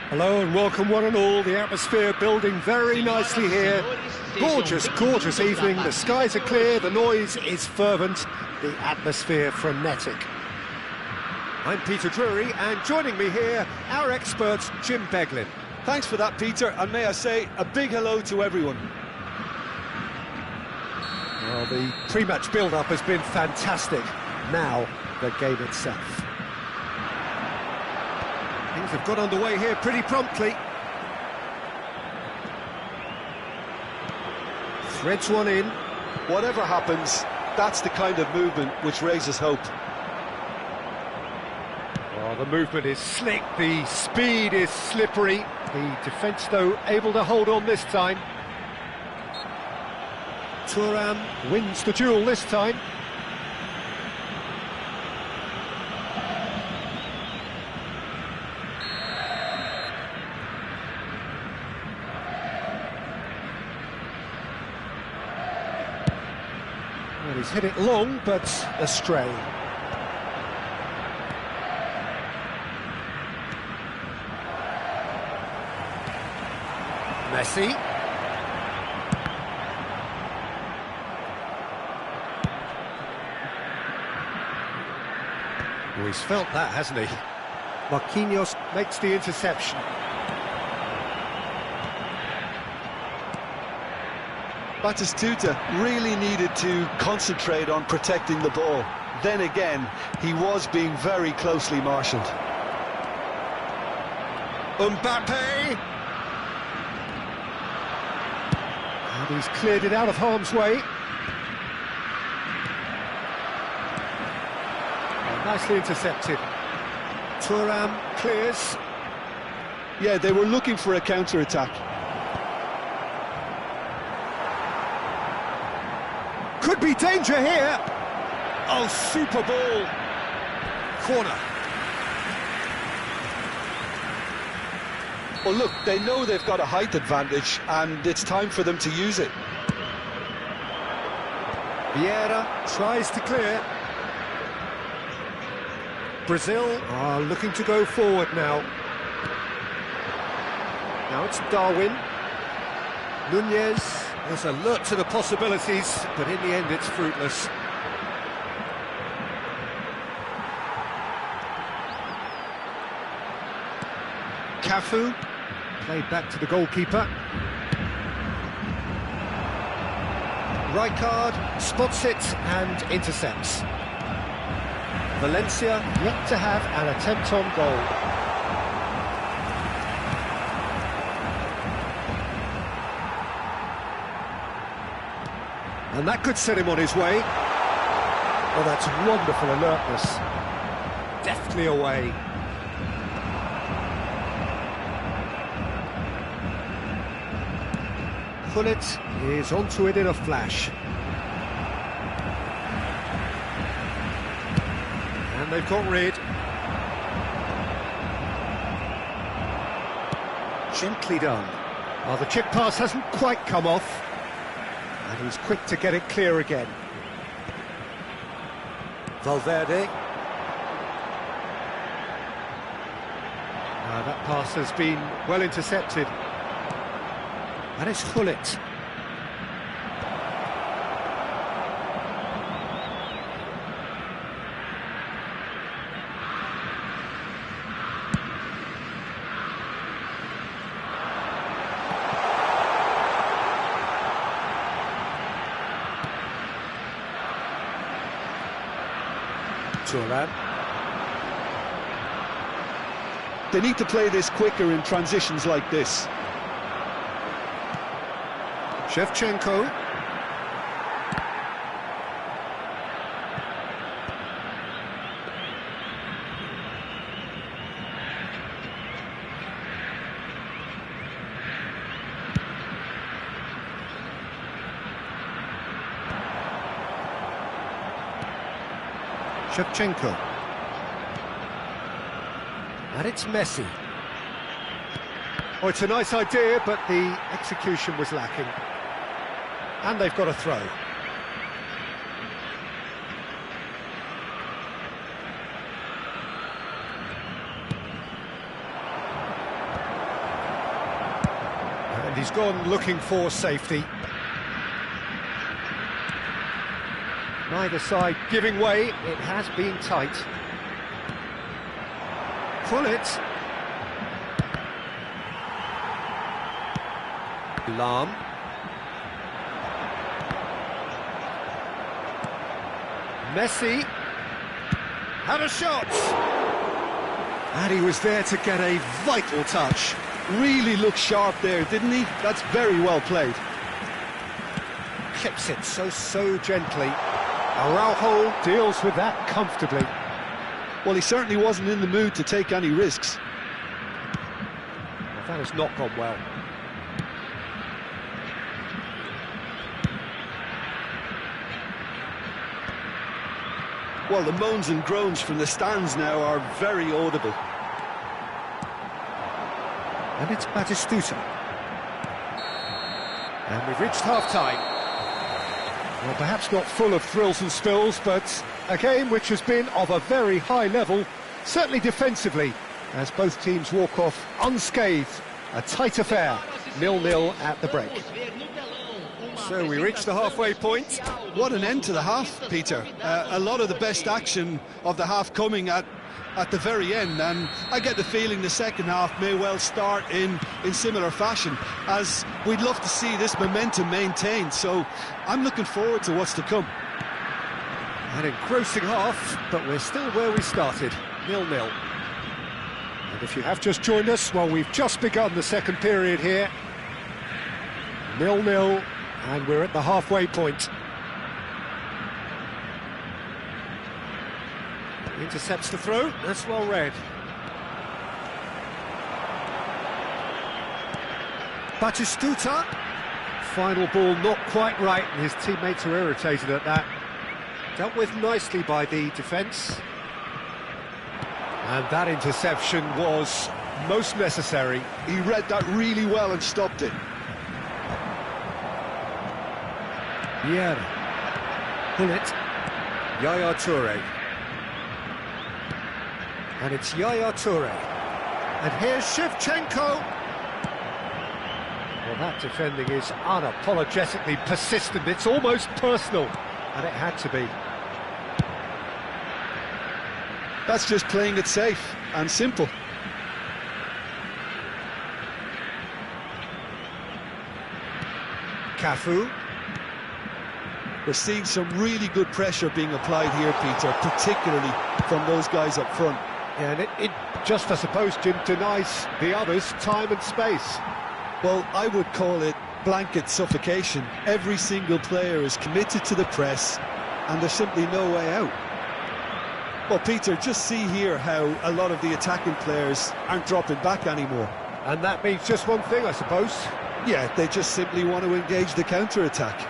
Hello and welcome one and all. The atmosphere building very nicely here. Gorgeous, gorgeous evening. The skies are clear, the noise is fervent, the atmosphere frenetic. I'm Peter Drury, and joining me here, our expert, Jim Beglin. Thanks for that, Peter, and may I say a big hello to everyone. Well, the pre-match build-up has been fantastic. Now, the game itself. Things have got underway here pretty promptly. Threads one in. Whatever happens, that's the kind of movement which raises hope. Well, the movement is slick, the speed is slippery. The defence, though, able to hold on this time. Thuram wins the duel this time. Well, he's hit it long, but astray. Messi. Well, he's felt that, hasn't he? Marquinhos makes the interception. Batistuta really needed to concentrate on protecting the ball. Then again, he was being very closely marshalled. Mbappe! And he's cleared it out of harm's way. Oh, nicely intercepted. Thuram clears. Yeah, they were looking for a counter-attack. Could be danger here. Oh, super ball. Corner. Well, look, they know they've got a height advantage, and it's time for them to use it. Vieira tries to clear. Brazil are looking to go forward now. Now it's Darwin. Nunez is alert to the possibilities, but in the end it's fruitless. Cafu, played back to the goalkeeper. Rijkaard spots it and intercepts. Valencia yet to have an attempt on goal. And that could set him on his way. Oh, that's wonderful alertness. Deftly away. Gullit is onto it in a flash. And they've got rid. Gently done. Oh, the chip pass hasn't quite come off. And he's quick to get it clear again. Valverde. That pass has been well intercepted. And it's Gullit. Thuram. They need to play this quicker in transitions like this. Shevchenko. Shevchenko. And it's Messi. Oh, it's a nice idea, but the execution was lacking. And they've got a throw. And he's gone looking for safety. Neither side giving way, it has been tight. pull it. Lam. Messi. Had a shot. And he was there to get a vital touch. Really looked sharp there, didn't he? That's very well played. Clips it so gently. Araujo deals with that comfortably. Well, he certainly wasn't in the mood to take any risks. Well, that has not gone well. Well, the moans and groans from the stands now are very audible. And it's Batistuta. And we've reached half-time. Well, perhaps not full of thrills and spills, but a game which has been of a very high level, certainly defensively, as both teams walk off unscathed. A tight affair, 0-0 at the break. So we reach the halfway point. What an end to the half, Peter. A lot of the best action of the half coming at the very end, and I get the feeling the second half may well start in similar fashion, as we'd love to see this momentum maintained, so I'm looking forward to what's to come. An engrossing half, but we're still where we started, 0-0. And if you have just joined us, well, we've just begun the second period here. 0-0, and we're at the halfway point. Intercepts the throw, that's well read. Batistuta. Final ball not quite right, and his teammates are irritated at that. Dealt with nicely by the defence. And that interception was most necessary. He read that really well and stopped it. Vieira. Pull it. Yaya Toure. And it's Yaya Toure. And here's Shevchenko. Well, that defending is unapologetically persistent. It's almost personal. And it had to be. That's just playing it safe and simple. Cafu. We're seeing some really good pressure being applied here, Peter, particularly from those guys up front. Yeah, and it just, I suppose, Jim, denies the others time and space. Well, I would call it blanket suffocation. Every single player is committed to the press, and there's simply no way out. Well, Peter, just see here how a lot of the attacking players aren't dropping back anymore. And that means just one thing, I suppose. Yeah, they just simply want to engage the counter-attack.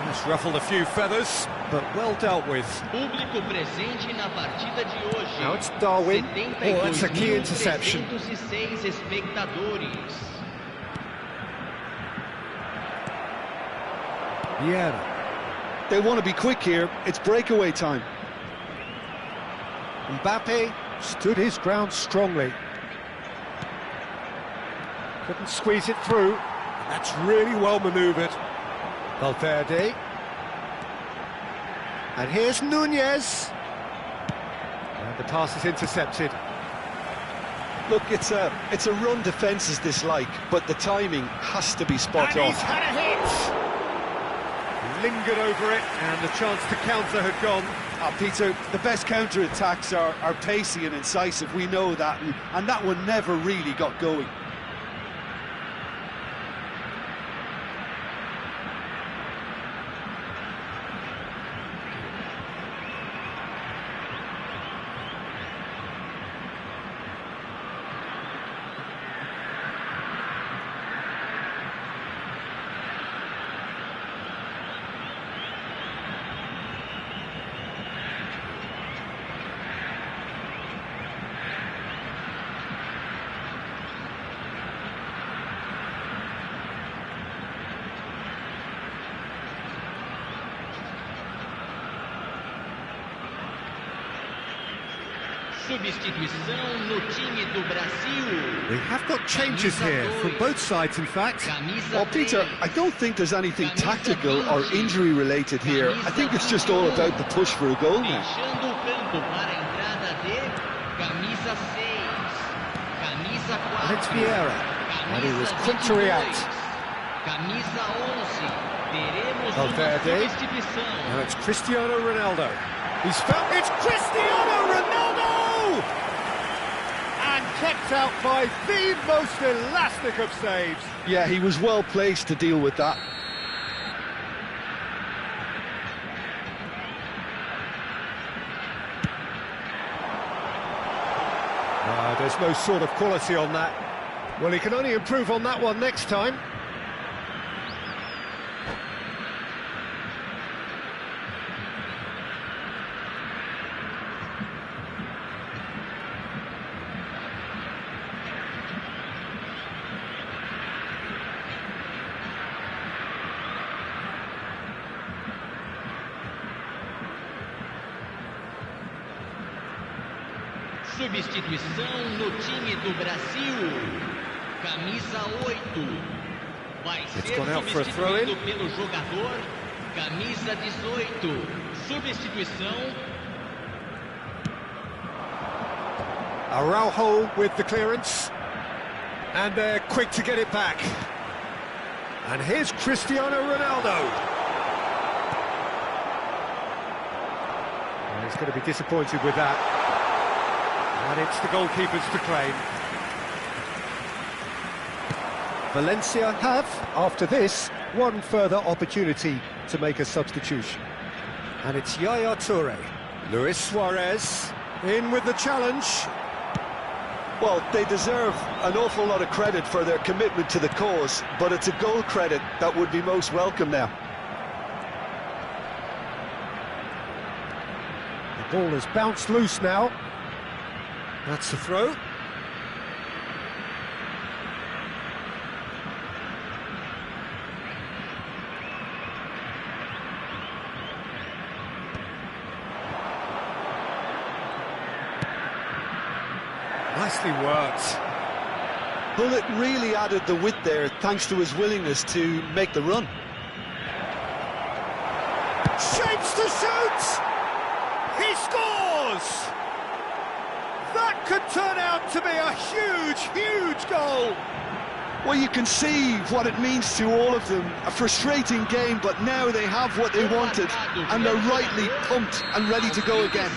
It's ruffled a few feathers, but well dealt with. Now it's Darwin. Oh, that's a key interception. Vieira. They want to be quick here. It's breakaway time. Mbappe stood his ground strongly. Couldn't squeeze it through. That's really well manoeuvred. Valverde. And here's Nunez. And the pass is intercepted. Look, it's a run defence is dislike, but the timing has to be spot on. He's had a hit. Lingered over it, and the chance to counter had gone. Peter, the best counter-attacks are pacey and incisive, we know that, and that one never really got going. Substituição no time do Brasil. We have got changes here from both sides, in fact. Well, Peter, I don't think there's anything tactical or injury related here. I think it's just all about the push for a goal now. And it's Vieira. And he was quick to react. Camisa 11. Teremos uma Valverde. substituição. Now it's Cristiano Ronaldo. He's found... It's Cristiano Ronaldo! And kept out by the most elastic of saves. Yeah, he was well placed to deal with that. There's no sort of quality on that. Well, he can only improve on that one next time. Substituição no time do Brasil. Camisa 8. Vai ser substituído pelo jogador. Camisa 18. Substituição. Araujo with the clearance. And they're quick to get it back. And here's Cristiano Ronaldo. And he's going to be disappointed with that. And it's the goalkeepers to claim. Valencia have, after this, one further opportunity to make a substitution. And it's Yaya Toure. Luis Suarez in with the challenge. Well, they deserve an awful lot of credit for their commitment to the cause, but it's a goal credit that would be most welcome now. The ball has bounced loose now. That's the throw. Nicely worked. Bullet really added the width there thanks to his willingness to make the run. Shapes to shoot! He scores! That could turn out to be a huge, huge goal. Well, you can see what it means to all of them. A frustrating game, but now they have what they wanted, and they're rightly pumped and ready to go again.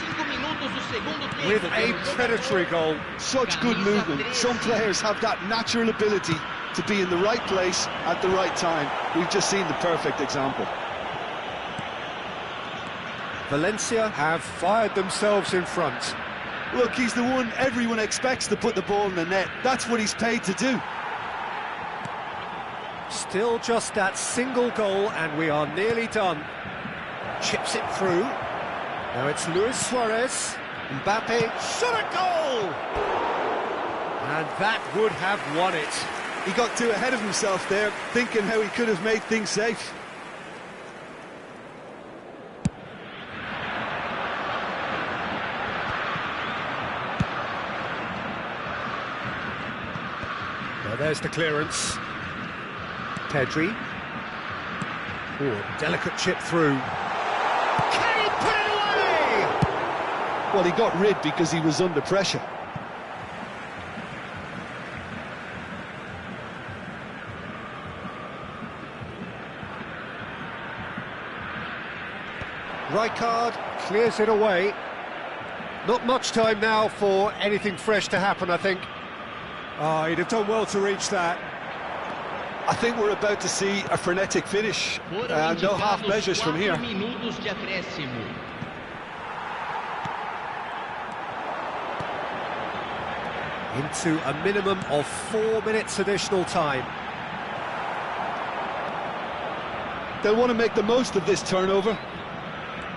With a predatory goal. Such good movement. Some players have that natural ability to be in the right place at the right time. We've just seen the perfect example. Valencia have fired themselves in front. Look, he's the one everyone expects to put the ball in the net. That's what he's paid to do. Still just that single goal, and we are nearly done. Chips it through. Now it's Luis Suarez. Mbappe shot a goal! And that would have won it. He got too ahead of himself there, thinking how he could have made things safe. Well, there's the clearance. Pedri. Oh, delicate chip through. Can he put it away? Well, he got rid because he was under pressure. Rijkaard clears it away. Not much time now for anything fresh to happen, I think. Oh, he'd have done well to reach that. I think we're about to see a frenetic finish. No half measures from here. Into a minimum of 4 minutes additional time. They'll want to make the most of this turnover.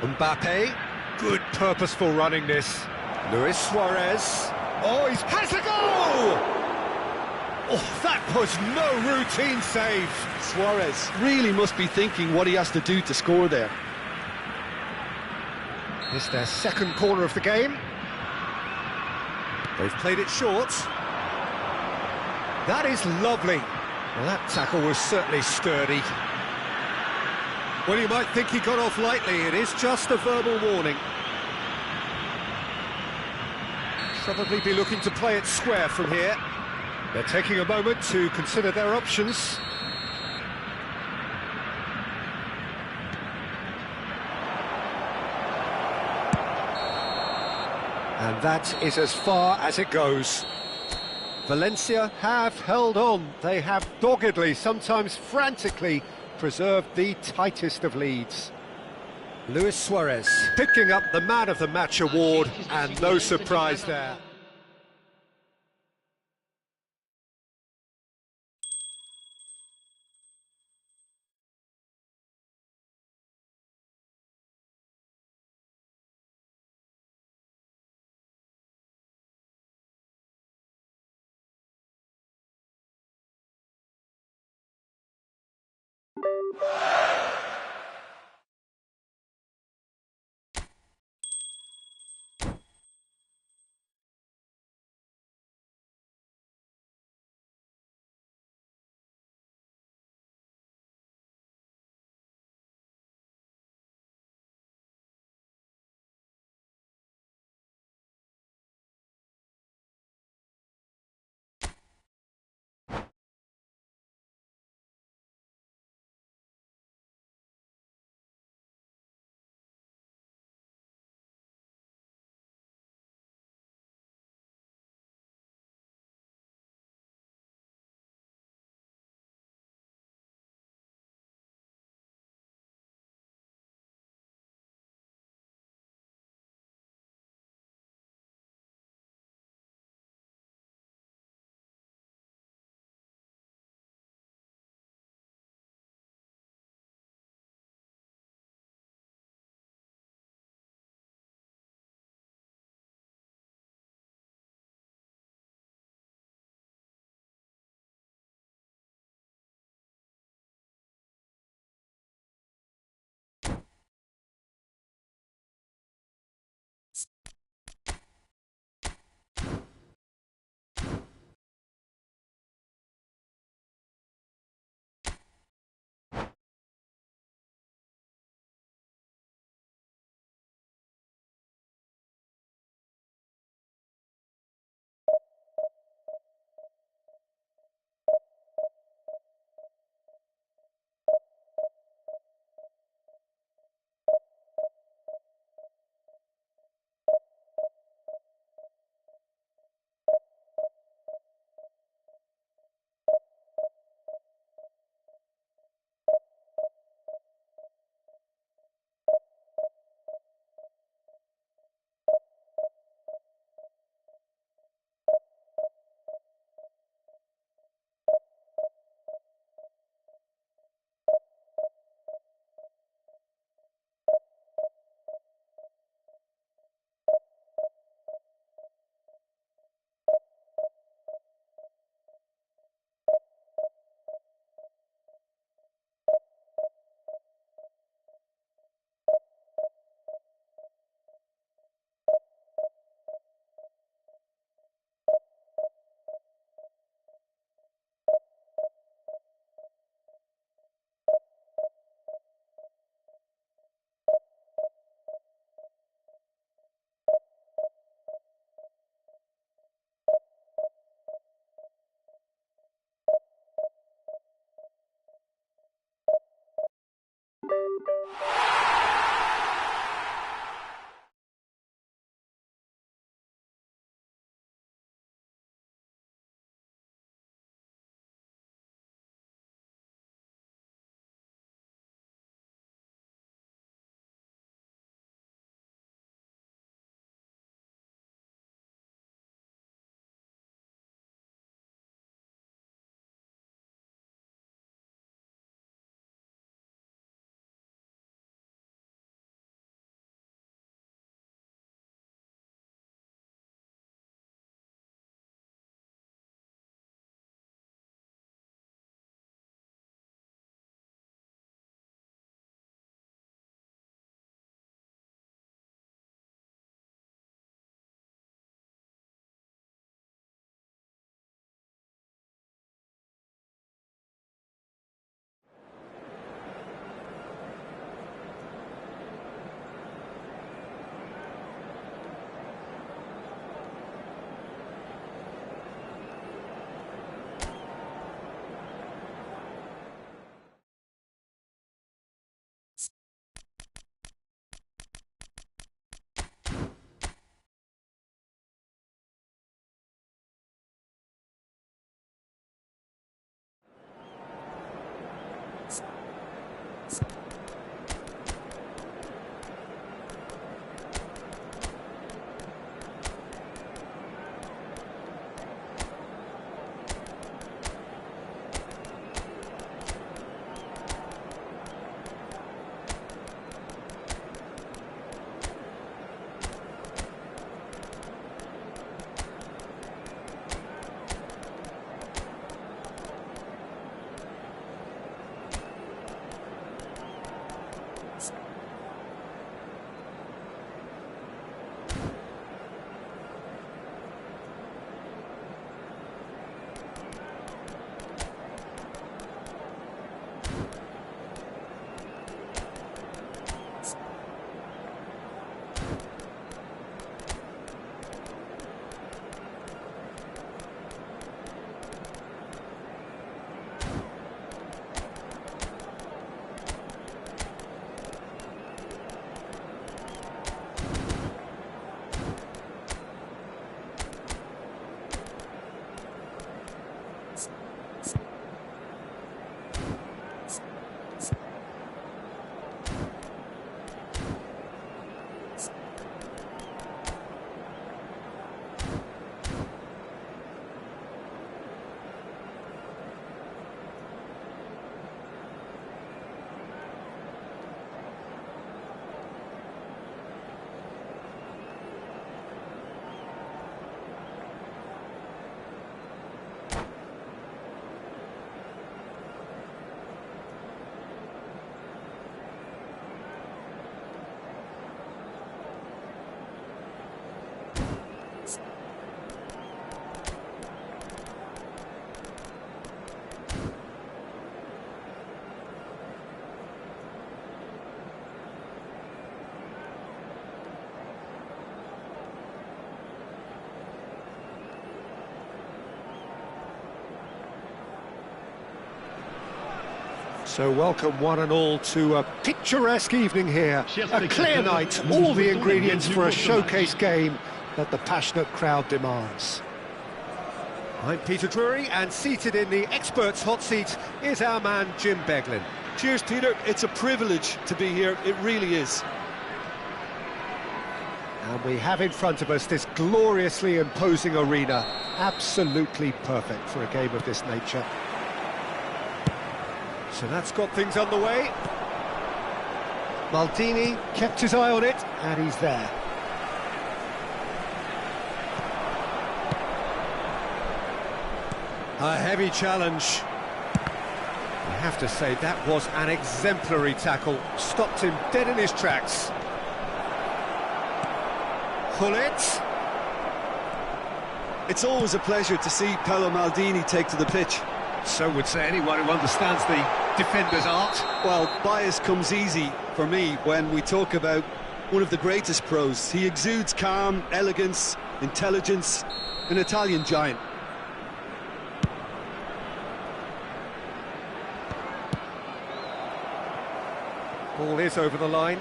Mbappe, good purposeful running this. Luis Suarez. Oh, he has a goal! Oh, that was no routine save. Suarez really must be thinking what he has to do to score there. It's their second corner of the game. They've played it short. That is lovely. Well, that tackle was certainly sturdy. Well, you might think he got off lightly. It is just a verbal warning. Probably be looking to play it square from here. They're taking a moment to consider their options. And that is as far as it goes. Valencia have held on. They have doggedly, sometimes frantically, preserved the tightest of leads. Luis Suarez picking up the Man of the Match award, and no surprise there. So welcome one and all to a picturesque evening here. A clear night, all the ingredients for a showcase game that the passionate crowd demands. I'm Peter Drury, and seated in the experts' hot seat is our man Jim Beglin. Cheers, Peter. It's a privilege to be here. It really is. And we have in front of us this gloriously imposing arena, absolutely perfect for a game of this nature. So that's got things underway. Maldini kept his eye on it, and he's there. A heavy challenge. I have to say, that was an exemplary tackle. Stopped him dead in his tracks. Hullet. It's always a pleasure to see Paolo Maldini take to the pitch. So would say anyone who understands the defender's art. Well, bias comes easy for me when we talk about one of the greatest pros. He exudes calm, elegance, intelligence, an Italian giant. Ball is over the line.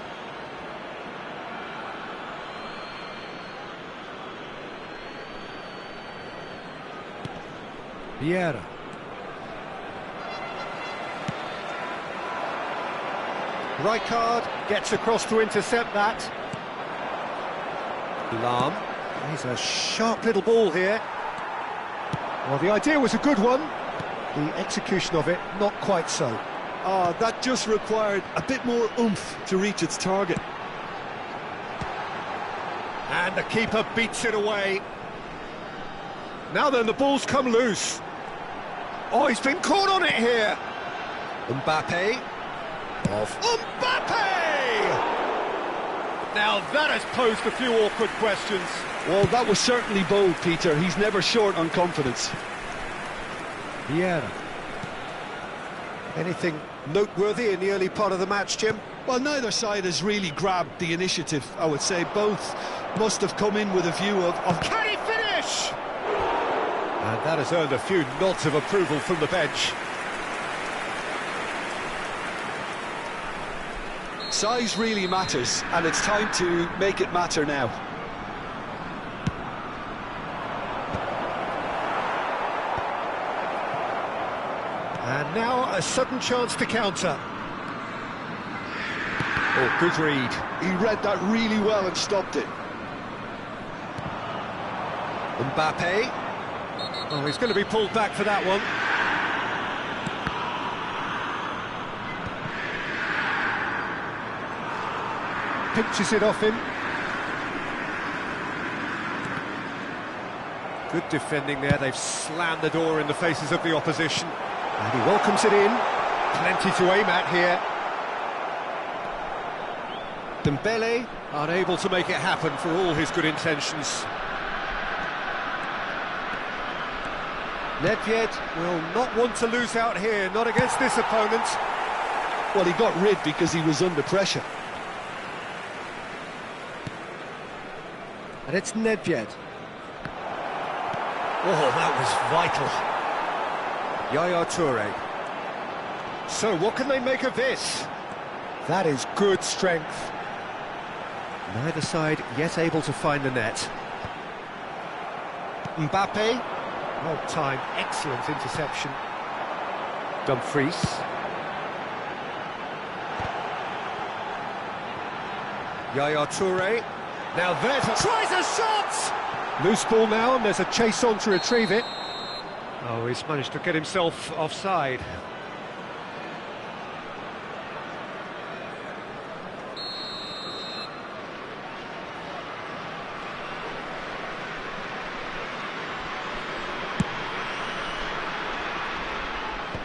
Vieira. Rijkaard gets across to intercept that. Lahm. He's a sharp little ball here. Well, the idea was a good one. The execution of it, not quite so. That just required a bit more oomph to reach its target. And the keeper beats it away. Now then, the ball's come loose. Oh, he's been caught on it here. Mbappe. Off. Mbappe! Now that has posed a few awkward questions. Well, that was certainly bold, Peter. He's never short on confidence. Vieira. Anything noteworthy in the early part of the match, Jim? Well, neither side has really grabbed the initiative, I would say. Both must have come in with a view of can he finish? And that has earned a few nods of approval from the bench. Size really matters, and it's time to make it matter now. And now a sudden chance to counter. Oh, good read. He read that really well and stopped it. Mbappe. Oh, he's going to be pulled back for that one. Pinches it off him. Good defending there. They've slammed the door in the faces of the opposition. And he welcomes it in. Plenty to aim at here. Dembele unable to make it happen for all his good intentions. Nedved will not want to lose out here, not against this opponent. Well, he got rid because he was under pressure. And it's Nedved. Oh, that was vital. Yaya Toure. So, what can they make of this? That is good strength. Neither side yet able to find the net. Mbappe. Well timed, excellent interception. Dumfries. Yaya Toure. Now there's a... Tries a shot! Loose ball now, and there's a chase on to retrieve it. Oh, he's managed to get himself offside.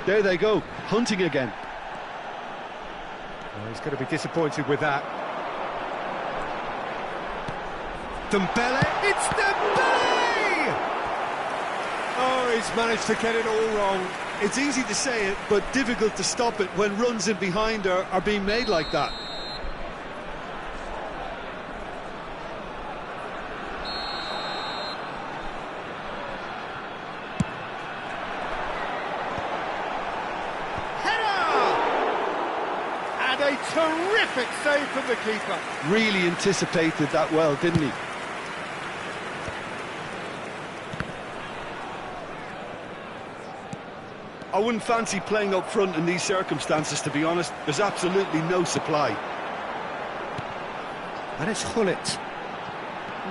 There they go, hunting again. Oh, he's going to be disappointed with that. Dembele, it's Dembele! Oh, he's managed to get it all wrong. It's easy to say it, but difficult to stop it when runs in behind are being made like that. A terrific save from the keeper. Really anticipated that well, didn't he? I wouldn't fancy playing up front in these circumstances, to be honest. There's absolutely no supply. And it's Hullet.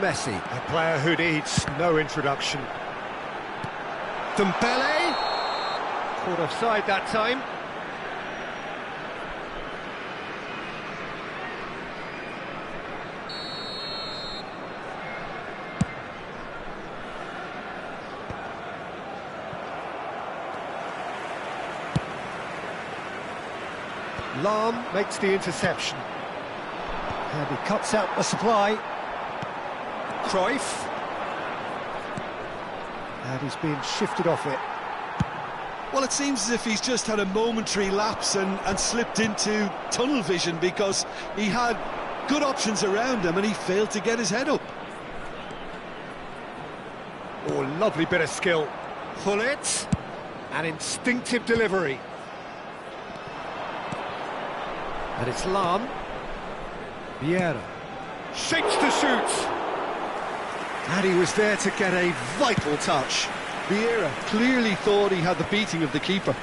Messi, a player who needs no introduction. Dembele. Caught offside that time. Lahm makes the interception. And he cuts out the supply. Cruyff. And he's being shifted off it. Well, it seems as if he's just had a momentary lapse and slipped into tunnel vision because he had good options around him and he failed to get his head up. Oh, lovely bit of skill. Hullet. An instinctive delivery. And it's Lahm. Vieira. Shapes to shoot. And he was there to get a vital touch. Vieira clearly thought he had the beating of the keeper.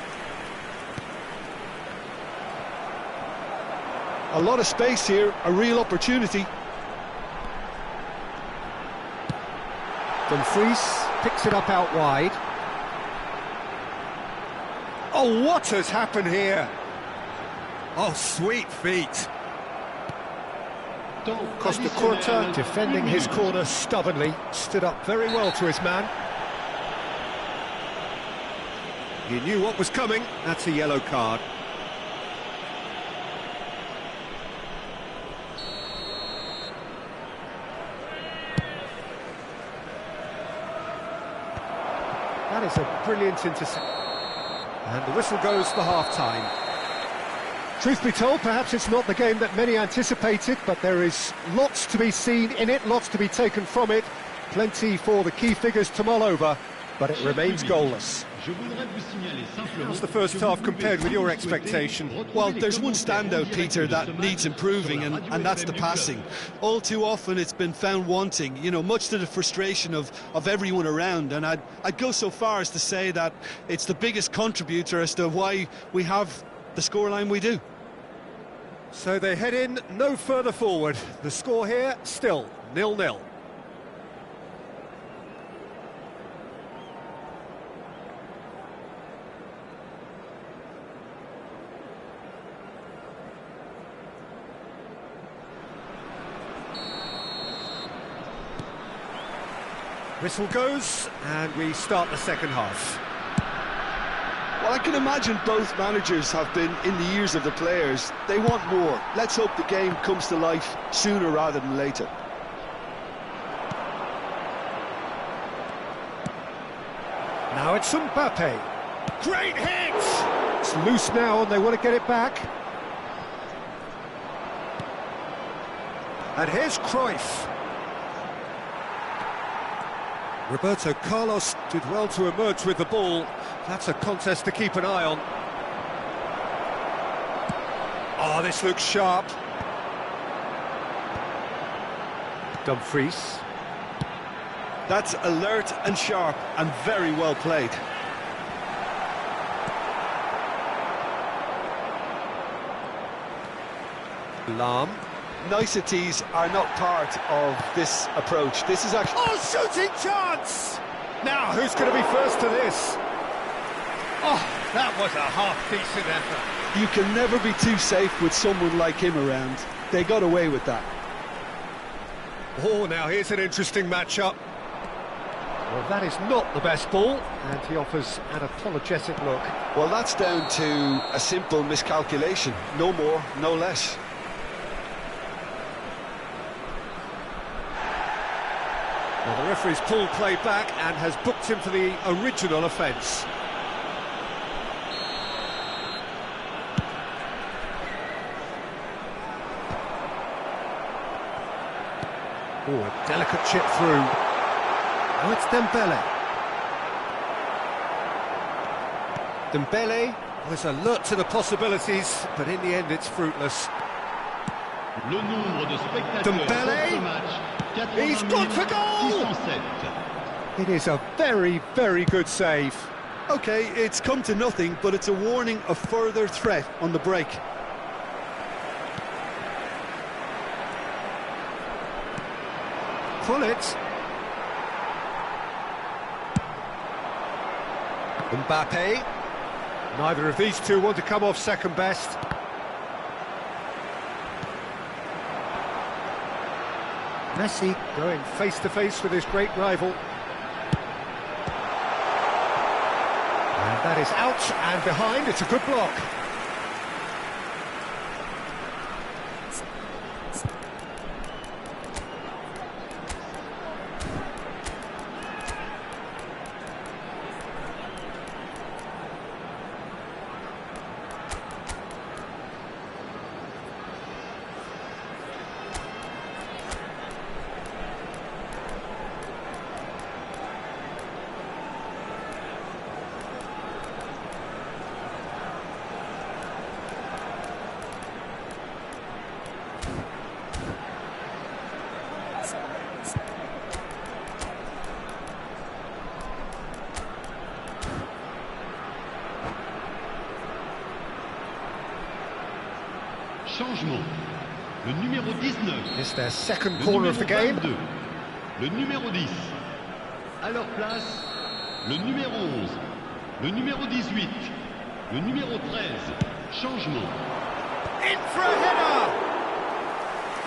A lot of space here, a real opportunity. Dumfries picks it up out wide. Oh, what has happened here? Oh, sweet feet. Costa Curta defending his corner stubbornly, stood up very well to his man. He knew what was coming. That's a yellow card. That is a brilliant interception. And the whistle goes for half-time. Truth be told, perhaps it's not the game that many anticipated, but there is lots to be seen in it, lots to be taken from it. Plenty for the key figures to mull over, but it remains goalless. How's the first half compared with your expectation? Well, there's one standout, Peter, that needs improving, and that's the passing. All too often it's been found wanting, you know, much to the frustration of everyone around, and I'd go so far as to say that it's the biggest contributor as to why we have the scoreline we do. So they head in no further forward. The score here, still 0-0. Whistle goes, and we start the second half. Well, I can imagine both managers have been in the ears of the players. They want more. Let's hope the game comes to life sooner rather than later. Now it's Mbappe. Great hit! It's loose now and they want to get it back. And here's Cruyff. Roberto Carlos did well to emerge with the ball. That's a contest to keep an eye on. Oh, this looks sharp. Dumfries. That's alert and sharp and very well played. Lahm. Niceties are not part of this approach. This is actually... Oh, shooting chance! Now, who's going to be first to this? Oh, that was a half-decent effort. You can never be too safe with someone like him around. They got away with that. Oh, now here's an interesting matchup. Well, that is not the best ball, and he offers an apologetic look. Well, that's down to a simple miscalculation. No more, no less. Well, the referee's pulled play back and has booked him for the original offence. Oh, a delicate chip through. Now it's Dembele. Dembele was alert to the possibilities, but in the end it's fruitless. Dembele, he's gone for goal! It is a very, very good save. OK, it's come to nothing, but it's a warning of further threat on the break. Pull it. Mbappe. Neither of these two want to come off second best. Messi going face-to-face with his great rival. And that is out and behind. It's a good block. Changement. Le numéro 19. It's their second corner of the game. 22. Le numéro 10. À leur place, le numéro 11. Le numéro 18. Le numéro 13. Changement. In for a header!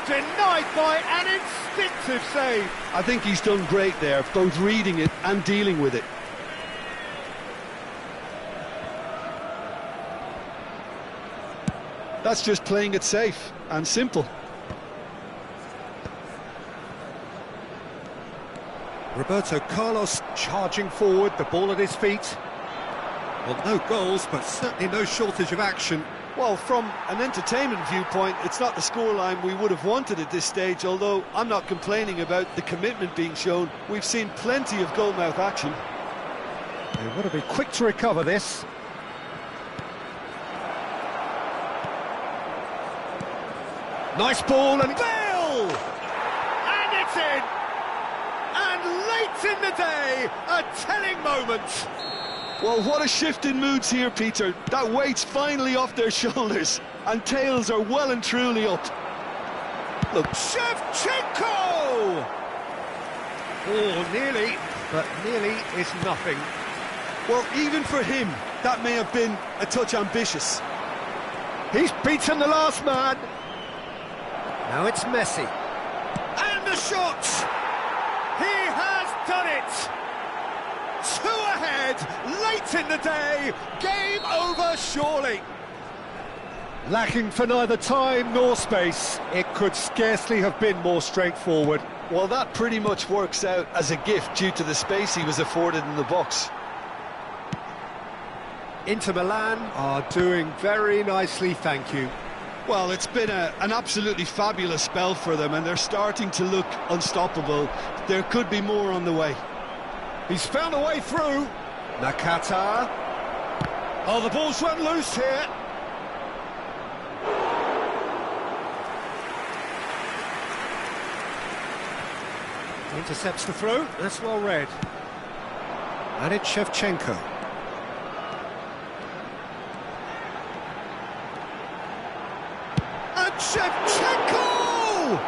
Denied by an instinctive save. I think he's done great there, both reading it and dealing with it. That's just playing it safe and simple. Roberto Carlos charging forward, the ball at his feet. Well, no goals, but certainly no shortage of action. Well, from an entertainment viewpoint, it's not the scoreline we would have wanted at this stage, although I'm not complaining about the commitment being shown. We've seen plenty of goalmouth action. They want to be quick to recover this. Nice ball and Bale! And it's in! And late in the day, a telling moment. Well, what a shift in moods here, Peter. That weight's finally off their shoulders, and tails are well and truly up. Look, Shevchenko! Oh, nearly, but nearly is nothing. Well, even for him, that may have been a touch ambitious. He's beaten the last man. Now it's Messi. And the shot! He has done it! 2 ahead, late in the day, game over surely. Lacking for neither time nor space, it could scarcely have been more straightforward. Well, that pretty much works out as a gift due to the space he was afforded in the box. Inter Milan are doing very nicely, thank you. Well, it's been an absolutely fabulous spell for them, and they're starting to look unstoppable. There could be more on the way. He's found a way through. Nakata. Oh, the ball's run loose here. Intercepts the throw. That's well read. And it's Shevchenko. And Shevchenko!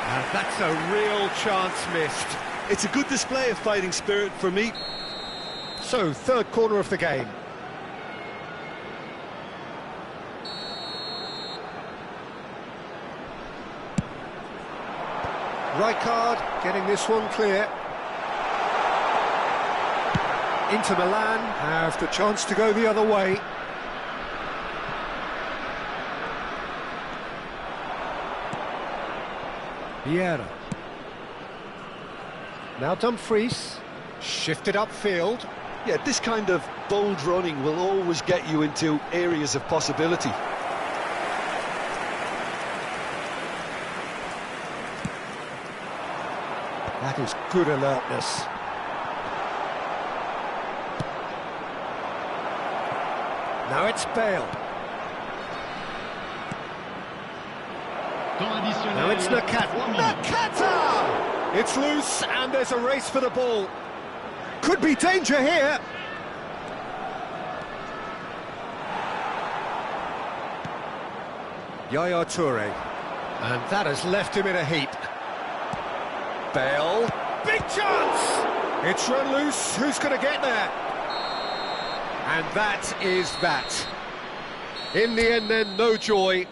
And that's a real chance missed. It's a good display of fighting spirit for me. So, third corner of the game. Rijkaard getting this one clear. Inter Milan have the chance to go the other way. Vieira. Now Dumfries, shifted upfield. Yeah, this kind of bold running will always get you into areas of possibility. That is good alertness. Now it's Bale. Now it's Nakata. Nakata! It's loose and there's a race for the ball. Could be danger here. Yaya Toure. And that has left him in a heap. Bale. Big chance! It's run loose. Who's going to get there? And that is that. In the end then, no joy.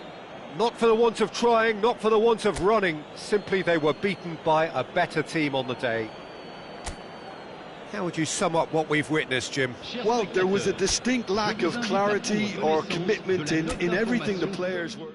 Not for the want of trying, not for the want of running. Simply they were beaten by a better team on the day. How would you sum up what we've witnessed, Jim? Well, there was a distinct lack of clarity or commitment in everything the players were...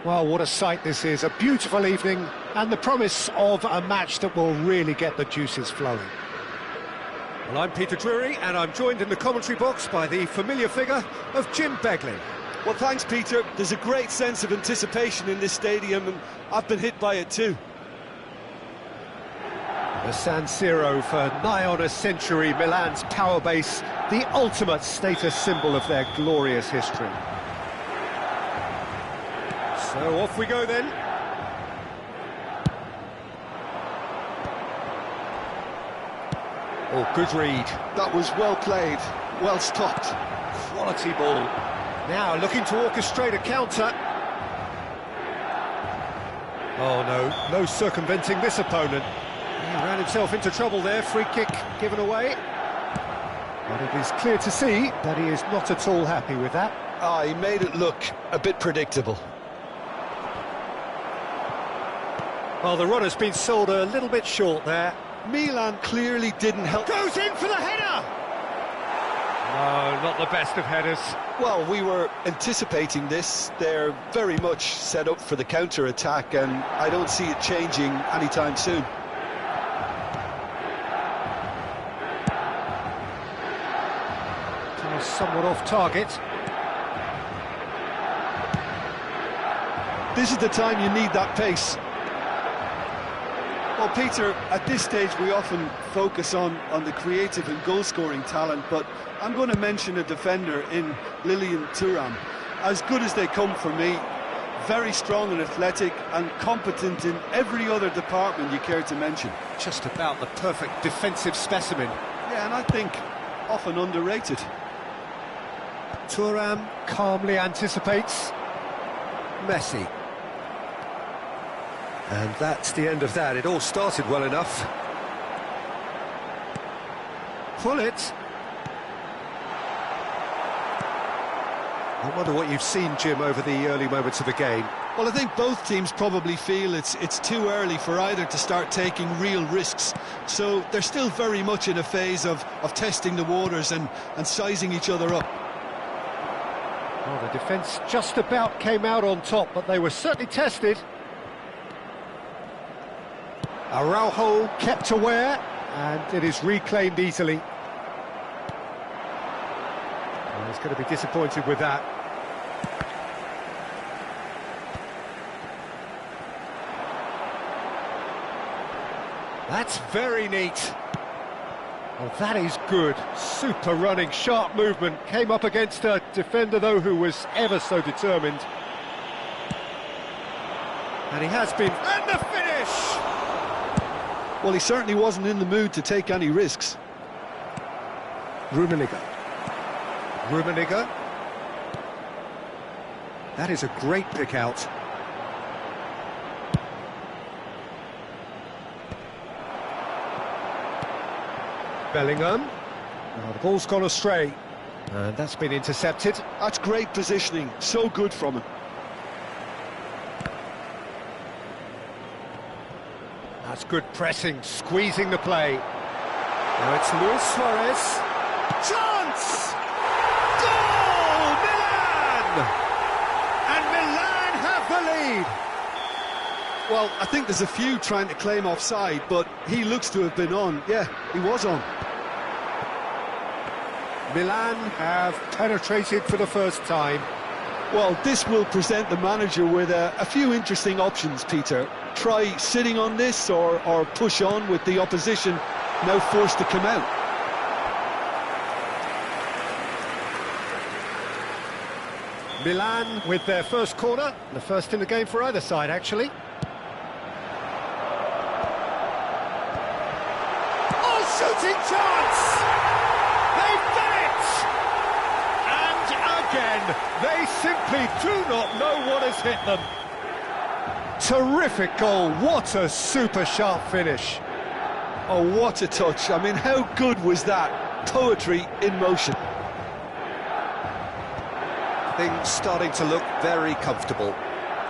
Well, what a sight this is. A beautiful evening and the promise of a match that will really get the juices flowing. Well, I'm Peter Drury, and I'm joined in the commentary box by the familiar figure of Jim Begley. Well, thanks, Peter. There's a great sense of anticipation in this stadium, and I've been hit by it too. The San Siro, for nigh on a century, Milan's power base, the ultimate status symbol of their glorious history. So off we go then. Oh, good read. That was well played, well stopped. Quality ball. Now looking to orchestrate a counter. Oh no, no circumventing this opponent. He ran himself into trouble there, free kick given away. But it is clear to see that he is not at all happy with that. He made it look a bit predictable. Well, the run has been sold a little bit short there. Milan clearly didn't help. Goes in for the header! No, not the best of headers. Well, we were anticipating this. They're very much set up for the counter-attack, and I don't see it changing anytime soon. somewhat off target. This is the time you need that pace. Well, Peter, at this stage we often focus on the creative and goal-scoring talent, but I'm going to mention a defender in Lilian Thuram. As good as they come for me, very strong and athletic and competent in every other department you care to mention. Just about the perfect defensive specimen. Yeah, and I think often underrated. Thuram calmly anticipates. Messi. And that's the end of that. It all started well enough. Pull it. I wonder what you've seen, Jim, over the early moments of the game. Well, I think both teams probably feel it's too early for either to start taking real risks. So they're still very much in a phase of testing the waters and sizing each other up. Well, the defence just about came out on top, but they were certainly tested. Araujo kept aware, and it is reclaimed easily. Well, he's going to be disappointed with that. That's very neat. Oh, that is good. Super running, sharp movement. Came up against a defender, though, who was ever so determined. And he has been... And the finish! Well, he certainly wasn't in the mood to take any risks. Rummenigge. That is a great pick out. Bellingham. Oh, the ball's gone astray. And that's been intercepted. That's great positioning. So good from him. That's good pressing, squeezing the play. Now it's Luis Suarez. Chance! Goal! Milan! And Milan have the lead. Well, I think there's a few trying to claim offside, but he looks to have been on. Yeah, he was on. Milan have penetrated for the first time. Well, this will present the manager with a few interesting options, Peter. Try sitting on this or push on with the opposition now forced to come out. Milan with their first corner, the first in the game for either side, actually. Oh, shooting chance! They've done it! And again, they simply do not know what has hit them. Terrific goal, what a super sharp finish. Oh, what a touch. I mean, how good was that? Poetry in motion. Things starting to look very comfortable.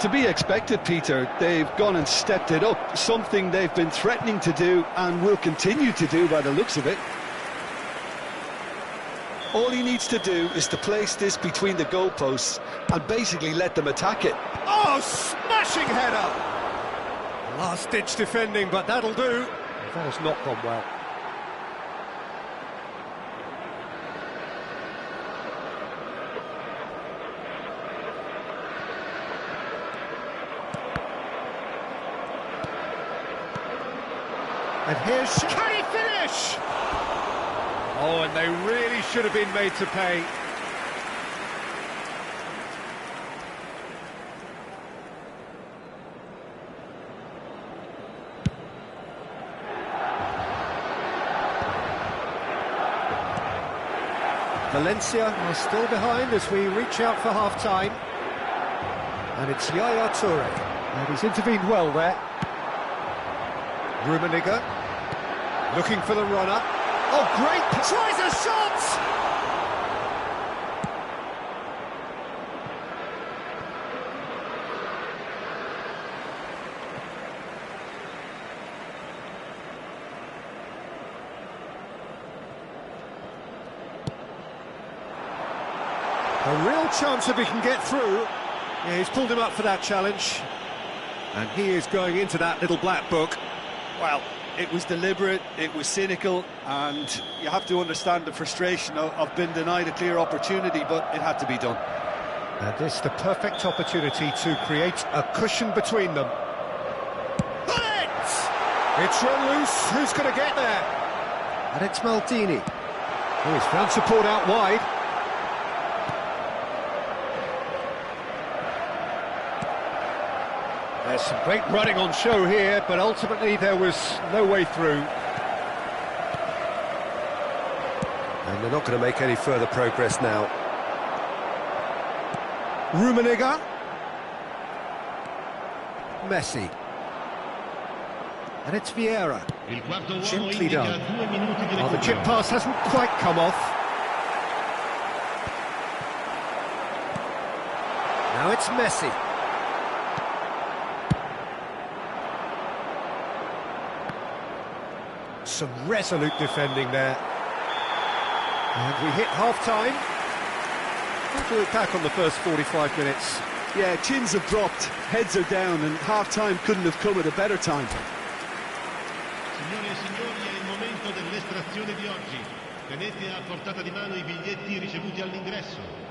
To be expected, Peter. They've gone and stepped it up, something they've been threatening to do and will continue to do by the looks of it. All he needs to do is to place this between the goalposts and basically let them attack it. Oh, smashing header! Last-ditch defending, but that'll do. That has not gone well. And here's... Can he finish? Oh, and they really should have been made to pay. Valencia are still behind as we reach out for half-time. And it's Yaya Toure. And he's intervened well there. Rummenigge looking for the runner. Oh, great! Tries a shot! A real chance if he can get through. Yeah, he's pulled him up for that challenge. And he is going into that little black book. Well, it was deliberate, it was cynical, and you have to understand the frustration of being denied a clear opportunity, but it had to be done. And this the perfect opportunity to create a cushion between them. It's run loose, who's going to get there? And it's Maldini. Oh, he's found support out wide. There's some great running on show here, but ultimately there was no way through. And they're not going to make any further progress now. Rummenigge. Messi. And it's Vieira. Gently done. Oh, the chip pass hasn't quite come off. Now it's Messi. Some resolute defending there. And we hit half-time. We'll look back on the first 45 minutes. Yeah, chins have dropped, heads are down, and half-time couldn't have come at a better time. Signore e signori, è il momento dell'estrazione di oggi. Tenete a portata di mano I biglietti ricevuti all'ingresso.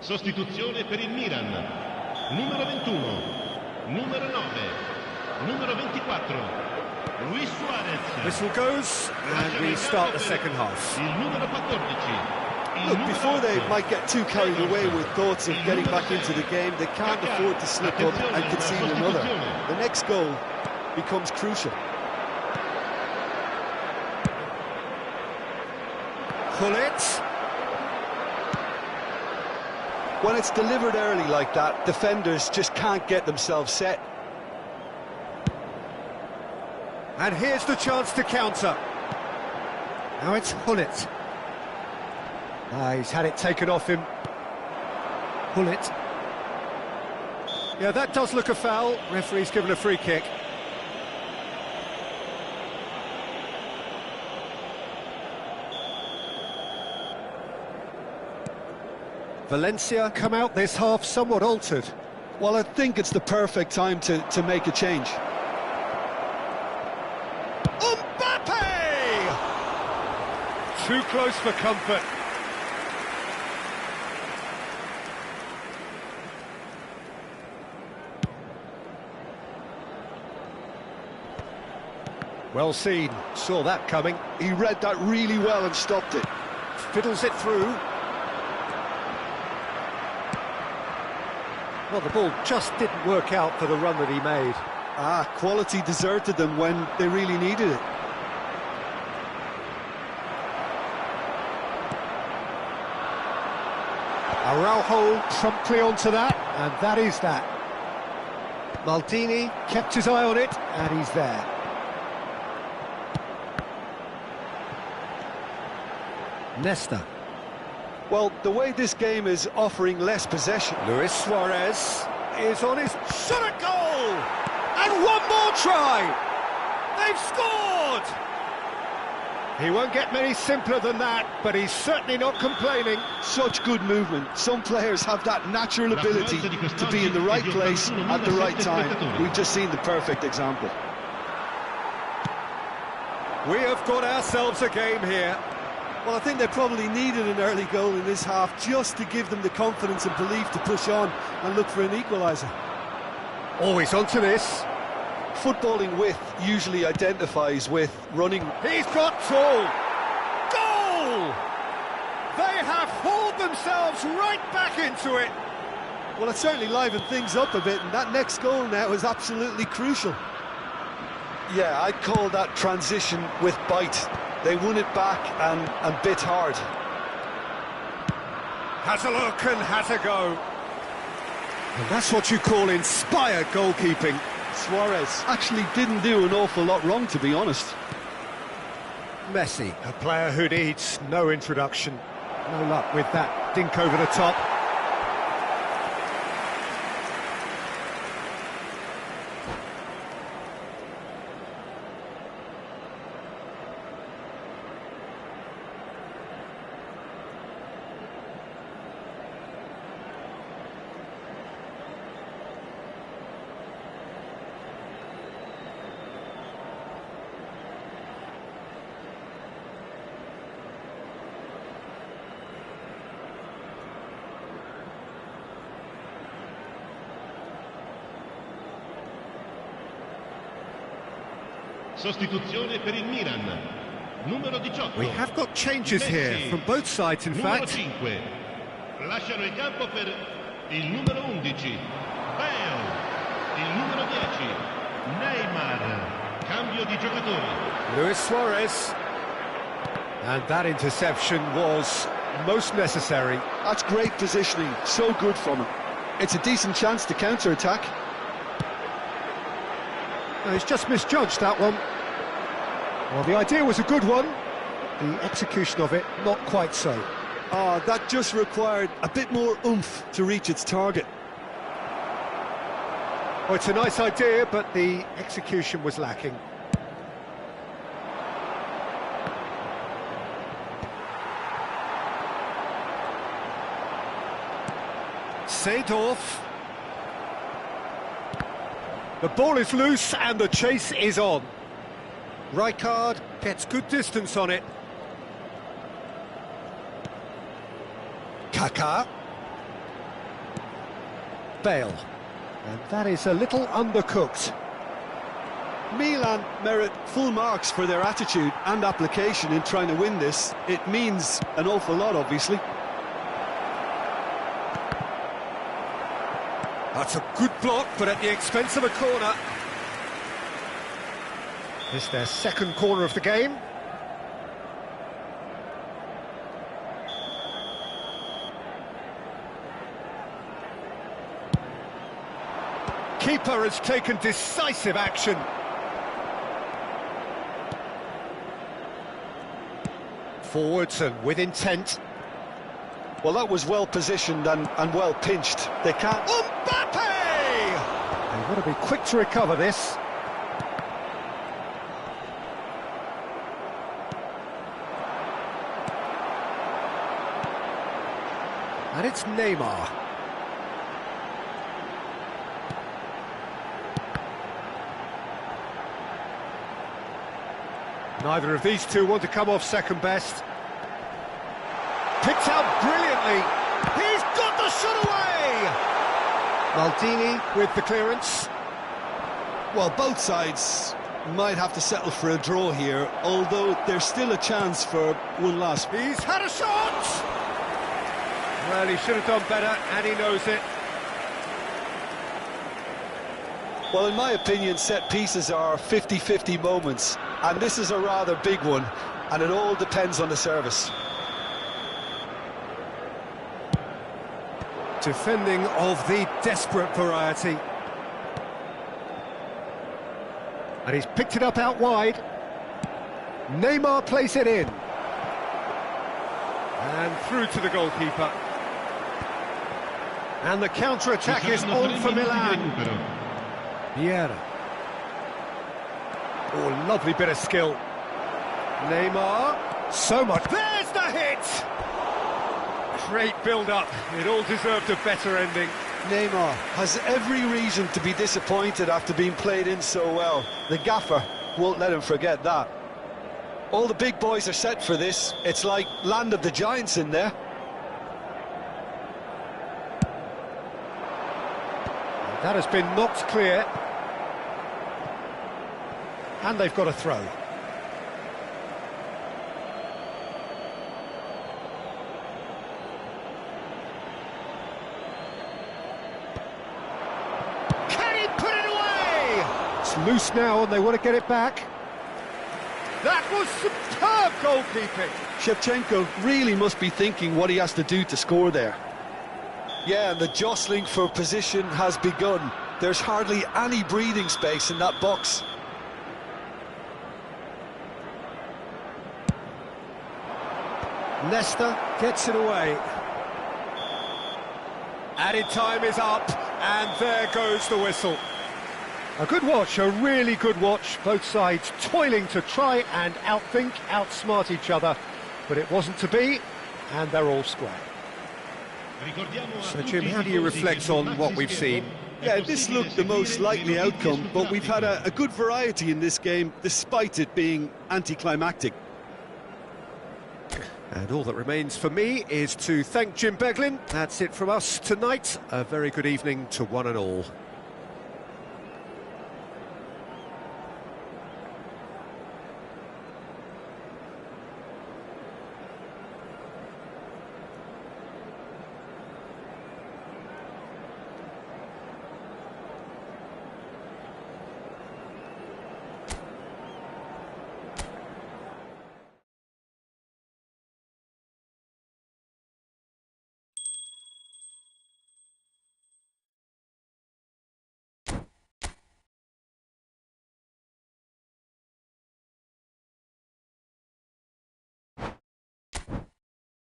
Sostituzione per il Milan. Numero 21, numero 9, numero 24, Luis Suarez. Whistle goes, and we start the second half. Il numero 14. Look, before they might get too carried away with thoughts of getting back into the game, they can't afford to slip up and concede another. The next goal becomes crucial. Gullit. When it's delivered early like that, defenders just can't get themselves set. And here's the chance to counter. Now it's Gullit. He's had it taken off him. Gullit. Yeah, that does look a foul. Referee's given a free kick. Valencia come out this half somewhat altered. Well, I think it's the perfect time to make a change. Mbappe! Too close for comfort. Well seen, saw that coming. He read that really well and stopped it. Fiddles it through. Well, the ball just didn't work out for the run that he made. Quality deserted them when they really needed it. Araujo promptly onto that, and that is that. Maldini kept his eye on it, and he's there. Nesta. Well, the way this game is offering less possession. Luis Suarez is on his shot at goal! And one more try! They've scored! He won't get many simpler than that, but he's certainly not complaining. Such good movement. Some players have that natural ability to be in the right place at the right time. We've just seen the perfect example. We have got ourselves a game here. Well, I think they probably needed an early goal in this half just to give them the confidence and belief to push on and look for an equaliser. Always onto this. Footballing width usually identifies with running. He's got tall. Goal! They have hauled themselves right back into it. Well, it certainly livened things up a bit, and that next goal now is absolutely crucial. Yeah, I'd call that transition with bite. They won it back and bit hard. Has a look and has a go. And that's what you call inspired goalkeeping. Suarez actually didn't do an awful lot wrong, to be honest. Messi, a player who needs no introduction. No luck with that dink over the top. Sostituzione per il Milan. Numero 18. We have got changes Messi. here from both sides, in Numero fact. 5. Lasciano il campo per il numero 11. Bale. Il numero 10. Neymar. Cambio di giocatori. Luis Suarez. And that interception was most necessary. That's great positioning, so good from him. It's a decent chance to counter-attack. No, he's just misjudged that one. Well, the idea was a good one. The execution of it, not quite so. That just required a bit more oomph to reach its target. Oh, it's a nice idea, but the execution was lacking. Seedorf. The ball is loose and the chase is on. Rijkaard gets good distance on it. Kaká. Bale. And that is a little undercooked. Milan merit full marks for their attitude and application in trying to win this. It means an awful lot, obviously. That's a good block, but at the expense of a corner. It's their second corner of the game. Keeper has taken decisive action. Forwards and with intent. Well, that was well positioned and well pinched. They can't... Mbappe! They want to be quick to recover this. And it's Neymar. Neither of these two want to come off second best. Picked out brilliantly. He's got the shot away! Maldini with the clearance. Well, both sides might have to settle for a draw here, although there's still a chance for one last. He's had a shot! Well, he should have done better, and he knows it. Well, in my opinion, set pieces are 50-50 moments, and this is a rather big one, and it all depends on the service. Defending of the desperate variety. And he's picked it up out wide. Neymar plays it in. And through to the goalkeeper. And the counter-attack is on for Milan. Vieira. Oh, lovely bit of skill. Neymar. So much. There's the hit! Great build-up. It all deserved a better ending. Neymar has every reason to be disappointed after being played in so well. The gaffer won't let him forget that. All the big boys are set for this. It's like Land of the Giants in there. That has been knocked clear. And they've got a throw. It's loose now and they want to get it back. That was superb goalkeeping. Shevchenko really must be thinking what he has to do to score there. Yeah, and the jostling for position has begun. There's hardly any breathing space in that box. Leicester gets it away. Added time is up, and there goes the whistle. A good watch, a really good watch. Both sides toiling to try and outthink, outsmart each other. But it wasn't to be, and they're all square. So, Jim, how do you reflect on what we've seen? Yeah, this looked the most likely outcome, but we've had a good variety in this game, despite it being anticlimactic. And all that remains for me is to thank Jim Beglin. That's it from us tonight. A very good evening to one and all.